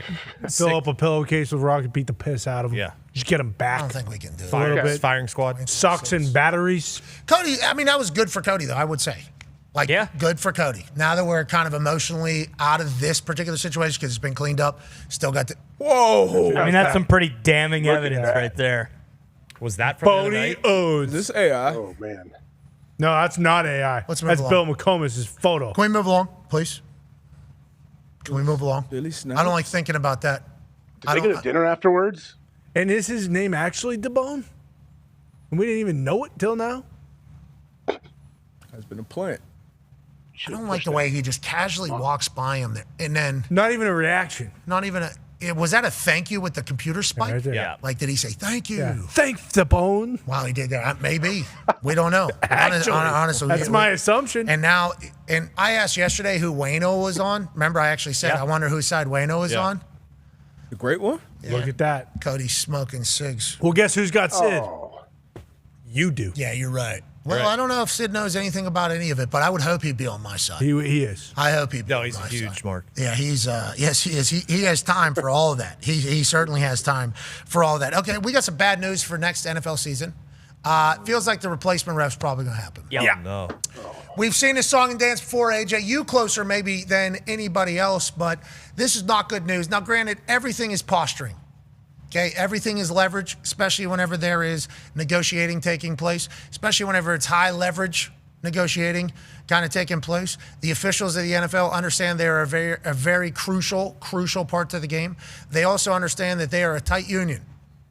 S6: fill up a pillowcase with rock and beat the piss out of him.
S5: Yeah.
S6: Just get him
S3: I
S6: back.
S3: don't think we can do it.
S6: A little bit.
S5: firing squad.
S6: Socks and batteries.
S3: Cody, I mean, that was good for Cody, though, I would say. Like, good for Cody. Now that we're kind of emotionally out of this particular situation because it's been cleaned up, still got the.
S1: Whoa.
S9: I mean, that's some pretty damning evidence right there.
S5: Was that from the other
S6: Phony
S5: night?
S6: O's.
S1: This AI.
S14: Oh man.
S6: No, that's not AI.
S3: Let's move
S6: That's
S3: along.
S6: Bill McComas' photo.
S3: Can we move along, please? Can we move along?
S1: Billy Snipes.
S3: I don't like thinking about that.
S14: Did they get a dinner afterwards?
S6: And is his name actually DeBone? And we didn't even know it till now?
S1: Has been a plant.
S3: I don't like the way he just casually walks by him there. And then,
S6: Not even a reaction.
S3: not even a. Was that a thank you with the computer spike?
S6: right there.
S5: Yeah.
S3: Like, did he say thank you?
S6: Yeah. Thanks, DeBone.
S3: Wow, he did that. Maybe. We don't know. Honestly,
S6: That's my assumption.
S3: And now, and I asked yesterday who Wayno was on. Remember, I actually said, I wonder whose side Wayno is
S5: Yeah.
S3: on.
S1: The great one?
S6: Look at that.
S3: Cody's smoking cigs.
S6: Well, guess who's got Sid? You do.
S3: Yeah, you're right. Well,
S5: Right.
S3: I don't know if Sid knows anything about any of it, but I would hope he'd be on my side.
S6: He is.
S3: I hope he'd be
S5: No,
S3: on
S5: he's
S3: my
S5: huge,
S3: side.
S5: Mark.
S3: Yeah, he's yes, he is. He has time for all of that. He certainly has time for all of that. Okay, we got some bad news for next NFL season. Feels like the replacement ref's probably going to happen.
S9: Yeah.
S5: No.
S3: We've seen this song and dance before, AJ. You closer maybe than anybody else, but this is not good news. Now, granted, everything is posturing. Okay, everything is leverage, especially whenever there is negotiating taking place, especially whenever it's high leverage negotiating kind of taking place. The officials of the NFL understand they are a very crucial part to the game. They also understand that they are a tight union.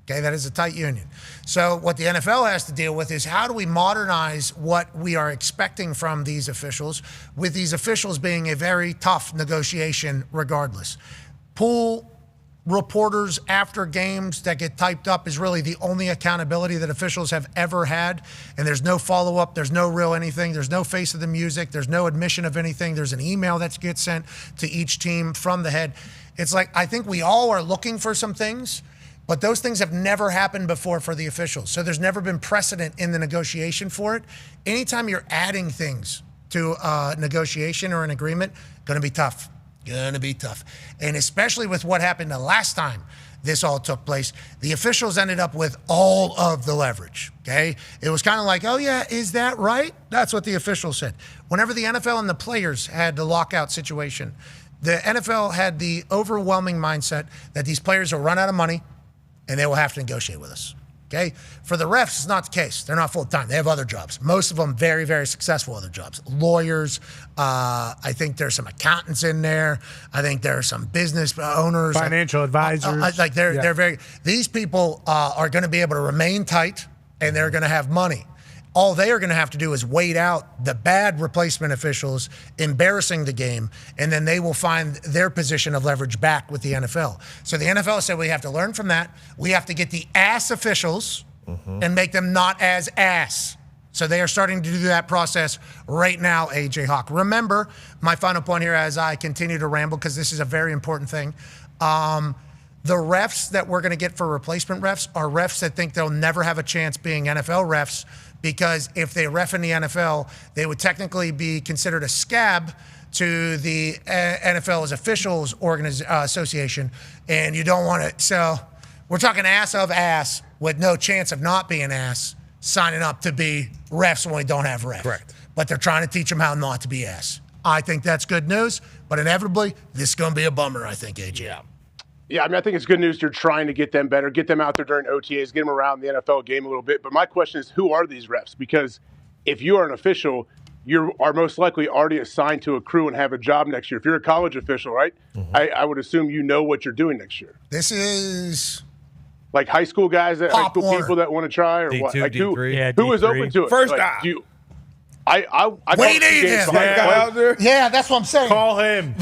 S3: Okay, that is a tight union. So what the NFL has to deal with is how do we modernize what we are expecting from these officials, with these officials being a very tough negotiation regardless. Pool reporters after games that get typed up is really the only accountability that officials have ever had. And there's no follow-up. There's no real anything. There's no face of the music. There's no admission of anything. There's an email that gets sent to each team from the head. It's like, I think we all are looking for some things, but those things have never happened before for the officials. So there's never been precedent in the negotiation for it. Anytime you're adding things to a negotiation or an agreement, going to be tough. Gonna be tough. And especially with what happened the last time this all took place, the officials ended up with all of the leverage, okay? It was kind of like, oh yeah, is that right? That's what the officials said. Whenever the NFL and the players had the lockout situation, the NFL had the overwhelming mindset that these players will run out of money and they will have to negotiate with us. Okay. For the refs, it's not the case. They're not full time. They have other jobs. Most of them very, very successful other jobs. Lawyers. I think there's some accountants in there. I think there are some business owners,
S6: Financial advisors.
S3: Like they're very. These people are going to be able to remain tight, and they're going to have money. All they are going to have to do is wait out the bad replacement officials embarrassing the game, and then they will find their position of leverage back with the NFL. So the NFL said we have to learn from that. We have to get the ass officials and make them not as ass. So they are starting to do that process right now, AJ Hawk. Remember, my final point here as I continue to ramble, because this is a very important thing. The refs that we're going to get for replacement refs are refs that think they'll never have a chance being NFL refs, because if they ref in the NFL, they would technically be considered a scab to the NFL's officials association, and you don't want it. So we're talking ass of ass with no chance of not being ass signing up to be refs when we don't have refs.
S5: Correct.
S3: But they're trying to teach them how not to be ass. I think that's good news, but inevitably, this is going to be a bummer, I think, AJ.
S14: Yeah, I mean, I think it's good news they're trying to get them better, get them out there during OTAs, get them around the NFL game a little bit. But my question is, who are these refs? Because if you are an official, you are most likely already assigned to a crew and have a job next year. If you're a college official, right, I would assume you know what you're doing next year.
S3: This is
S14: Like high school guys, that high
S3: Pop
S14: school
S3: Warner.
S14: people that want to try, or
S5: D2,
S14: what? Like who
S5: D3.
S14: is open to it?
S1: First
S14: like,
S1: down.
S14: do you, I
S3: We need him.
S1: That guy out there.
S3: Yeah, that's what I'm saying.
S6: Call him.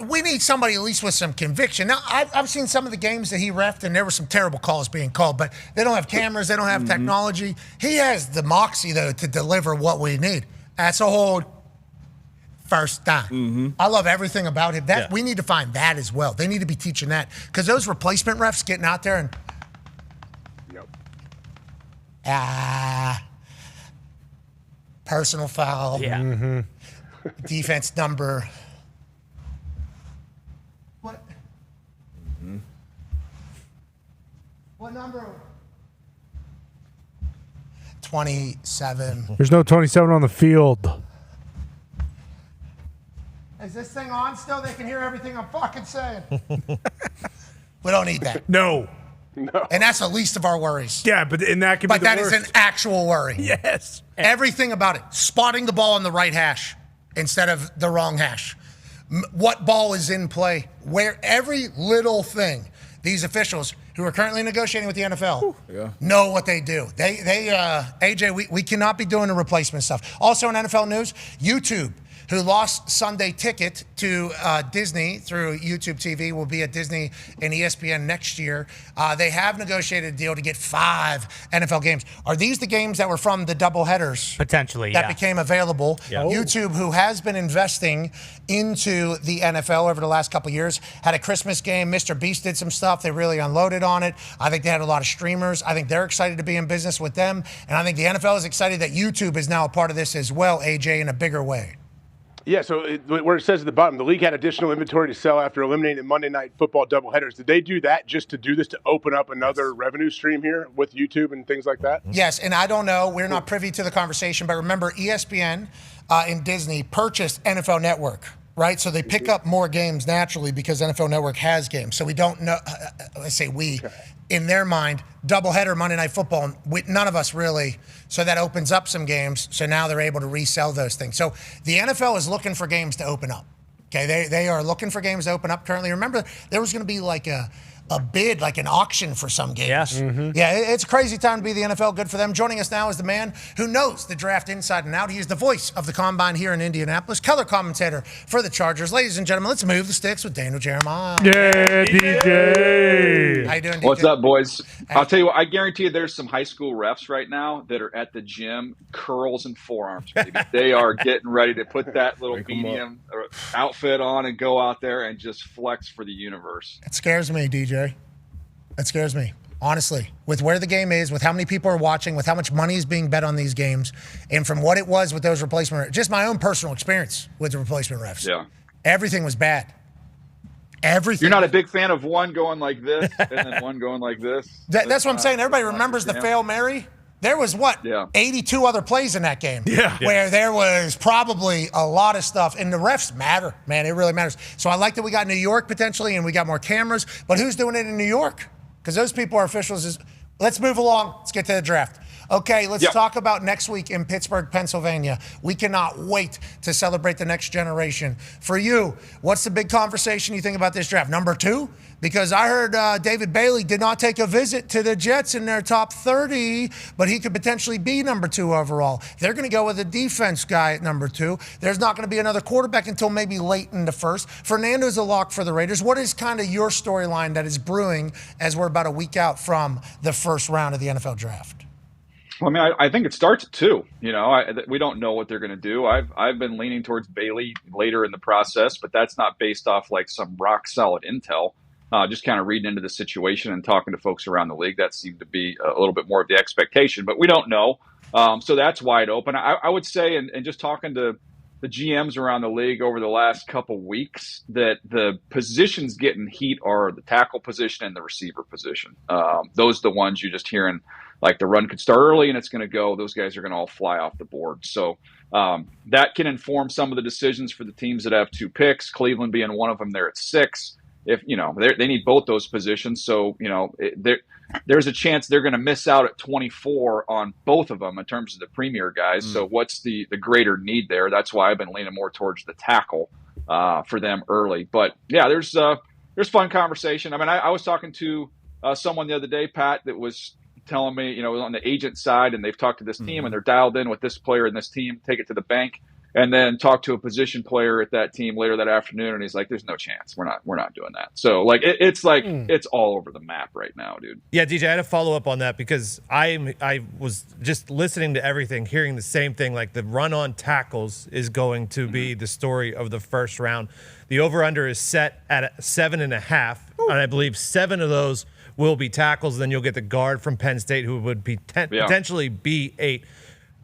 S3: We need somebody at least with some conviction. Now, I've seen some of the games that he reffed, and there were some terrible calls being called, but they don't have cameras, they don't have technology. He has the moxie, though, to deliver what we need. That's a whole first down. I love everything about him. We need to find that as well. They need to be teaching that, because those replacement refs getting out there and personal foul.
S9: Yeah.
S3: Defense number. What? What number? 27.
S6: There's no 27 on the field.
S3: Is this thing on still? They can hear everything I'm fucking saying. We don't need that.
S6: No.
S3: And that's the least of our worries.
S6: Yeah, but and that can be
S3: But
S6: the
S3: that is
S6: worst.
S3: an actual worry.
S6: Yes.
S3: Everything about it. Spotting the ball in the right hash instead of the wrong hash. What ball is in play. Where every little thing. These officials who are currently negotiating with the NFL know what they do. AJ, we cannot be doing the replacement stuff. Also in NFL news, YouTube, who lost Sunday ticket to Disney through YouTube TV, will be at Disney and ESPN next year. They have negotiated a deal to get 5 NFL games. Are these the games that were from the doubleheaders?
S9: Potentially,
S3: that became available.
S9: Yeah.
S3: YouTube, who has been investing into the NFL over the last couple of years, had a Christmas game. Mr. Beast did some stuff. They really unloaded on it. I think they had a lot of streamers. I think they're excited to be in business with them. And I think the NFL is excited that YouTube is now a part of this as well, AJ, in a bigger way.
S14: Yeah, so where it says at the bottom, the league had additional inventory to sell after eliminating Monday Night Football doubleheaders. Did they do that just to do this, to open up another revenue stream here with YouTube and things like that?
S3: Yes, and I don't know. We're not privy to the conversation, but remember, ESPN and Disney purchased NFL Network, right? So they pick up more games naturally because NFL Network has games. So we don't know. I say we. In their mind, doubleheader Monday Night Football, none of us really. So that opens up some games. So now they're able to resell those things. So the NFL is looking for games to open up. Okay, they are looking for games to open up currently. Remember, there was going to be like a bid, like an auction for some games.
S9: Yes.
S3: Yeah, it's a crazy time to be the NFL. Good for them. Joining us now is the man who knows the draft inside and out. He is the voice of the Combine here in Indianapolis, color commentator for the Chargers. Ladies and gentlemen, let's move the sticks with Daniel Jeremiah.
S6: Yeah, DJ.
S3: How you doing, DJ?
S15: What's up, boys? I'll tell you what, I guarantee you there's some high school refs right now that are at the gym, curls and forearms, baby. They are getting ready to put that little medium outfit on and go out there and just flex for the universe.
S3: It scares me, DJ. It scares me, honestly, with where the game is, with how many people are watching, with how much money is being bet on these games, and from what it was with those replacement, just my own personal experience with the replacement refs.
S15: Yeah.
S3: Everything was bad. Everything.
S15: You're not a big fan of one going like this and then one going like this?
S3: That's what I'm saying. Everybody remembers the Fail Mary. There was, 82 other plays in that game.
S6: Yeah.
S3: Where there was probably a lot of stuff. And the refs matter, man. It really matters. So I like that we got New York potentially and we got more cameras. But who's doing it in New York? Because those people are officials. Let's move along. Let's get to the draft. Okay, let's talk about next week in Pittsburgh, Pennsylvania. We cannot wait to celebrate the next generation. For you, what's the big conversation you think about this draft? Number 2? Because I heard David Bailey did not take a visit to the Jets in their top 30, but he could potentially be number 2 overall. They're going to go with a defense guy at number 2. There's not going to be another quarterback until maybe late in the first. Fernando's a lock for the Raiders. What is kind of your storyline that is brewing as we're about a week out from the first round of the NFL draft?
S15: Well, I mean, I think it starts at 2. You know, we don't know what they're going to do. I've been leaning towards Bailey later in the process, but that's not based off like some rock solid intel. Just kind of reading into the situation and talking to folks around the league, that seemed to be a little bit more of the expectation, but we don't know. So that's wide open. I would say, and just talking to the GMs around the league over the last couple weeks, that the positions getting heat are the tackle position and the receiver position. Those are the ones you're just hearing, like the run could start early and it's going to go. Those guys are going to all fly off the board. So that can inform some of the decisions for the teams that have 2 picks, Cleveland being one of them. They're at 6. If you know they need both those positions, so you know there's a chance they're going to miss out at 24 on both of them in terms of the premier guys. So what's the greater need there? That's why I've been leaning more towards the tackle for them early. But yeah, there's fun conversation. I mean, I was talking to someone the other day, Pat, that was telling me, you know, on the agent side, and they've talked to this team and they're dialed in with this player and this team, take it to the bank, and then talk to a position player at that team later that afternoon, and he's like, "There's no chance. We're not doing that." So like it's like it's all over the map right now, dude.
S5: Yeah, DJ, I had to follow up on that because I was just listening to everything, hearing the same thing. Like the run on tackles is going to be the story of the first round. The over/under is set at 7.5, and I believe 7 of those will be tackles. Then you'll get the guard from Penn State, who would be potentially be 8.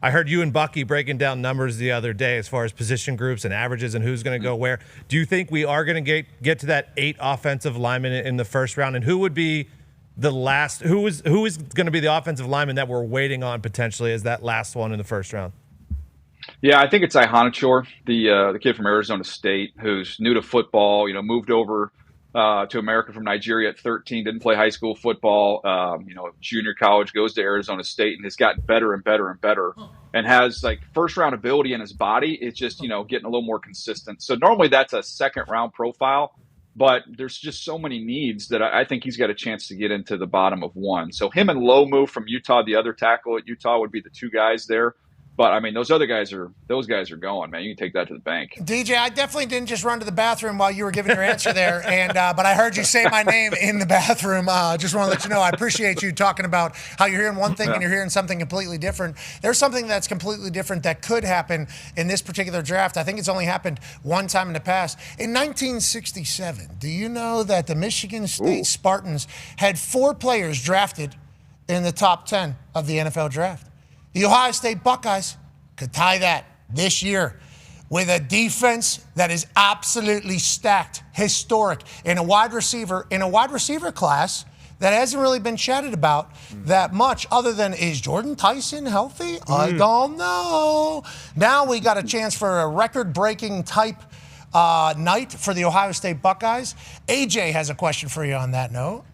S5: I heard you and Bucky breaking down numbers the other day as far as position groups and averages and who's going to go where. Do you think we are going to get to that 8 offensive linemen in the first round? And who would be the last? Who is going to be the offensive lineman that we're waiting on potentially as that last one in the first round?
S15: Yeah, I think it's Ihanachor, the kid from Arizona State, who's new to football. You know, moved over to America from Nigeria at 13, didn't play high school football, junior college, goes to Arizona State and has gotten better and better and better and has like first round ability in his body. It's just, you know, getting a little more consistent. So normally that's a second round profile, but there's just so many needs that I think he's got a chance to get into the bottom of 1. So him and Lomu from Utah, the other tackle at Utah, would be the 2 guys there. But I mean, those guys are going, man. You can take that to the bank.
S3: DJ, I definitely didn't just run to the bathroom while you were giving your answer there, but I heard you say my name in the bathroom. Just want to let you know I appreciate you talking about how you're hearing one thing and you're hearing something completely different. There's something that's completely different that could happen in this particular draft. I think it's only happened one time in the past. In 1967, do you know that the Michigan State Spartans had 4 players drafted in the top 10 of the NFL draft? The Ohio State Buckeyes could tie that this year with a defense that is absolutely stacked, historic, in a wide receiver class that hasn't really been chatted about that much other than, is Jordan Tyson healthy? I don't know. Now we got a chance for a record-breaking type night for the Ohio State Buckeyes. AJ has a question for you on that note.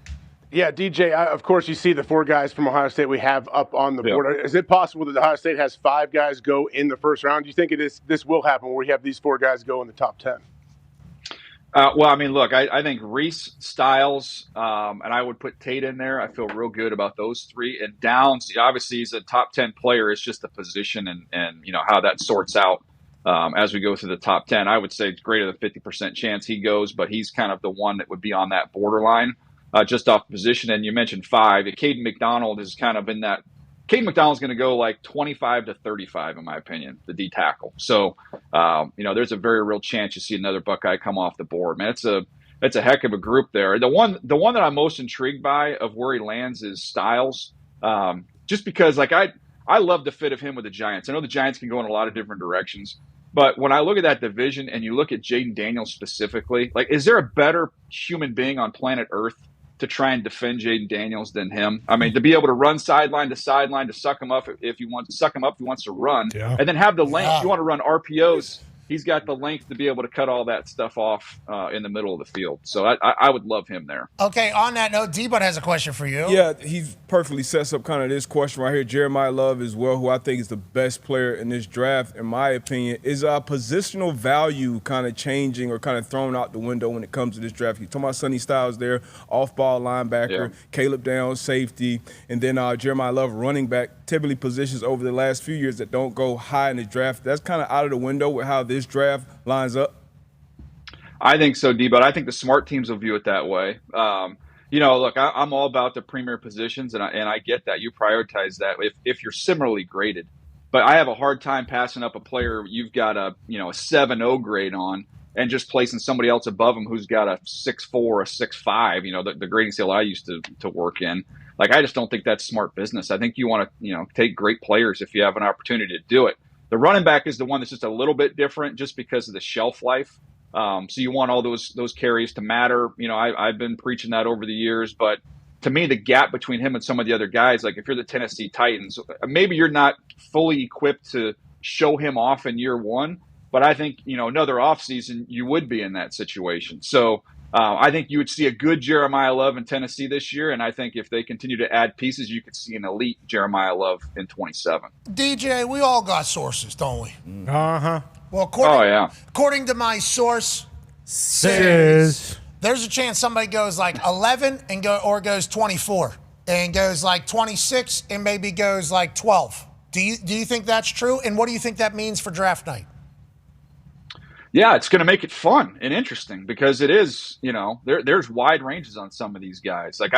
S14: Yeah, DJ, of course, you see the 4 guys from Ohio State we have up on the board. Is it possible that Ohio State has 5 guys go in the first round? Do you think this will happen where we have these 4 guys go in the top 10?
S15: Well, I mean, look, I think Reese, Styles, and I would put Tate in there. I feel real good about those 3. And Downs, obviously, he's a top 10 player. It's just the position and you know, how that sorts out as we go through the top 10. I would say it's greater than 50% chance he goes, but he's kind of the one that would be on that borderline. Just off position. And you mentioned 5. Caden McDonald is kind of in that. Caden McDonald's going to go like 25 to 35, in my opinion, the D tackle. So, there's a very real chance you see another Buckeye come off the board. Man, it's a heck of a group there. The one that I'm most intrigued by of where he lands is Styles, just because like I love the fit of him with the Giants. I know the Giants can go in a lot of different directions. But when I look at that division and you look at Jaden Daniels specifically, like, is there a better human being on planet Earth to try and defend Jaden Daniels than him? I mean, to be able to run sideline to sideline, to suck him up if he wants to run, and then have the length. If you want to run RPOs, he's got the length to be able to cut all that stuff off in the middle of the field. So I would love him there.
S3: Okay, on that note, D-Bud has a question for you.
S1: Yeah, he perfectly sets up kind of this question right here. Jeremiah Love as well, who I think is the best player in this draft, in my opinion. Is positional value kind of changing or kind of thrown out the window when it comes to this draft? You're talking about Sonny Styles there, off-ball linebacker, Caleb Downs, safety, and then Jeremiah Love, running back, typically positions over the last few years that don't go high in the draft. That's kind of out of the window with how this draft lines up.
S15: I think so, D, but I think the smart teams will view it that way. Look, I'm all about the premier positions, and I get that. You prioritize that if you're similarly graded. But I have a hard time passing up a player you've got a 7.0 grade on and just placing somebody else above him who's got a 6.4 or a 6.5, the grading scale I used to work in. Like, I just don't think that's smart business. I think you want to, take great players if you have an opportunity to do it. The running back is the one that's just a little bit different just because of the shelf life. So you want all those carries to matter. I've been preaching that over the years, but to me, the gap between him and some of the other guys, like if you're the Tennessee Titans, maybe you're not fully equipped to show him off in year one, but I think, another offseason, you would be in that situation. So I think you would see a good Jeremiah Love in Tennessee this year, and I think if they continue to add pieces, you could see an elite Jeremiah Love in 27.
S3: DJ, we all got sources, don't we?
S6: Uh-huh.
S3: Well, according to my source,
S6: says
S3: there's a chance somebody goes like 11 or goes 24 and goes like 26 and maybe goes like 12. Do you think that's true? And what do you think that means for draft night?
S15: Yeah, it's going to make it fun and interesting because it is, there's wide ranges on some of these guys. Like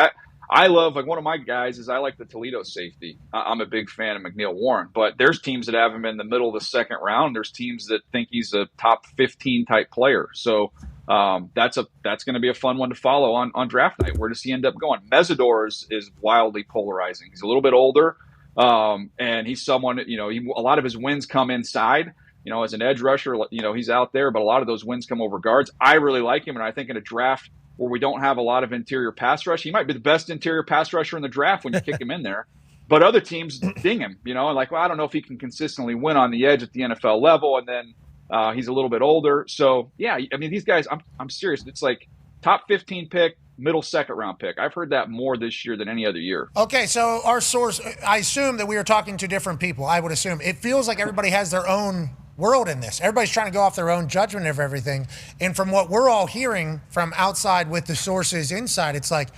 S15: I love, like one of my guys is I like the Toledo safety. I'm a big fan of McNeil Warren, but there's teams that have him in the middle of the second round. There's teams that think he's a top 15 type player. So that's going to be a fun one to follow on draft night. Where does he end up going? Mesidor is wildly polarizing. He's a little bit older, and he's someone, a lot of his wins come inside. As an edge rusher, he's out there, but a lot of those wins come over guards. I really like him, and I think in a draft where we don't have a lot of interior pass rush, he might be the best interior pass rusher in the draft when you kick him in there. But other teams ding him, I don't know if he can consistently win on the edge at the NFL level, and then he's a little bit older. So, yeah, I mean, these guys, I'm serious. It's like top 15 pick, middle second round pick. I've heard that more this year than any other year.
S3: Okay, so our source, I assume that we are talking to different people. I would assume. It feels like everybody has their own world in this. Everybody's trying to go off their own judgment of everything. And from what we're all hearing from outside with the sources inside, it's like,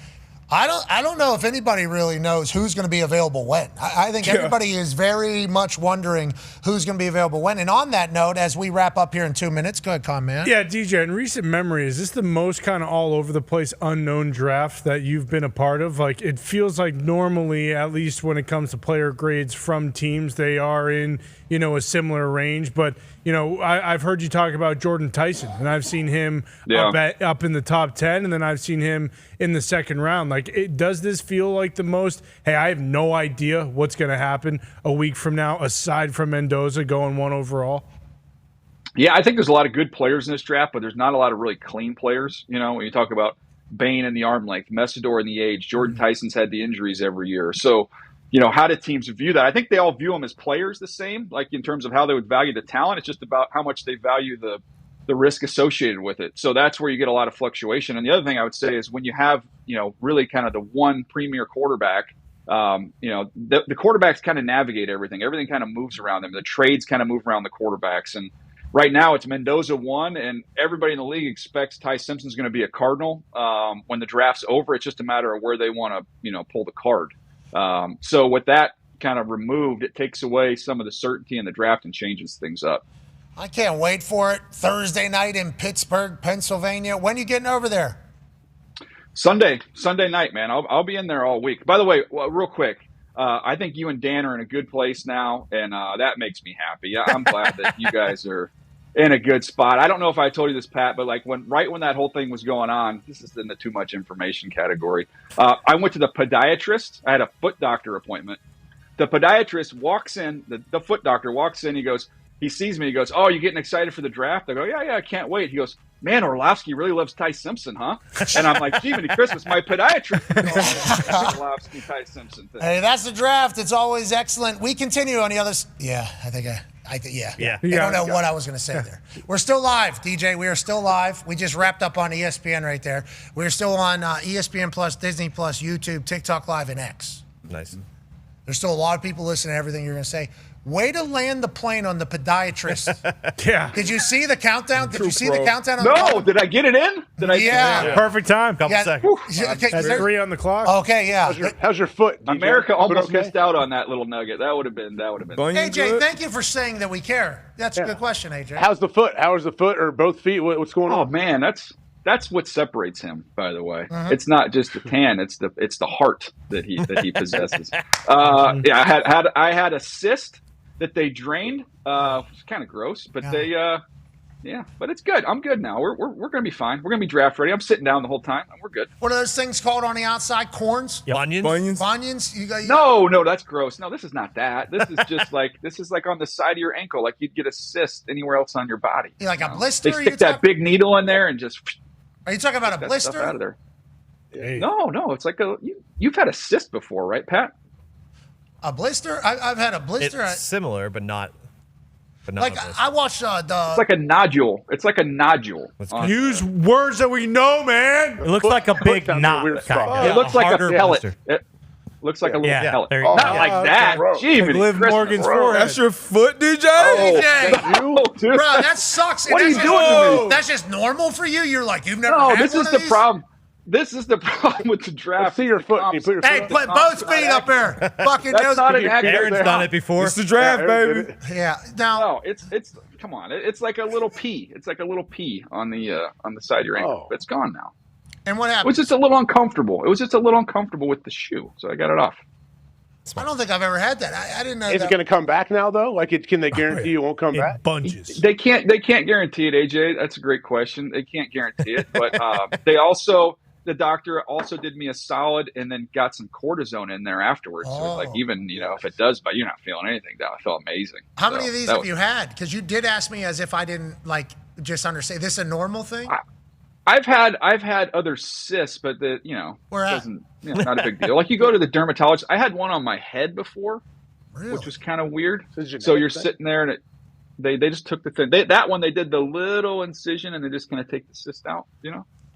S3: I don't know if anybody really knows who's going to be available when. I think everybody is very much wondering who's going to be available when. And on that note, as we wrap up here in 2 minutes, go ahead, Con Man.
S6: Yeah, DJ, in recent memory, is this the most kind of all over the place unknown draft that you've been a part of? Like, it feels like normally, at least when it comes to player grades from teams, they are in, a similar range. But, I've heard you talk about Jordan Tyson, and I've seen him up in the top 10, and then I've seen him in the second round. Like, does this feel like the most, hey, I have no idea what's going to happen a week from now, aside from Mendoza going 1 overall?
S15: Yeah, I think there's a lot of good players in this draft, but there's not a lot of really clean players. When you talk about Bain and the arm length, Mesidor and the age, Jordan Tyson's had the injuries every year. So, how do teams view that? I think they all view them as players the same, like in terms of how they would value the talent. It's just about how much they value the risk associated with it. So that's where you get a lot of fluctuation. And the other thing I would say is when you have, really kind of the one premier quarterback, the quarterbacks kind of navigate everything. Everything kind of moves around them. The trades kind of move around the quarterbacks. And right now it's Mendoza 1, and everybody in the league expects Ty Simpson's going to be a Cardinal. When the draft's over, it's just a matter of where they want to, pull the card. So with that kind of removed, it takes away some of the certainty in the draft and changes things up.
S3: I can't wait for it. Thursday night in Pittsburgh, Pennsylvania. When are you getting over there?
S15: Sunday night, man. I'll be in there all week. By the way, real quick, I think you and Dan are in a good place now, and that makes me happy. I'm glad that you guys are in a good spot. I don't know if I told you this, Pat, but like when that whole thing was going on, this is in the too much information category. I went to the podiatrist. I had a foot doctor appointment. The podiatrist walks in, the foot doctor walks in, he sees me, he goes, "Oh, you getting excited for the draft?" I go, yeah, I can't wait. He goes, "Man, Orlovsky really loves Ty Simpson, huh?" And I'm like, "Gee, Merry Christmas, my podiatrist." Orlovsky, Ty Simpson thing.
S3: Hey, that's the draft. It's always excellent. We continue on the others. Yeah, I think. I don't know what I was going to say there. We're still live, DJ. We are still live. We just wrapped up on ESPN right there. We're still on ESPN Plus, Disney Plus, YouTube, TikTok Live, and X.
S5: Nice.
S3: There's still a lot of people listening to everything you're going to say. Way to land the plane on the podiatrist.
S6: Yeah.
S3: Did you see the countdown? Did you see the countdown?
S15: No. Did I get it in?
S3: Yeah.
S6: Perfect time. Couple seconds.
S3: Okay,
S6: That's 3 on the clock.
S3: Okay, yeah.
S14: How's your foot, DJ?
S15: America almost missed out on that little nugget. That would have been.
S3: AJ, thank you for saying that we care. That's a good question, AJ.
S14: How's the foot? How is the foot or both feet? What's going on?
S15: Oh man, that's what separates him. By the way, it's not just the tan; it's the heart that he possesses. I had a cyst that they drained. It's kind of gross, but but it's good. I'm good now. We're going to be fine. We're going to be draft ready. I'm sitting down the whole time. We're good.
S3: What are those things called on the outside? Corns?
S5: Yep.
S3: Bunions?
S15: No, that's gross. No, this is not that. This is just like on the side of your ankle, like you'd get a cyst anywhere else on your body.
S3: Like a blister?
S15: They stick that big needle in there and just.
S3: Are you talking about a blister?
S15: Stuff out of there. Hey. No. It's like you've had a cyst before, right, Pat?
S3: A blister? I've had a blister.
S5: It's similar, but not.
S3: Like I watched the.
S15: It's like a nodule.
S6: Use words that we know, man.
S9: It looks like a big knot.
S15: It looks like a pellet. Looks like a little
S9: Yeah,
S15: pellet.
S9: there
S15: Not
S9: you go.
S15: like that.
S14: Bro.
S15: Gee,
S6: Like Liv Morgan's forehead.
S1: That's your foot, DJ?
S3: Bro, that sucks.
S15: What are you
S3: That's
S15: doing
S3: just-
S15: to me?
S3: That's just normal for you? You're like, you've never
S15: No,
S3: had
S15: this
S3: one
S15: is
S3: of
S15: the
S3: these?
S15: problem. This is the problem with the draft.
S14: Let's see your foot. Can you put your
S3: Hey,
S14: foot
S3: put both feet up there. Fucking
S15: That's not an
S14: you-
S15: accurate.
S5: Aaron's done it before.
S1: It's the draft,
S14: Aaron did
S1: baby.
S14: it.
S3: Yeah. Now,
S15: No, it's come on. It's like a little pea. It's like a little pea on the side of your ankle.
S14: Oh.
S15: It's gone now.
S3: and what
S15: It was
S3: happened?
S15: just a little uncomfortable. It was just a little uncomfortable with the shoe, so I got it off.
S3: I don't think I've ever had that. I didn't know
S14: Is
S3: that.
S14: it going to come back now, though? Like, can they guarantee you won't come
S6: In
S14: back?
S6: bunches.
S15: They can't guarantee it, AJ. That's a great question. They can't guarantee it, but the doctor also did me a solid and then got some cortisone in there afterwards. So it's like, even if it does, but you're not feeling anything, that I felt amazing.
S3: How
S15: So
S3: many of these
S15: that
S3: have
S15: was-
S3: you had? Because you did ask me as if I didn't just understand. This a normal thing?
S15: I've had other cysts, but
S3: Where at?
S15: not a big deal. Like you go to the dermatologist. I had one on my head before,
S3: Really?
S15: which was kind of weird.
S14: This is
S15: So you're
S14: genetic thing?
S15: sitting there and they just took the thing. That one they did the little incision and they're just going to take the cyst out.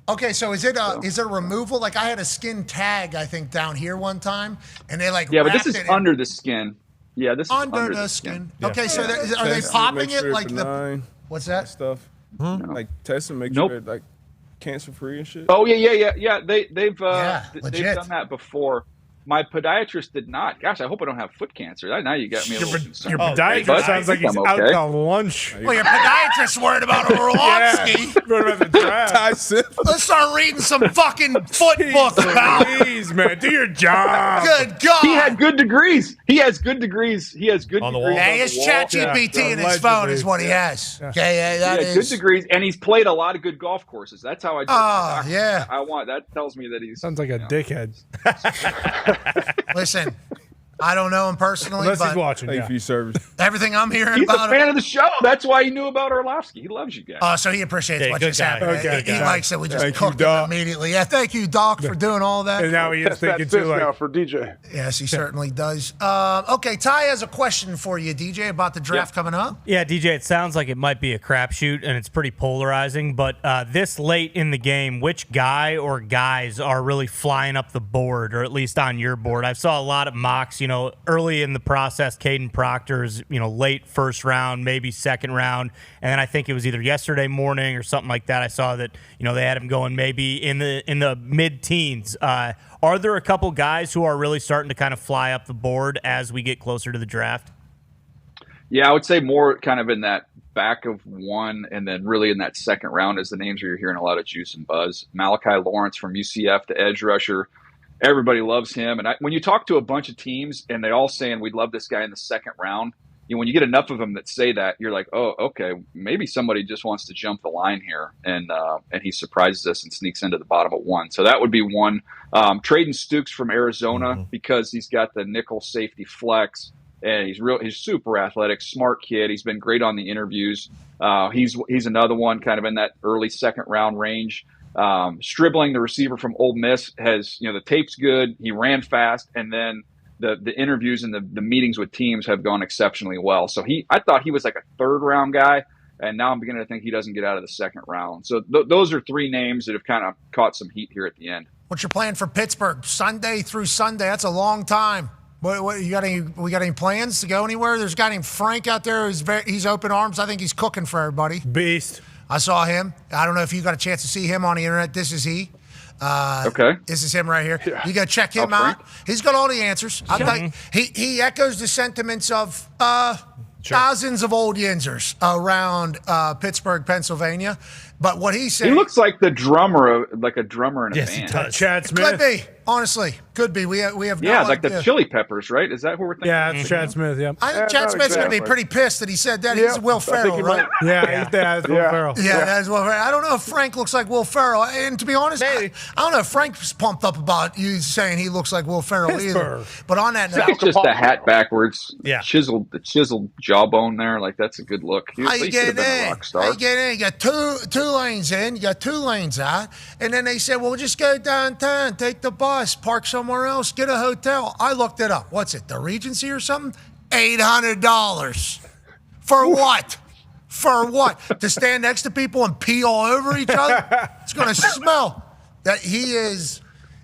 S3: Okay, so is it a removal? Like I had a skin tag, I think, down here one time, and they
S15: Yeah, but this
S3: wrapped
S15: is
S3: it in-
S15: under the skin. Yeah, this is
S3: under the skin. Okay, so are they
S1: Test
S3: popping
S1: make sure
S3: it like
S1: it's
S3: the?
S1: benign,
S3: What's that?
S1: stuff? Like test and make
S15: Nope.
S1: sure like cancer free and shit.
S15: Oh yeah. They've
S3: legit.
S15: done that before. My podiatrist did not. Gosh, I hope I don't have foot cancer. Now you got me a little concerned.
S6: Your podiatrist
S15: But
S6: sounds like he's
S15: I'm
S6: out
S15: okay.
S6: to lunch.
S3: Well, your podiatrist worried about Orlovsky.
S6: What about the draft?
S3: Let's start reading some fucking foot books, pal.
S6: Please, man, do your job.
S3: Good God.
S15: He had good degrees. He has good degrees. He has good
S5: On the
S15: degrees.
S5: wall.
S3: Yeah, he has ChatGPT in his phone is what he has. Okay, yeah, that
S15: He has
S3: is.
S15: good degrees, and he's played a lot of good golf courses. That's how I.
S3: Oh, yeah.
S15: That tells me that he's.
S6: Sounds like a dickhead.
S3: Listen, I don't know him personally,
S6: Unless he's
S3: but
S6: watching.
S1: Thank you
S6: Yeah.
S1: for your service.
S3: everything I'm hearing
S15: He's a
S3: about
S15: fan
S3: him.
S15: of the show. That's why he knew about Orlovsky. He loves you guys.
S3: So he appreciates
S5: Okay,
S3: what
S5: good
S3: just
S5: guy.
S3: happened.
S6: Okay,
S3: he
S6: guy.
S3: likes it. We just
S1: Thank you,
S3: cooked him
S1: Doc.
S3: immediately. Yeah, thank you, Doc, for doing all that.
S6: And now he is
S14: Test that
S6: thinking
S14: cyst
S6: too, like,
S14: now for DJ.
S3: Yes, he certainly does. Okay, Ty has a question for you, DJ, about the draft coming up.
S9: Yeah, DJ, it sounds like it might be a crapshoot, and it's pretty polarizing. But this late in the game, which guy or guys are really flying up the board, or at least on your board? I saw a lot of mocks, early in the process. Caden Proctor's, late first round, maybe second round, and then I think it was either yesterday morning or something like that. I saw that they had him going maybe in the mid-teens. Are there a couple guys who are really starting to kind of fly up the board as we get closer to the draft?
S15: Yeah, I would say more kind of in that back of one, and then really in that second round is the names where you're hearing a lot of juice and buzz. Malachi Lawrence from UCF, the edge rusher. Everybody loves him. And when you talk to a bunch of teams and they're all saying, we'd love this guy in the second round, when you get enough of them that say that, you're like, oh, okay, maybe somebody just wants to jump the line here. And he surprises us and sneaks into the bottom of one. So that would be one. Traden Stukes from Arizona, because he's got the nickel safety flex. And he's super athletic, smart kid. He's been great on the interviews. He's another one kind of in that early second round range. Stribling, the receiver from Ole Miss, has the tape's good. He ran fast, and then the interviews and the meetings with teams have gone exceptionally well. So I thought he was like a third round guy, and now I'm beginning to think he doesn't get out of the second round. So those are three names that have kind of caught some heat here at the end.
S3: What's your plan for Pittsburgh? Sunday through Sunday. That's a long time. What we got any plans to go anywhere? There's a guy named Frank out there he's open arms. I think he's cooking for everybody.
S6: Beast.
S3: I saw him. I don't know if you got a chance to see him on the internet. This is he.
S15: Okay.
S3: This is him right here. You got to check him out. He's got all the answers. I think he echoes the sentiments of thousands of old Yinzers around Pittsburgh, Pennsylvania. But what he's saying,
S15: he looks like the drummer, like a drummer in a band.
S6: He does. Chad Smith.
S3: Could be. Honestly, could be. We have no
S15: like
S3: idea.
S15: the Chili Peppers, right? Is that who we're thinking?
S6: Yeah, it's Chad Smith, yeah.
S3: I think Chad Smith's going to be pretty pissed that he said that. He's Will Ferrell, right?
S6: Yeah, that's Will Ferrell.
S3: Yeah, that's Will Ferrell. I don't know if Frank looks like Will Ferrell. And to be honest, I don't know if Frank's pumped up about you saying he looks like Will Ferrell either. But on that note,
S15: It's just the hat backwards.
S5: Yeah.
S15: The chiseled jawbone there. Like, that's a good look.
S3: how you get in?
S15: Rock star.
S3: How you get in? You got two lanes in, you got 2 lanes out. And then they said, well, just go downtown, take the bus, park somewhere else, get a hotel. I looked it up. What's it, the Regency or something? $800. For what? For what? To stand next to people and pee all over each other? It's going to smell. That he is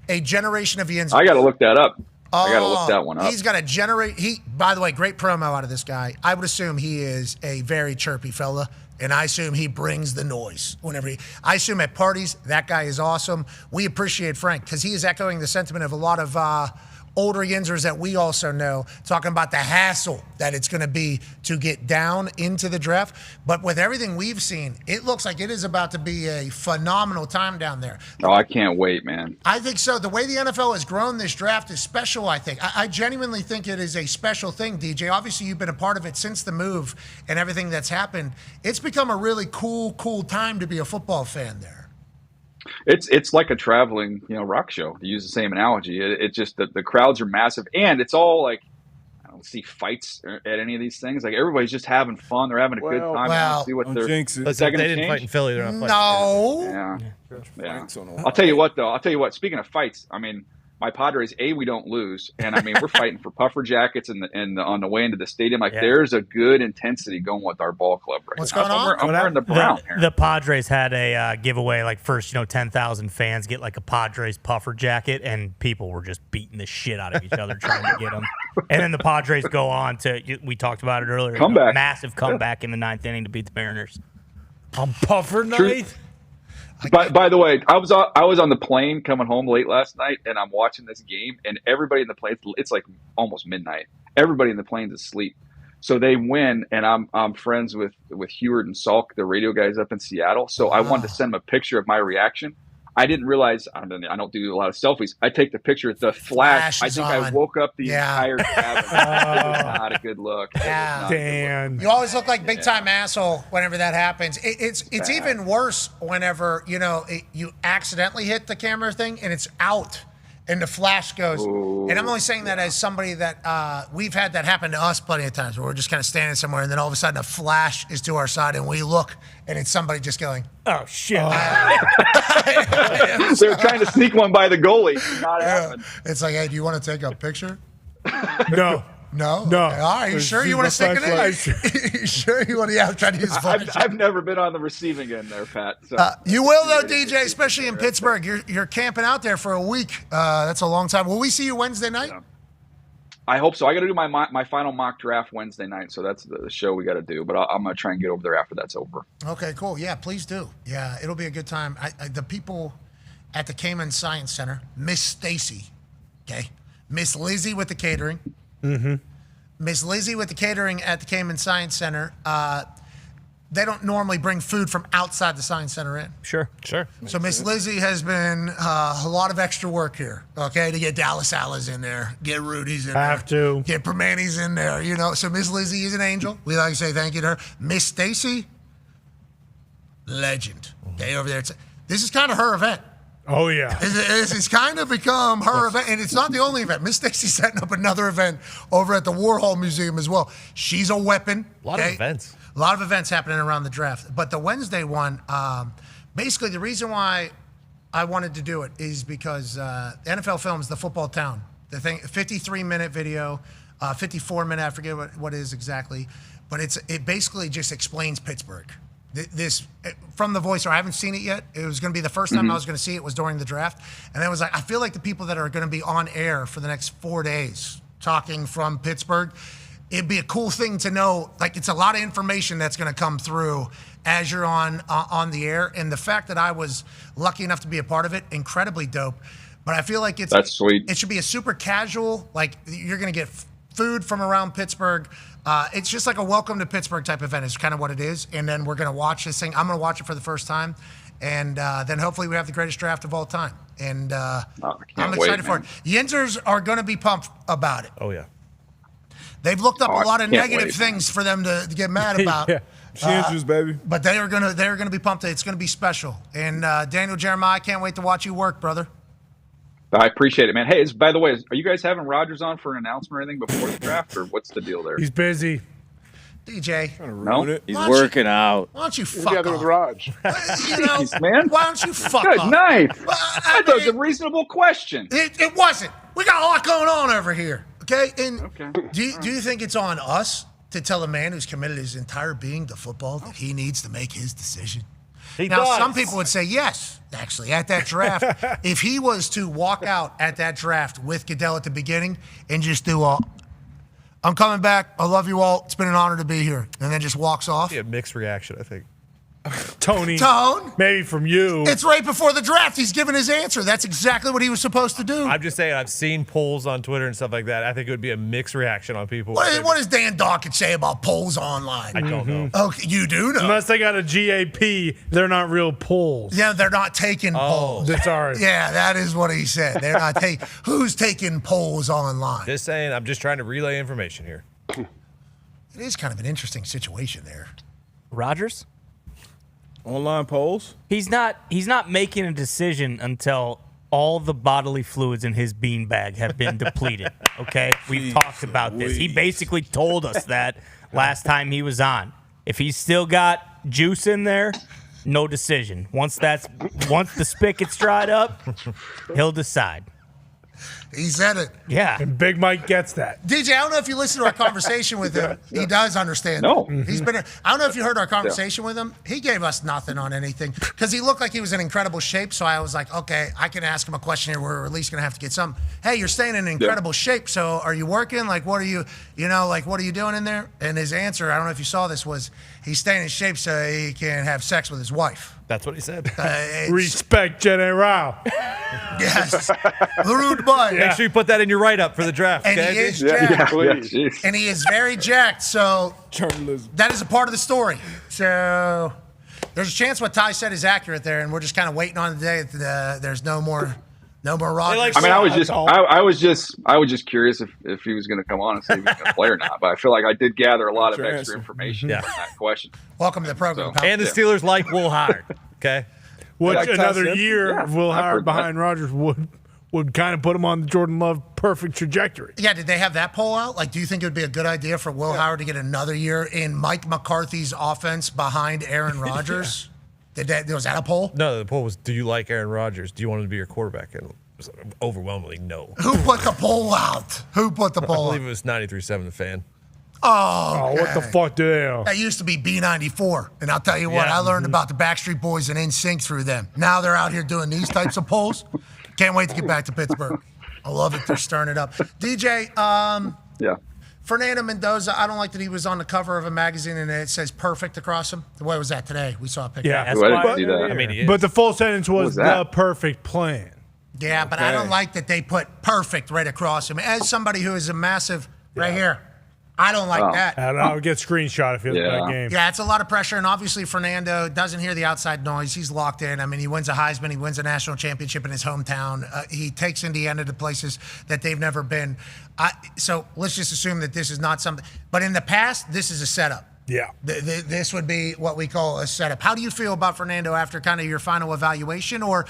S3: a generation of Yinzers.
S15: I got to look that up. I got to look that one up.
S3: He's got to generate. By the way, great promo out of this guy. I would assume he is a very chirpy fella, and I assume he brings the noise whenever I assume at parties, that guy is awesome. We appreciate Frank because he is echoing the sentiment of a lot of older Yinzers that we also know, talking about the hassle that it's going to be to get down into the draft. But with everything we've seen, it looks like it is about to be a phenomenal time down there.
S15: Oh, I can't wait, man.
S3: I think so. The way the NFL has grown this draft is special, I think. I genuinely think it is a special thing, DJ. Obviously, you've been a part of it since the move and everything that's happened. It's become a really cool time to be a football fan there.
S15: It's like a traveling, rock show, to use the same analogy. It just, the crowds are massive, and it's all like, I don't see fights at any of these things. Like, everybody's just having fun. They're having a good time.
S3: Well,
S15: see what
S1: they
S5: didn't fight in Philly. They're not
S3: fighting.
S15: Yeah. I'll tell you what, though. Speaking of fights, I mean, my Padres, we don't lose, and I mean, we're fighting for puffer jackets on the way into the stadium. Like, there's a good intensity going with our ball club right
S3: What's
S15: now.
S3: going on?
S15: I'm wearing the brown here.
S9: The Padres had a giveaway, like first, 10,000 fans get like a Padres puffer jacket, and people were just beating the shit out of each other trying to get them. And then the Padres go on to, we talked about it earlier,
S15: comeback.
S9: Massive comeback in the 9th inning to beat the Mariners.
S6: On puffer night?
S15: By the way, I was on the plane coming home late last night, and I'm watching this game, and everybody in the plane, it's like almost midnight. Everybody in the plane's asleep. So they win, and I'm friends with Heward and Salk, the radio guys up in Seattle. So I wanted to send them a picture of my reaction. I didn't realize, I don't do a lot of selfies. I take the picture, the flash. I think I woke up the entire cabin. It was not a good look.
S6: Damn.
S3: You always look like big time asshole whenever that happens. It's even worse whenever, you accidentally hit the camera thing and it's out and the flash goes.
S15: Ooh,
S3: and I'm only saying that as somebody that we've had that happen to us plenty of times where we're just kind of standing somewhere and then all of a sudden a flash is to our side and we look and it's somebody just going,
S9: oh, shit.
S15: They're trying to sneak one by the goalie. Not happening.
S3: It's like, hey, do you want to take a picture?
S6: No.
S3: No?
S6: No.
S3: Okay. All right, you sure you want to stick it in? You sure you want to try to use flash?
S15: I've never been on the receiving end there, Pat. So.
S3: You will, though, DJ, especially in Pittsburgh. You're camping out there for a week. That's a long time. Will we see you Wednesday night?
S15: Yeah. I hope so. I got to do my final mock draft Wednesday night, so that's the show we got to do. But I'm going to try and get over there after that's over.
S3: Okay, cool. Yeah, please do. Yeah, it'll be a good time. The people at the Cayman Science Center, Miss Stacy, okay, Miss Lizzie with the catering.
S6: Mm-hmm.
S3: Miss Lizzie with the catering at the Cayman Science Center. They don't normally bring food from outside the Science Center in.
S9: Sure.
S3: So Miss Lizzie has been a lot of extra work here, okay, to get Dallas Salas in there, get Rudy's in there. Get Permanis in there, So Miss Lizzie is an angel. We like to say thank you to her. Miss Stacy, legend. Okay, over there. This is kind of her event.
S6: Oh, yeah.
S3: It's kind of become her event, and it's not the only event. Miss Stacy's setting up another event over at the Warhol Museum as well. She's a weapon.
S5: A lot of events.
S3: A lot of events happening around the draft. But the Wednesday one, basically the reason why I wanted to do it is because NFL Films, The Football Town, the thing, 53-minute video, 54-minute, I forget what it is exactly, but it basically just explains Pittsburgh. This from the voiceover. I haven't seen it yet. It was going to be the first time I was going to see it was during the draft, and I was like, I feel like the people that are going to be on air for the next 4 days talking from Pittsburgh, it'd be a cool thing to know. Like, it's a lot of information that's going to come through as you're on the air, and the fact that I was lucky enough to be a part of it, incredibly dope. But I feel like
S15: that's sweet.
S3: It should be a super casual. Like, you're going to get food from around Pittsburgh. It's just like a welcome to Pittsburgh type event is kind of what it is. And then we're going to watch this thing. I'm going to watch it for the first time. And then hopefully we have the greatest draft of all time. And I'm excited for it. Yinzers are going to be pumped about it.
S5: Oh, yeah.
S3: They've looked up a lot of negative things for them to get mad about.
S1: Yinzers, baby.
S3: But they're gonna be pumped. It's going to be special. And Daniel Jeremiah, I can't wait to watch you work, brother.
S15: I appreciate it, man. Hey, by the way, are you guys having Rodgers on for an announcement or anything before the draft, or what's the deal there?
S6: He's busy.
S3: DJ.
S15: No?
S13: He's working out.
S3: Why don't you fuck
S14: Together
S3: off?
S14: with Raj.
S15: Jeez, man.
S3: Why don't you fuck
S15: Good
S3: off?
S15: night. I thought it was a reasonable question.
S3: It wasn't. We got a lot going on over here. Okay? And do you think it's on us to tell a man who's committed his entire being to football that he needs to make his decision? Some people would say yes, actually, at that draft. If he was to walk out at that draft with Goodell at the beginning and just do I'm coming back. I love you all. It's been an honor to be here. And then just walks off.
S5: Yeah, mixed reaction, I think.
S6: Tony.
S3: Tone?
S6: Maybe from you.
S3: It's right before the draft. He's giving his answer. That's exactly what he was supposed to do.
S5: I'm just saying, I've seen polls on Twitter and stuff like that. I think it would be a mixed reaction on people.
S3: What does Dan Dawkins say about polls online?
S5: I don't know.
S3: Okay, you do know.
S6: Unless they got a GAP, they're not real polls.
S3: Yeah, they're not taking polls.
S6: Sorry.
S3: Yeah, that is what he said. They're not taking. Who's taking polls online?
S5: Just saying, I'm just trying to relay information here.
S3: It is kind of an interesting situation there.
S9: Rodgers?
S1: Online polls?
S9: He's not making a decision until all the bodily fluids in his beanbag have been depleted. Okay? We've talked about this. He basically told us that last time he was on. If he's still got juice in there, no decision. Once the spigot's dried up, he'll decide.
S3: He said it.
S9: Yeah.
S6: And Big Mike gets that.
S3: DJ, I don't know if you listened to our conversation with him. He does understand.
S15: No.
S3: He's been. I don't know if you heard our conversation with him. He gave us nothing on anything because he looked like he was in incredible shape. So I was like, okay, I can ask him a question here. We're at least gonna have to get some. Hey, you're staying in incredible shape. So are you working? Like, what are you? What are you doing in there? And his answer, I don't know if you saw this, was he's staying in shape so he can have sex with his wife.
S5: That's what he said.
S6: Respect General.
S3: Yes. Rude boy.
S5: Make sure you put that in your write-up for the draft.
S3: And
S5: okay?
S3: he is jacked.
S15: Yeah,
S3: And he is very jacked. So
S1: Journalism.
S3: that is a part of the story. So there's a chance what Ty said is accurate there, and we're just kind of waiting on the day that there's no more Rodgers.
S15: I mean, I was just curious if he was going to come on and say he was going to play or not. But I feel like I did gather a lot of extra information from that question.
S3: Welcome to the program.
S15: So,
S5: and the Steelers like Will Howard. Okay.
S6: Which
S1: Like
S6: another
S1: Tyson.
S6: year of Will Howard behind Rodgers would kind of put him on the Jordan Love perfect trajectory.
S3: Yeah, did they have that poll out? Like, do you think it would be a good idea for Will Howard to get another year in Mike McCarthy's offense behind Aaron Rodgers? Was that a poll?
S5: No, the poll was, do you like Aaron Rodgers? Do you want him to be your quarterback? And it was overwhelmingly no.
S3: Who put the poll out? Who put the
S5: I
S3: poll
S5: believe
S3: out?
S5: it was 93.7 The Fan.
S3: Oh,
S6: what the fuck do they know?
S3: That used to be B94. And I'll tell you what, I learned about the Backstreet Boys and NSYNC through them. Now they're out here doing these types of polls. Can't wait to get back to Pittsburgh. I love it. They're stirring it up. DJ, Fernando Mendoza, I don't like that he was on the cover of a magazine and it says perfect across him. What was that today? We saw a picture.
S6: Yeah,
S15: I didn't see that.
S5: I mean, he is.
S6: But the full sentence was
S15: was that?
S6: the perfect plan.
S3: Yeah, but I don't like that they put perfect right across him. As somebody who is a massive, right here, I don't like that.
S6: I would get screenshot if it was a bad game.
S3: Yeah, it's a lot of pressure, and obviously Fernando doesn't hear the outside noise. He's locked in. I mean, he wins a Heisman. He wins a national championship in his hometown. He takes Indiana to places that they've never been. So let's just assume that this is not something. But in the past, this is a setup.
S6: Yeah.
S3: This would be what we call a setup. How do you feel about Fernando after kind of your final evaluation, or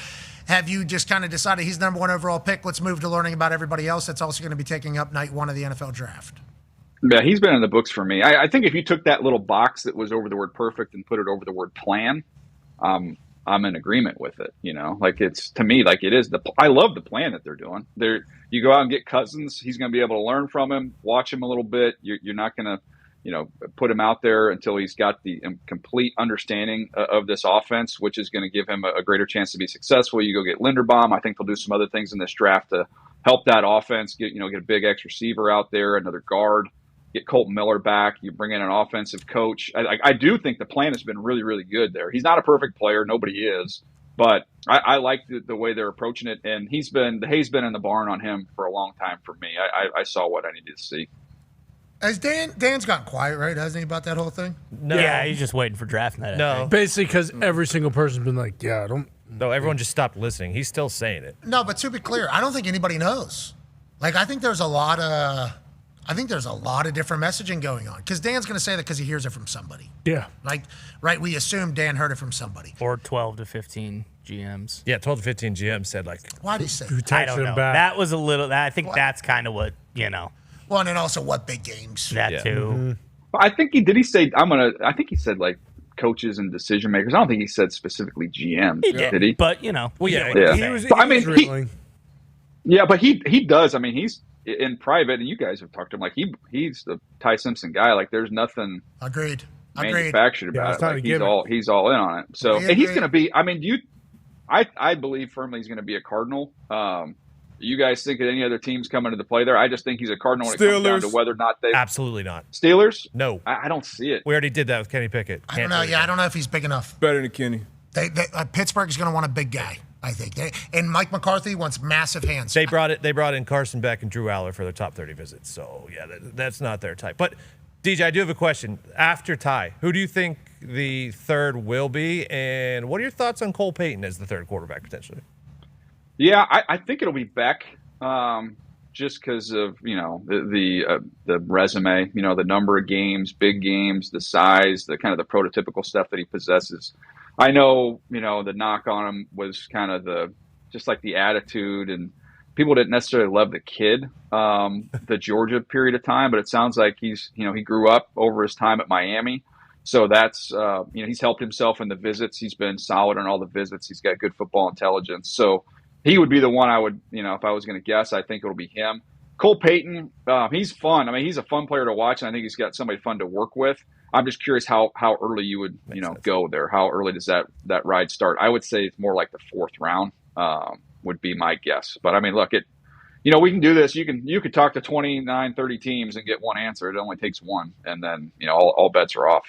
S3: have you just kind of decided he's the number one overall pick? Let's move to learning about everybody else that's also going to be taking up night one of the NFL draft.
S15: Yeah, he's been in the books for me. I think if you took that little box that was over the word perfect and put it over the word plan, I'm in agreement with it. You know, like it's to me like it is I love the plan that they're doing. You go out and get Cousins. He's going to be able to learn from him, watch him a little bit. You're not going to, put him out there until he's got the complete understanding of this offense, which is going to give him a greater chance to be successful. You go get Linderbaum. I think they'll do some other things in this draft to help that offense. Get a big X receiver out there, another guard. Get Colton Miller back. You bring in an offensive coach. I do think the plan has been really, really good there. He's not a perfect player. Nobody is. But I like the way they're approaching it. And the hay's been in the barn on him for a long time for me. I saw what I needed to see.
S3: Has Dan's gotten quiet, right? Hasn't he, about that whole thing?
S9: No. Yeah, he's just waiting for draft night.
S5: No.
S6: Basically, because every single person's been like, yeah, I don't.
S5: No, everyone just stopped listening. He's still saying it.
S3: No, but to be clear, I don't think anybody knows. Like, I think there's a lot of different messaging going on. Because Dan's going to say that because he hears it from somebody.
S6: Yeah.
S3: Like, right? We assume Dan heard it from somebody.
S9: Or 12 to 15 GMs.
S5: Yeah, 12 to 15 GMs said like.
S3: Why did he say that?
S9: I don't know. That was a little. I think that's kind of what
S3: Well, and then also what big games.
S9: That too.
S6: Mm-hmm.
S15: I think he did. He say I think he said like coaches and decision makers. I don't think he said specifically GMs.
S9: He
S15: did he?
S9: But
S5: well, yeah.
S15: But he does. I mean, he's in private, and you guys have talked to him like he's the Ty Simpson guy. Like, there's nothing.
S3: Agreed.
S15: manufactured
S6: Yeah,
S15: about
S6: it's
S15: it.
S6: not a
S15: Like
S6: given.
S15: he's all in on it. So
S3: I
S15: and he's
S3: agree.
S15: going to be. I mean, I believe firmly he's going to be a Cardinal. You guys think that any other teams coming into play there? I just think he's a Cardinal when it comes down to
S1: Steelers.
S15: whether or not they
S5: Absolutely not.
S15: Steelers.
S5: No.
S15: I don't see it.
S5: We already did that with Kenny Pickett.
S3: I don't know. Yeah, I don't know if he's big enough.
S1: Better than Kenny.
S3: Pittsburgh is going to want a big guy, I think. And Mike McCarthy wants massive hands.
S5: They brought in Carson Beck and Drew Aller for their top 30 visits. So, yeah, that's not their type. But, DJ, I do have a question. After Ty, who do you think the third will be? And what are your thoughts on Cole Payton as the third quarterback potentially?
S15: Yeah, I think it'll be Beck, just because of the resume, the number of games, big games, the size, the kind of the prototypical stuff that he possesses. I know, the knock on him was kind of the attitude, and people didn't necessarily love the kid, the Georgia period of time, but it sounds like he grew up over his time at Miami. So that's, he's helped himself in the visits. He's been solid on all the visits. He's got good football intelligence. So he would be the one I would, if I was going to guess, I think it'll be him. Cole Payton, he's fun. I mean, he's a fun player to watch, and I think he's got somebody fun to work with. I'm just curious how early you would, go there. How early does that ride start? I would say it's more like the fourth round would be my guess. But I mean, look, we can do this. You could talk to 29, 30 teams and get one answer. It only takes one, and then all bets are off.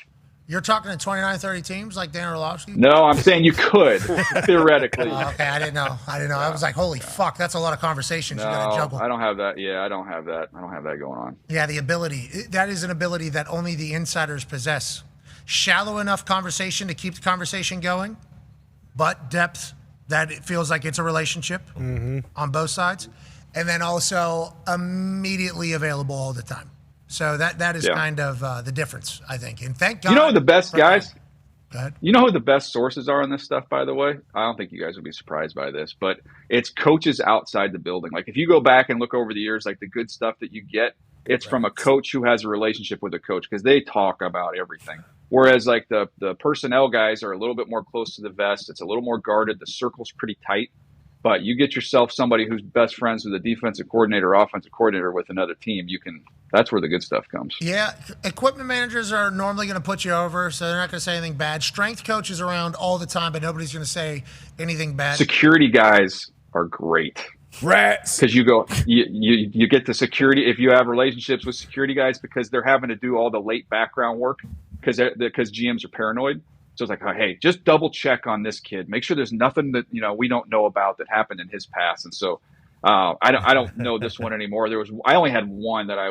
S3: You're talking to 29, 30 teams like Dan Orlovsky?
S15: No, I'm saying you could theoretically.
S3: Okay, I didn't know. I was like, holy fuck, that's a lot of conversations you got to juggle.
S15: I don't have that. Yeah, I don't have that. I don't have that going on.
S3: Yeah, the ability. That is an ability that only the insiders possess. Shallow enough conversation to keep the conversation going, but depth that it feels like it's a relationship on both sides. And then also immediately available all the time. So that is kind of the difference, I think. And thank God.
S15: You know who the best guys?
S3: Go ahead.
S15: You know who the best sources are on this stuff, by the way? I don't think you guys would be surprised by this, but it's coaches outside the building. Like if you go back and look over the years, like the good stuff that you get, it's from a coach who has a relationship with a coach because they talk about everything. Whereas like the personnel guys are a little bit more close to the vest. It's a little more guarded. The circle's pretty tight. But you get yourself somebody who's best friends with a defensive coordinator, offensive coordinator with another team, that's where the good stuff comes.
S3: Yeah, equipment managers are normally going to put you over, so they're not going to say anything bad. Strength coaches around all the time, but nobody's going to say anything bad.
S15: Security guys are great.
S1: Rats.
S15: Because you get the security, if you have relationships with security guys, because they're having to do all the late background work because GMs are paranoid. So it's like, oh, hey, just double check on this kid. Make sure there's nothing that we don't know about that happened in his past. And so I don't know this one anymore. I only had one that I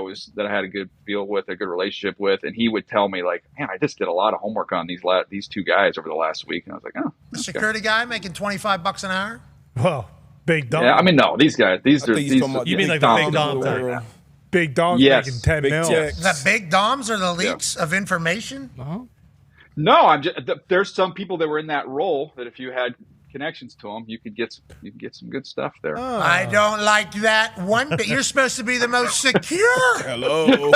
S15: had a good feel with, a good relationship with, and he would tell me like, man, I just did a lot of homework on these two guys over the last week, and I was like, oh,
S3: The security guy making $25 an hour.
S6: Well, Big Dom.
S15: yeah. I mean, no, these guys, these are these.
S5: You mean like the Big Dom type?
S6: Big Dom's
S15: Yes.
S6: making 10
S1: Big
S6: mil.
S1: checks.
S3: The big doms are the leaks of information.
S15: No, there's some people that were in that role that if you had connections to them, you could get some good stuff there.
S3: I don't like that one bit. You're supposed to be the most secure.
S1: Hello.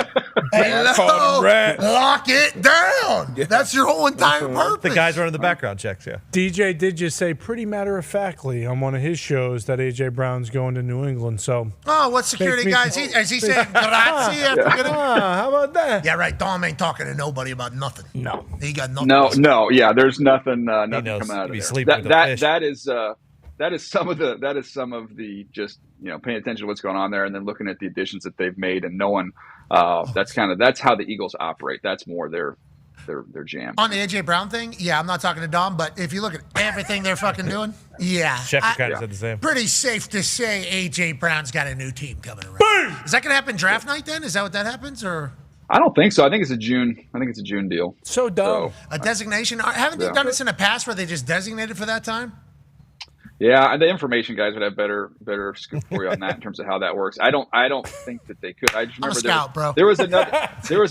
S1: I called him rat.
S3: Lock it down. That's your whole entire purpose.
S5: The guys running the background checks, yeah.
S6: DJ did just say pretty matter-of-factly on one of his shows that A.J. Brown's going to New England, so...
S3: Oh, what security guy is he? Is he saying grazie after getting...
S6: how about that?
S3: Yeah, right. Dom ain't talking to nobody about nothing.
S9: No.
S3: He got nothing.
S15: No, yeah. There's nothing coming
S5: knows
S15: out
S5: he'd
S15: of
S5: be
S15: there.
S5: sleeping with the fish.
S15: That is some of the just paying attention to what's going on there, and then looking at the additions that they've made and knowing that's how the Eagles operate. That's more their jam.
S3: On the A.J. Brown thing, yeah, I'm not talking to Dom, but if you look at everything they're fucking doing, yeah.
S5: Schefter kind of said the same.
S3: Pretty safe to say A.J. Brown's got a new team coming around. Boom! Is that going to happen draft night then? Is that what that happens? Or
S15: I don't think so. I think it's a June deal.
S6: So dumb.
S3: a designation? Haven't they done this in the past where they just designated for that time?
S15: Yeah, the information guys would have better scoop for you on that in terms of how that works. I don't think that they could. I just remember there was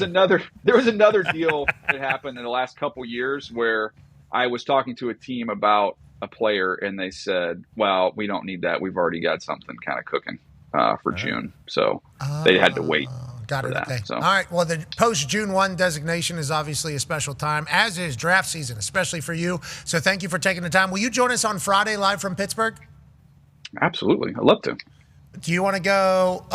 S15: another deal that happened in the last couple years where I was talking to a team about a player and they said, "Well, we don't need that. We've already got something kind of cooking for June." So they had to wait.
S3: Got it.
S15: That,
S3: okay.
S15: so.
S3: All right. Well, the post-June 1 designation is obviously a special time, as is draft season, especially for you. So thank you for taking the time. Will you join us on Friday live from Pittsburgh?
S15: Absolutely. I'd love to.
S3: Do you want to go?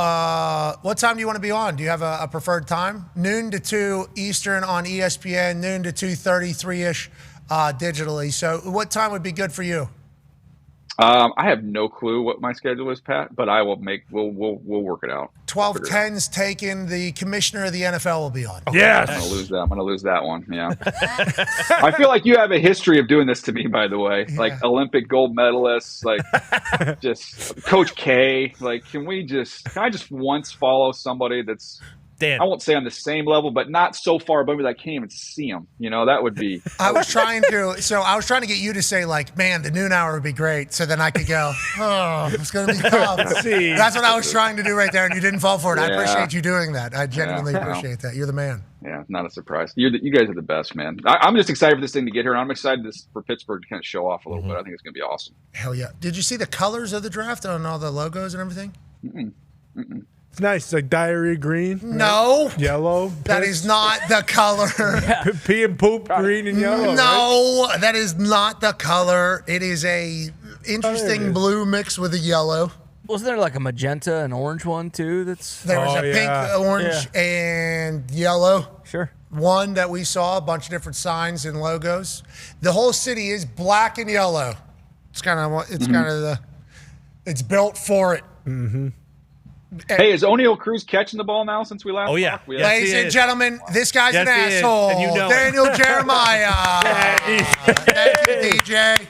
S3: What time do you want to be on? Do you have a preferred time? Noon to 2 Eastern on ESPN, noon to 2:30, 3-ish digitally. So what time would be good for you?
S15: I have no clue what my schedule is, Pat, but I will we'll work it out.
S3: 12:10's taken. The commissioner of the NFL will be on.
S6: Yes.
S15: I'm gonna lose that one. Yeah. I feel like you have a history of doing this to me, by the way. Yeah. Like Olympic gold medalists, like just Coach K. Like, can I just once follow somebody that's
S5: Dan.
S15: I won't say on the same level, but not so far above me that I can't even see him. You know, that would be.
S3: I was trying to get you to say, like, man, the noon hour would be great. So then I could go, oh, it's going to be tough. That's what I was trying to do right there, and you didn't fall for it. I appreciate you doing that. I genuinely appreciate that. You're the man.
S15: Yeah, not a surprise. You guys are the best, man. I'm just excited for this thing to get here, and I'm excited for Pittsburgh to kind of show off a little bit. I think it's going to be awesome.
S3: Hell yeah. Did you see the colors of the draft on all the logos and everything?
S6: It's nice. It's like diarrhea green.
S3: No.
S6: Right? Yellow.
S3: That is not the color.
S6: Pee and poop, green and yellow.
S3: No,
S6: right?
S3: That is not the color. It is a interesting blue mixed with a yellow.
S9: Wasn't there like a magenta and orange one too?
S3: There was a pink, orange, and yellow.
S9: Sure.
S3: One that we saw, a bunch of different signs and logos. The whole city is black and yellow. It's kind of it's built for it.
S6: Mm-hmm.
S15: Hey, is O'Neal Cruz catching the ball now since we last talked?
S3: Ladies and gentlemen, this guy's an asshole.
S5: And you know
S3: Daniel Jeremiah. Thank you, DJ.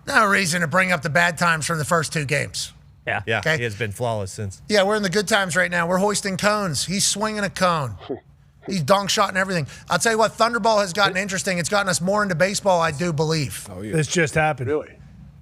S3: No reason to bring up the bad times from the first two games.
S5: Yeah,
S3: Okay.
S5: He has been flawless since.
S3: Yeah, we're in the good times right now. We're hoisting cones. He's swinging a cone. He's dong shot and everything. I'll tell you what, Thunderball has gotten interesting. It's gotten us more into baseball, I do believe.
S6: Oh, yeah. This just happened.
S14: Really?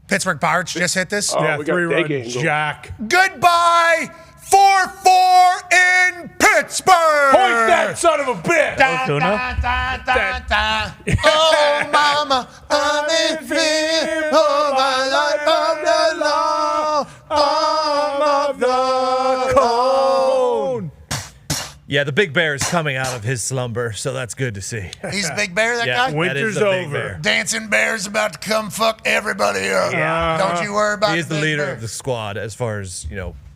S3: Pittsburgh Pirates just hit this?
S6: Yeah,
S14: we got
S6: 3-run
S14: Day Game.
S6: jack.
S3: Goodbye, 4-4 in Pittsburgh.
S6: Hoist that son of a bitch.
S3: Da, da, da, da, da. Oh, mama, I'm in fear. Oh, my life of the law. Arm of the cone.
S5: Yeah, the Big Bear is coming out of his slumber, so that's good to see.
S3: He's a big bear, that
S5: Yeah,
S3: guy?
S6: Winter's
S5: that is the Big
S6: over.
S5: Bear.
S3: Dancing Bear's about to come fuck everybody up.
S5: Yeah.
S3: Don't you worry about
S5: He is the
S3: Big
S5: leader
S3: Bear.
S5: of the squad as far as,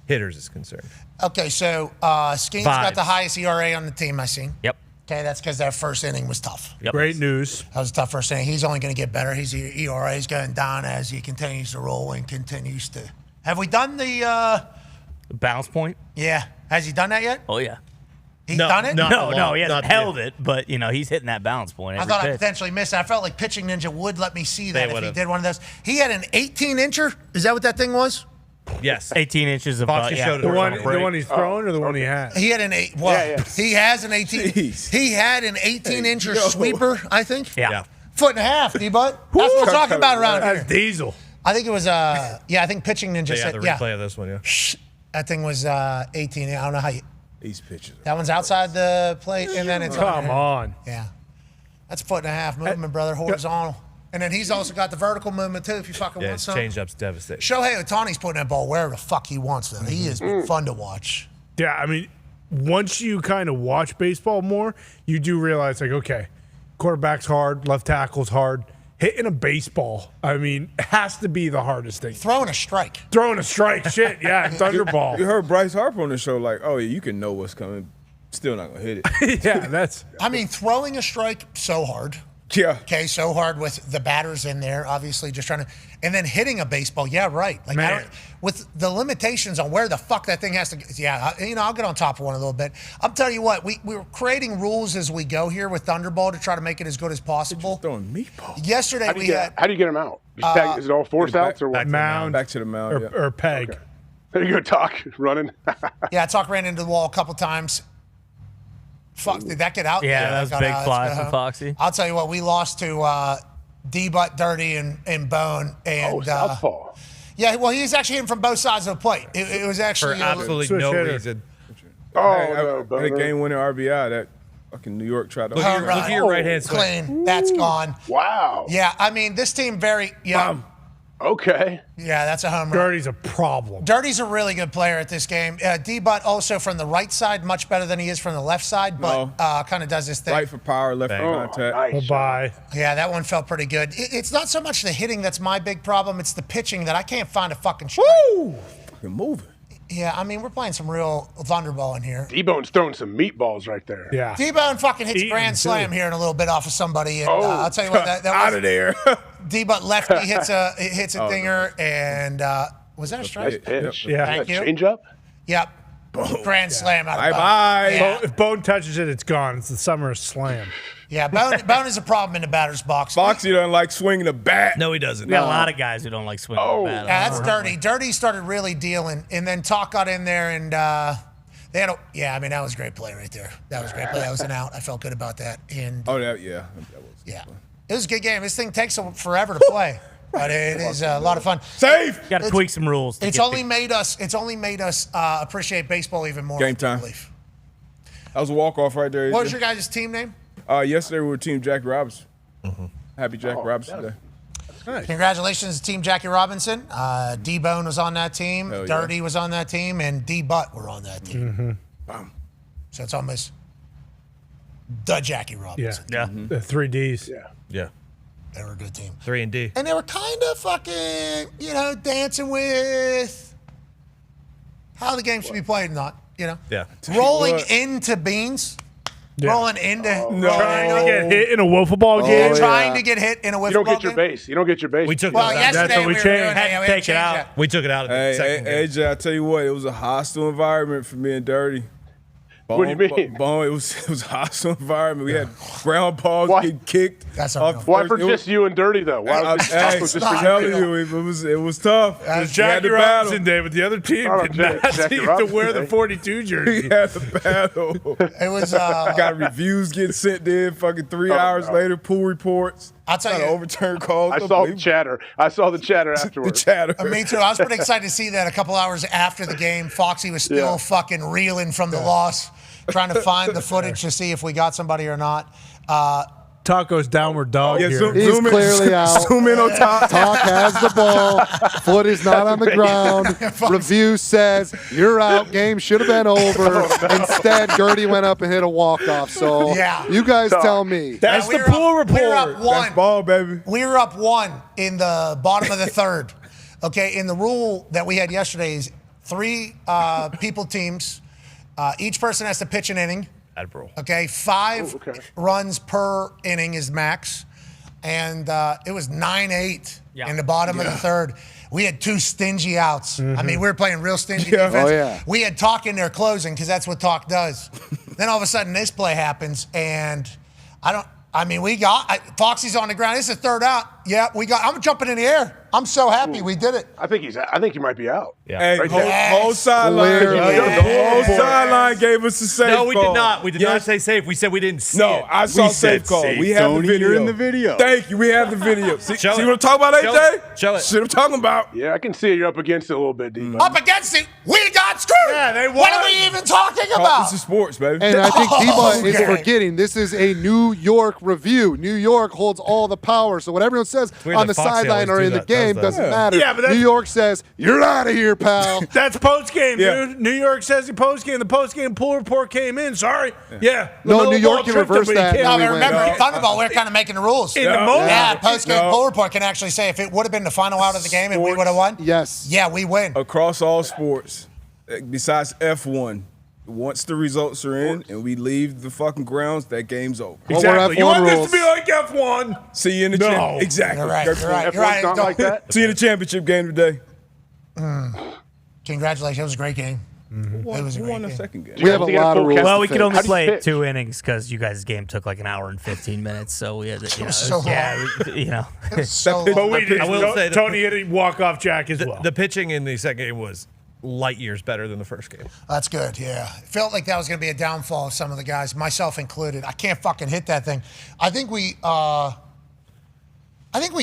S5: hitters is concerned.
S3: Okay, so Skeen's got the
S5: Vibes.
S3: highest ERA on the team, I seen.
S9: Yep.
S3: Okay, that's because that first inning was tough.
S9: Yep.
S6: Great news.
S3: That was a tough first inning. He's only going to get better. His ERA is going down as he continues to roll and continues to. Have we done the?
S9: Bounce point?
S3: Yeah. Has he done that yet?
S9: Oh, yeah.
S3: He's done it?
S9: No, he hasn't
S5: not
S9: held it, but, he's hitting that balance point.
S3: I
S9: Every
S3: thought I
S9: pitch.
S3: potentially missed it. I felt like Pitching Ninja would let me see that
S5: They
S3: if he
S5: would've.
S3: did one of those. He had an 18-incher? Is that what that thing was?
S5: Yes.
S9: 18 inches of
S5: Foxy showed it
S6: The
S5: earlier.
S6: one he's throwing or the one he has?
S3: He had an he has an 18.
S1: Jeez.
S3: He had an 18-incher
S1: yo.
S3: sweeper, I think.
S9: Yeah.
S3: Foot and a half, D-Butt. That's what we're talking about around here.
S6: That's Diesel.
S3: I think it was, I think Pitching Ninja
S5: Yeah,
S3: said,
S5: the replay of this one, yeah.
S3: that thing was 18. I don't know how you.
S1: These pitches.
S3: That one's outside the plate, and then it's
S6: Come on.
S3: Yeah, that's foot and a half movement, brother, horizontal. And then he's also got the vertical movement too. If you fucking
S5: Yeah,
S3: want
S5: his
S3: some.
S5: changeup's devastating.
S3: Shohei Ohtani's putting that ball wherever the fuck he wants. Though he is fun to watch.
S6: Yeah, I mean, once you kind of watch baseball more, you do realize, like, okay, quarterback's hard, left tackle's hard. Hitting a baseball, I mean, has to be the hardest thing.
S3: Throwing a strike.
S6: Shit, yeah, Thunderball.
S1: You heard Bryce Harper on the show, like, oh, yeah, you can know what's coming. Still not going to hit it.
S6: Yeah, that's.
S3: I mean, throwing a strike so hard.
S1: Yeah.
S3: Okay, so hard with the batters in there, obviously just trying to, and then hitting a baseball. Yeah, right. Like
S6: Man.
S3: with the limitations on where the fuck that thing has to. Yeah, I'll get on top of one a little bit. I'm telling you what, we're creating rules as we go here with Thunderball to try to make it as good as possible.
S1: Throwing meatballs.
S3: Yesterday
S14: How do
S3: we
S14: you
S3: had.
S14: get him out? Just tag, is it all force outs or what?
S6: Mound
S1: Back to the mound. Yeah.
S6: or peg.
S14: Okay. There you go, Talk running.
S3: Yeah, Talk ran into the wall a couple times. Fuck, did that get out?
S9: Yeah, that was
S3: got
S9: big
S3: out.
S9: fly
S3: Let's go
S9: from
S3: home.
S9: Foxy.
S3: I'll tell you what, we lost to D-Butt, Dirty, and Bone. And,
S14: southpaw.
S3: Yeah, well, he's actually hitting from both sides of the plate. It was
S5: For
S3: actually
S5: absolutely
S6: Switch
S5: no
S6: hitter.
S5: reason.
S1: That game-winning RBI that fucking New York tried to.
S5: Look at your right-hand swing.
S3: clean. That's gone.
S14: Wow.
S3: Yeah, I mean, this team
S14: Okay.
S3: Yeah, that's a home run.
S6: Dirty's a problem.
S3: Dirty's a really good player at this game. D-Butt also from the right side, much better than he is from the left side, but kind of does his thing.
S1: Right for power, left for contact.
S14: Nice.
S6: Bye.
S3: Yeah, that one felt pretty good. It's not so much the hitting that's my big problem. It's the pitching that I can't find a fucking strike.
S1: Fucking moving.
S3: Yeah, I mean, we're playing some real Thunderball in here.
S14: D-Bone's throwing some meatballs right there.
S6: Yeah.
S3: D-Bone fucking hits a grand slam here in a little bit off of somebody. And I'll tell you what, that
S1: Out
S3: was
S1: of there.
S3: D-Bone lefty hits a dinger, and was that a strike?
S14: Pitch.
S6: Yeah.
S3: Thank you.
S14: Change up?
S3: Yep. Grand slam out of
S1: Bye-bye.
S3: Yeah.
S6: If Bone touches it, it's gone. It's the summer slam.
S3: Yeah, Bone is a problem in the batter's box.
S1: Foxy doesn't like swinging a bat.
S5: No, he doesn't.
S9: We got a lot of guys who don't like swinging the bat.
S3: Yeah, that's dirty. Dirty started really dealing, and then Talk got in there, and they had that was a great play right there. That was a great play. That was an out. I felt good about that. And
S1: That was.
S3: yeah, it was a good game. This thing takes forever to play, but it is a lot of fun.
S1: Safe.
S9: Got to tweak some rules.
S3: It's only made us appreciate baseball even more.
S1: Game time. That was a walk-off right there.
S3: What was your guys' team name?
S1: Yesterday we were Team Jackie Robinson. Happy Jackie Robinson Day.
S3: Congratulations to Team Jackie Robinson. D-Bone was on that team.
S1: Hell yeah.
S3: Dirty was on that team. And D-Butt were on that team. So it's almost the Jackie Robinson.
S6: Yeah. The 3 Ds.
S5: Yeah.
S3: They were a good team.
S5: 3 and D.
S3: And they were kind of fucking, dancing with how the game should be played, not,
S5: Yeah.
S3: rolling into beans.
S6: Yeah.
S3: Rolling into
S6: Trying to get hit in a wiffle ball game.
S3: trying to get hit in a wiffle
S14: You don't
S3: ball
S14: get your
S3: game.
S14: base. You don't get your base.
S5: We took
S3: Well,
S5: that.
S3: yesterday
S6: That's what we
S3: were
S6: changed.
S3: doing that. Yeah, we had to
S9: Take it
S3: change
S9: out.
S3: that.
S5: We took it out of the second game.
S1: AJ, I tell you what, it was a hostile environment for me and Dirty.
S14: What do you mean?
S1: Bone, it was a hostile environment. We had ground balls
S14: Why?
S1: getting kicked.
S3: That's
S1: off
S14: Why
S1: first.
S14: for
S1: It was-
S14: just you and Dirty, though? Why was it
S1: Hey,
S14: just for
S1: I'm
S14: you?
S1: telling you, it was tough.
S6: It was
S1: We had
S6: Jackie
S1: the battle.
S6: Robinson Day, but the other team
S14: Oh,
S6: did not
S14: Jackie
S6: seem to
S14: Robinson
S6: wear the
S14: Day.
S6: 42 jersey.
S1: We had the battle.
S3: It was.
S1: I got reviews getting sent in. Fucking 3 hours later, pool reports.
S3: I'll tell
S1: Got
S3: you.
S1: an overturned calls.
S14: I saw the chatter. I saw the chatter
S1: The
S14: afterwards.
S1: chatter.
S3: Me too. I was pretty excited to see that a couple hours after the game. Foxy was still fucking reeling from the loss, trying to find the footage to see if we got somebody or not.
S6: Taco's downward dog
S1: Yeah,
S6: here.
S16: He's clearly out.
S1: Zoom in on top.
S16: Talk has the ball. Foot is not on the ground. Review says you're out. Game should have been over. Instead, Gertie went up and hit a walk-off. So you guys tell me.
S6: That's
S3: we
S6: the
S3: were
S6: pool
S3: up-
S6: report.
S3: We were up one.
S1: That's ball, baby.
S3: We were up one in the bottom of the third. Okay, in the rule that we had yesterday is 3 people teams. Each person has to pitch an inning. Okay, 5 runs per inning is max. And it was 9-8 in the bottom of the third. We had 2 stingy outs. I mean, we were playing real stingy defense.
S16: Oh, yeah.
S3: We had Talk in there closing because that's what Talk does. Then all of a sudden this play happens, and Foxy's on the ground. This is the 3rd out. Yeah, I'm jumping in the air. I'm so happy we did it.
S14: I think he might be out.
S5: Yeah.
S1: Hey,
S14: Right
S1: whole
S14: there.
S1: sideline.
S16: Clearly.
S1: The whole sideline gave us a safe
S5: No, we
S1: call.
S5: did not. We did not
S1: Yes.
S5: say safe. We said we didn't see
S1: No,
S5: it.
S1: I saw safe call. We have the video.
S13: You're in the video.
S1: Thank you. We have the video. See
S5: Show
S1: what
S5: it.
S1: I'm talking about,
S5: Show
S1: AJ?
S5: it. Show it.
S1: See what I'm talking about?
S14: Yeah, I can see you're up against it a little bit, D.
S3: Up against it, we got screwed.
S6: Yeah, they
S3: What are
S6: won.
S3: we even talking about?
S1: This is sports, baby.
S16: And I think T-Butt is
S3: Okay.
S16: forgetting this is a New York review. New York holds all the power. So what everyone says
S5: Weird
S16: on
S5: that
S16: the
S5: Foxy
S16: sideline
S5: always
S16: or
S5: do
S16: in the
S5: that, does
S16: game
S5: that.
S16: doesn't matter.
S6: Yeah, but that's-
S16: New York says, you're out of here, pal.
S6: That's post game,
S1: Yeah.
S6: dude. New York says the post game. The post game pool report came in. Sorry. Yeah.
S16: No,
S6: The
S16: New
S6: ball
S16: York can
S6: tripped
S16: reverse
S6: him, but he
S16: that.
S6: can't-
S3: No,
S16: we
S3: but
S16: win.
S3: remember, in Thunderball, we're kind of making the rules.
S6: In the moment.
S3: Yeah, post-game
S1: No.
S3: poll report can actually say if it would have been the final out of the game and we would have won.
S16: Yes.
S3: Yeah, we win.
S1: Across all sports, besides F1, once the results are in and we leave the fucking grounds, that game's over.
S16: Well, we're
S6: Exactly. You
S16: F1
S6: want
S16: rules.
S6: this to be like F1?
S1: See you in the
S6: No.
S1: championship. Exactly.
S3: You're right. You're right. You're right.
S14: F1's not like that.
S1: See you in the championship game today.
S3: Congratulations. It was a great game. It was a
S1: Who
S3: great
S1: won the
S3: game.
S1: second game?
S16: We have a
S14: to get a
S16: lot of
S14: full
S16: rules.
S9: Well,
S16: to
S9: we could
S16: fix.
S9: only
S14: How do you
S9: play
S14: pitch?
S9: 2 innings because you guys' game took like an hour and 15 minutes. So we had to,
S3: So
S9: yeah.
S3: So
S6: But
S3: long.
S6: we did.
S5: I will say that-
S6: Tony hit a walk-off jack as well.
S5: The pitching in the second game was light years better than the first game.
S3: That's good, yeah. It felt like that was going to be a downfall of some of the guys, myself included. I can't fucking hit that thing. I think we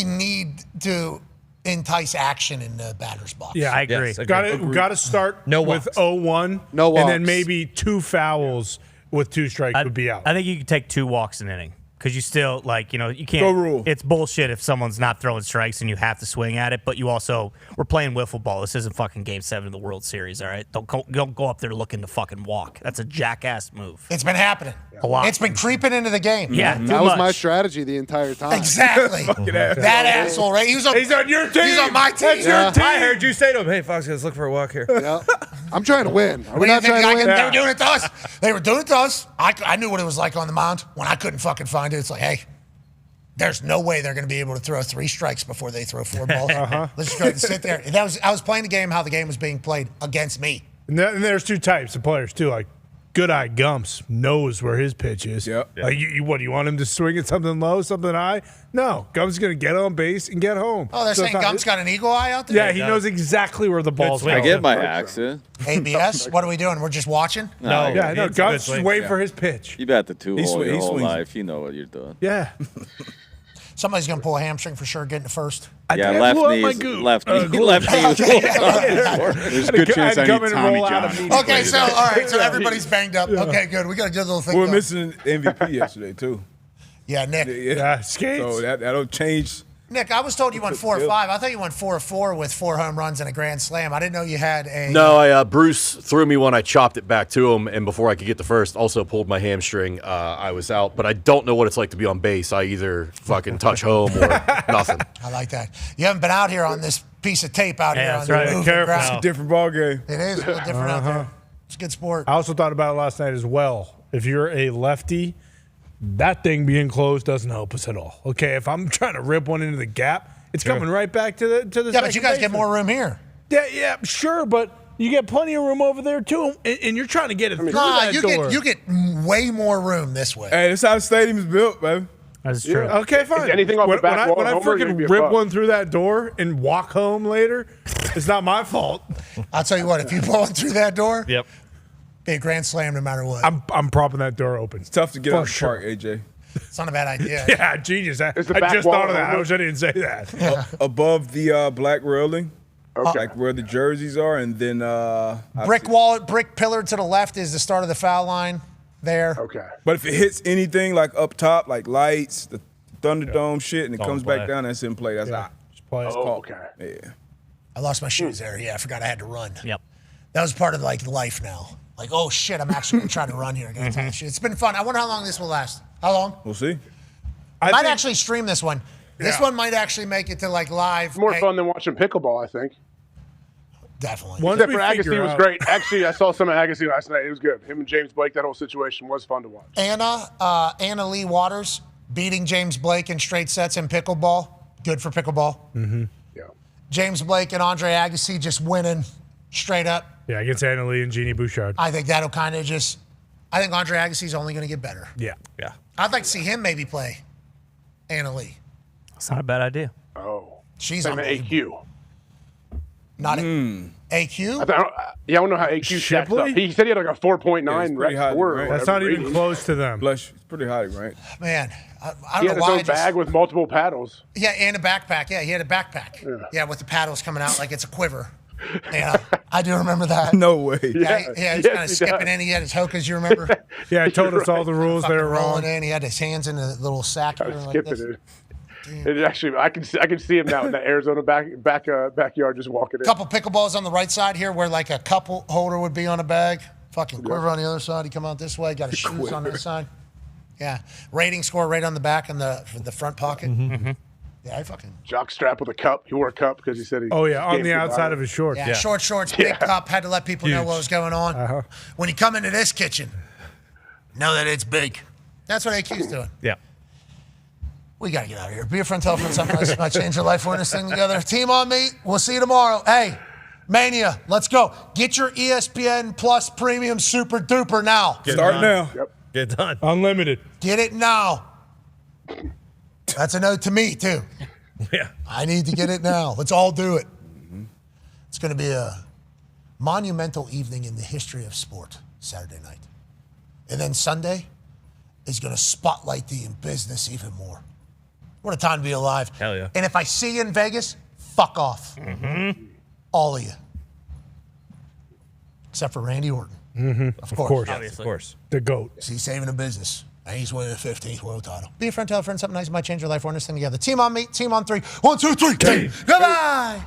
S3: need to entice action in the batter's box.
S6: Yeah,
S9: I agree.
S5: Yes, agreed.
S6: Got to start
S5: No
S6: with
S5: walks.
S6: 0-1.
S16: No
S6: And then
S16: walks.
S6: maybe 2 fouls with 2 strikes would be out.
S9: I think you could take 2 walks an inning because you still you can't.
S1: Go rule.
S9: It's bullshit if someone's not throwing strikes and you have to swing at it. But you also we're playing wiffle ball. This isn't fucking Game 7 of the World Series. All right, don't go up there looking to fucking walk. That's a jackass move.
S3: It's been happening.
S9: A lot.
S3: It's been creeping into the game.
S9: Yeah, too
S16: That was
S9: much.
S16: my strategy the entire time.
S3: Exactly. That asshole, right? He's on
S6: your team.
S3: He's on my team.
S6: That's your team.
S5: I heard you say to him, "Hey, Fox, let's look for a walk here."
S16: Yeah. I'm trying to win. Are we
S3: What do you
S16: not
S3: think?
S16: trying to win?
S3: They were doing it to us. They were doing it to us. I knew what it was like on the mound when I couldn't fucking find it. It's like, hey, there's no way they're going to be able to throw 3 strikes before they throw 4 balls. Let's just go ahead and sit there. I was playing the game how the game was being played against me.
S6: And there's 2 types of players too. Like Good Eye Gumps knows where his pitch is.
S1: Yep.
S6: Like you want him to swing at something low, something high? No, Gumps is going to get on base and get home.
S3: Oh, they're saying Gumps got an eagle eye out there?
S6: Yeah, he knows exactly where the ball's going.
S13: I get my accent.
S3: ABS? What are we doing? We're just watching?
S13: No,
S6: Gumps is waiting for his pitch.
S13: You bat the 2 hole your whole
S1: swings.
S13: life. You know what you're doing.
S6: Yeah.
S3: Somebody's going to pull a hamstring for sure, getting to first.
S13: Yeah, left knee. Left knee.
S17: There's a good chance I need Tommy John.
S3: Okay, so all right, so everybody's banged up. Okay, good. We got a good little thing.
S1: We were
S3: going.
S1: missing MVP yesterday too.
S3: Yeah, Nick.
S1: Yeah,
S6: skates.
S1: So that'll change.
S3: Nick, I was told you went 4 or 5. I thought you went 4 or 4 with 4 home runs and a grand slam. I didn't know you had a.
S18: No, Bruce threw me one. I chopped it back to him, and before I could get the first, also pulled my hamstring. I was out, but I don't know what it's like to be on base. I either fucking touch home or nothing.
S3: I like that. You haven't been out here on this piece of tape out here on
S6: that's
S3: the
S6: right.
S3: moving
S6: Careful.
S3: ground.
S1: It's a different ball game.
S3: It is a little different out there. It's a good sport.
S6: I also thought about it last night as well. If you're a lefty, that thing being closed doesn't help us at all. Okay, if I'm trying to rip one into the gap, it's coming right back to the
S3: Yeah, but you guys get more room here.
S6: Yeah, sure, but you get plenty of room over there too, and you're trying to get it through
S3: Nah,
S6: that
S3: you
S6: door.
S3: get way more room this way.
S1: Hey, that's how the stadium's built, baby.
S9: That's true.
S6: Okay, fine.
S14: Anything off the back wall,
S6: when I
S14: Homer, you're gonna be
S6: freaking
S14: a
S6: rip
S14: buck.
S6: one through that door and walk home later, it's not my fault.
S3: I'll tell you what, if you pull it through that door,
S6: Yep.
S3: be a grand slam no matter what.
S6: I'm propping that door open. It's
S1: tough to get out the park, AJ.
S3: It's not a bad idea.
S6: Yeah, genius. I
S14: It's the back
S6: just
S14: wall,
S6: thought of that. I
S14: Homer.
S6: wish I didn't say that.
S1: Above the black railing,
S14: Okay.
S1: like where the jerseys are, and then
S3: Brick pillar to the left is the start of the foul line there.
S14: Okay.
S1: But if it hits anything like up top, like lights, the Thunderdome shit, and it
S6: Don't
S1: comes
S6: play.
S1: back down, that's in play. That's out.
S6: Just play.
S1: That's
S14: Oh,
S1: called.
S14: okay.
S1: Yeah.
S3: I lost my shoes there. Yeah, I forgot I had to run.
S9: Yep.
S3: That was part of like life now. Like, oh shit, I'm actually gonna try to run here. I gotta tie the shoe. It's been fun. I wonder how long this will last. How long?
S1: We'll see.
S3: I might actually stream this one. This one might actually make it to like live.
S14: More
S3: Hey,
S14: fun than watching pickleball, I think.
S3: Definitely.
S6: Once
S14: Except
S6: we
S14: for Agassi
S6: figure
S14: was
S6: out-
S14: great. Actually, I saw some of Agassi last night. It was good. Him and James Blake, that whole situation was fun to watch.
S3: Anna Lee Waters beating James Blake in straight sets in pickleball. Good for pickleball.
S6: Mm-hmm.
S14: Yeah.
S3: James Blake and Andre Agassi just winning straight up.
S6: Yeah, against Anna Lee and Jeannie Bouchard.
S3: I think that'll kind of just. I think Andre Agassi's only going to get better.
S6: Yeah.
S3: I'd like to see him maybe play Anna Lee.
S9: That's not a bad idea.
S14: Oh.
S3: She's
S14: Same at
S3: unbelievable.
S14: AQ.
S3: Not AQ.
S14: I don't know how AQ stacks up.
S6: Shipley?
S14: He said he had like a 4.9
S1: Yeah, it's pretty high,
S14: score.
S1: right?
S6: That's not even close to them.
S1: Blush, it's pretty high, right?
S3: Man, I
S14: He
S3: don't
S14: had
S3: know
S14: his
S3: why.
S14: own bag with multiple paddles.
S3: Yeah, and a backpack. Yeah, he had a backpack. Yeah, with the paddles coming out like it's a quiver. Yeah, I do remember that.
S1: No way.
S3: Yeah, he's kind of skipping in. He had his hokas, you remember?
S6: Yeah, I told us all the rules. They were
S3: rolling
S6: wrong.
S3: in. He had his hands in a little sack here like
S14: Skipping
S3: this.
S14: it. It actually, I can see him now in that Arizona backyard just walking in.
S3: Couple pickleballs on the right side here where like a cup holder would be on a bag. Fucking quiver on the other side. He come out this way. Got his shoes on this side. Yeah. Rating score right on the back in the front pocket.
S6: Mm-hmm.
S3: Yeah, I fucking.
S14: Jock strap with a cup. He wore a cup because he said he.
S6: Oh, yeah, on
S14: gave
S6: the
S14: it
S6: outside
S14: out.
S6: of his shorts.
S3: Yeah, shorts, big cup. Had to let people know what was going on.
S6: Uh-huh.
S3: When you come into this kitchen, know that it's big. That's what AQ's doing.
S6: Yeah.
S3: We got to get out of here. Be a friend, tell a friend something nice. Might change your life. We're in this thing together. Team on me. We'll see you tomorrow. Hey, Mania, let's go. Get your ESPN Plus Premium Super Duper now.
S1: Start now.
S14: Yep.
S5: Get done.
S6: Unlimited.
S3: Get it now. That's a note to me, too.
S5: Yeah.
S3: I need to get it now. Let's all do it. It's going to be a monumental evening in the history of sport Saturday night. And then Sunday is going to spotlight the business even more. What a time to be alive.
S5: Hell yeah.
S3: And if I see you in Vegas, fuck off. All of you. Except for Randy Orton.
S6: Of course.
S5: Of course.
S6: The GOAT.
S3: He's saving a business. And he's winning the 15th world title. Be a friend, tell a friend something nice. Might change your life. We're in this thing together. Team on me, team on three. 1, 2, 3. Team. Goodbye.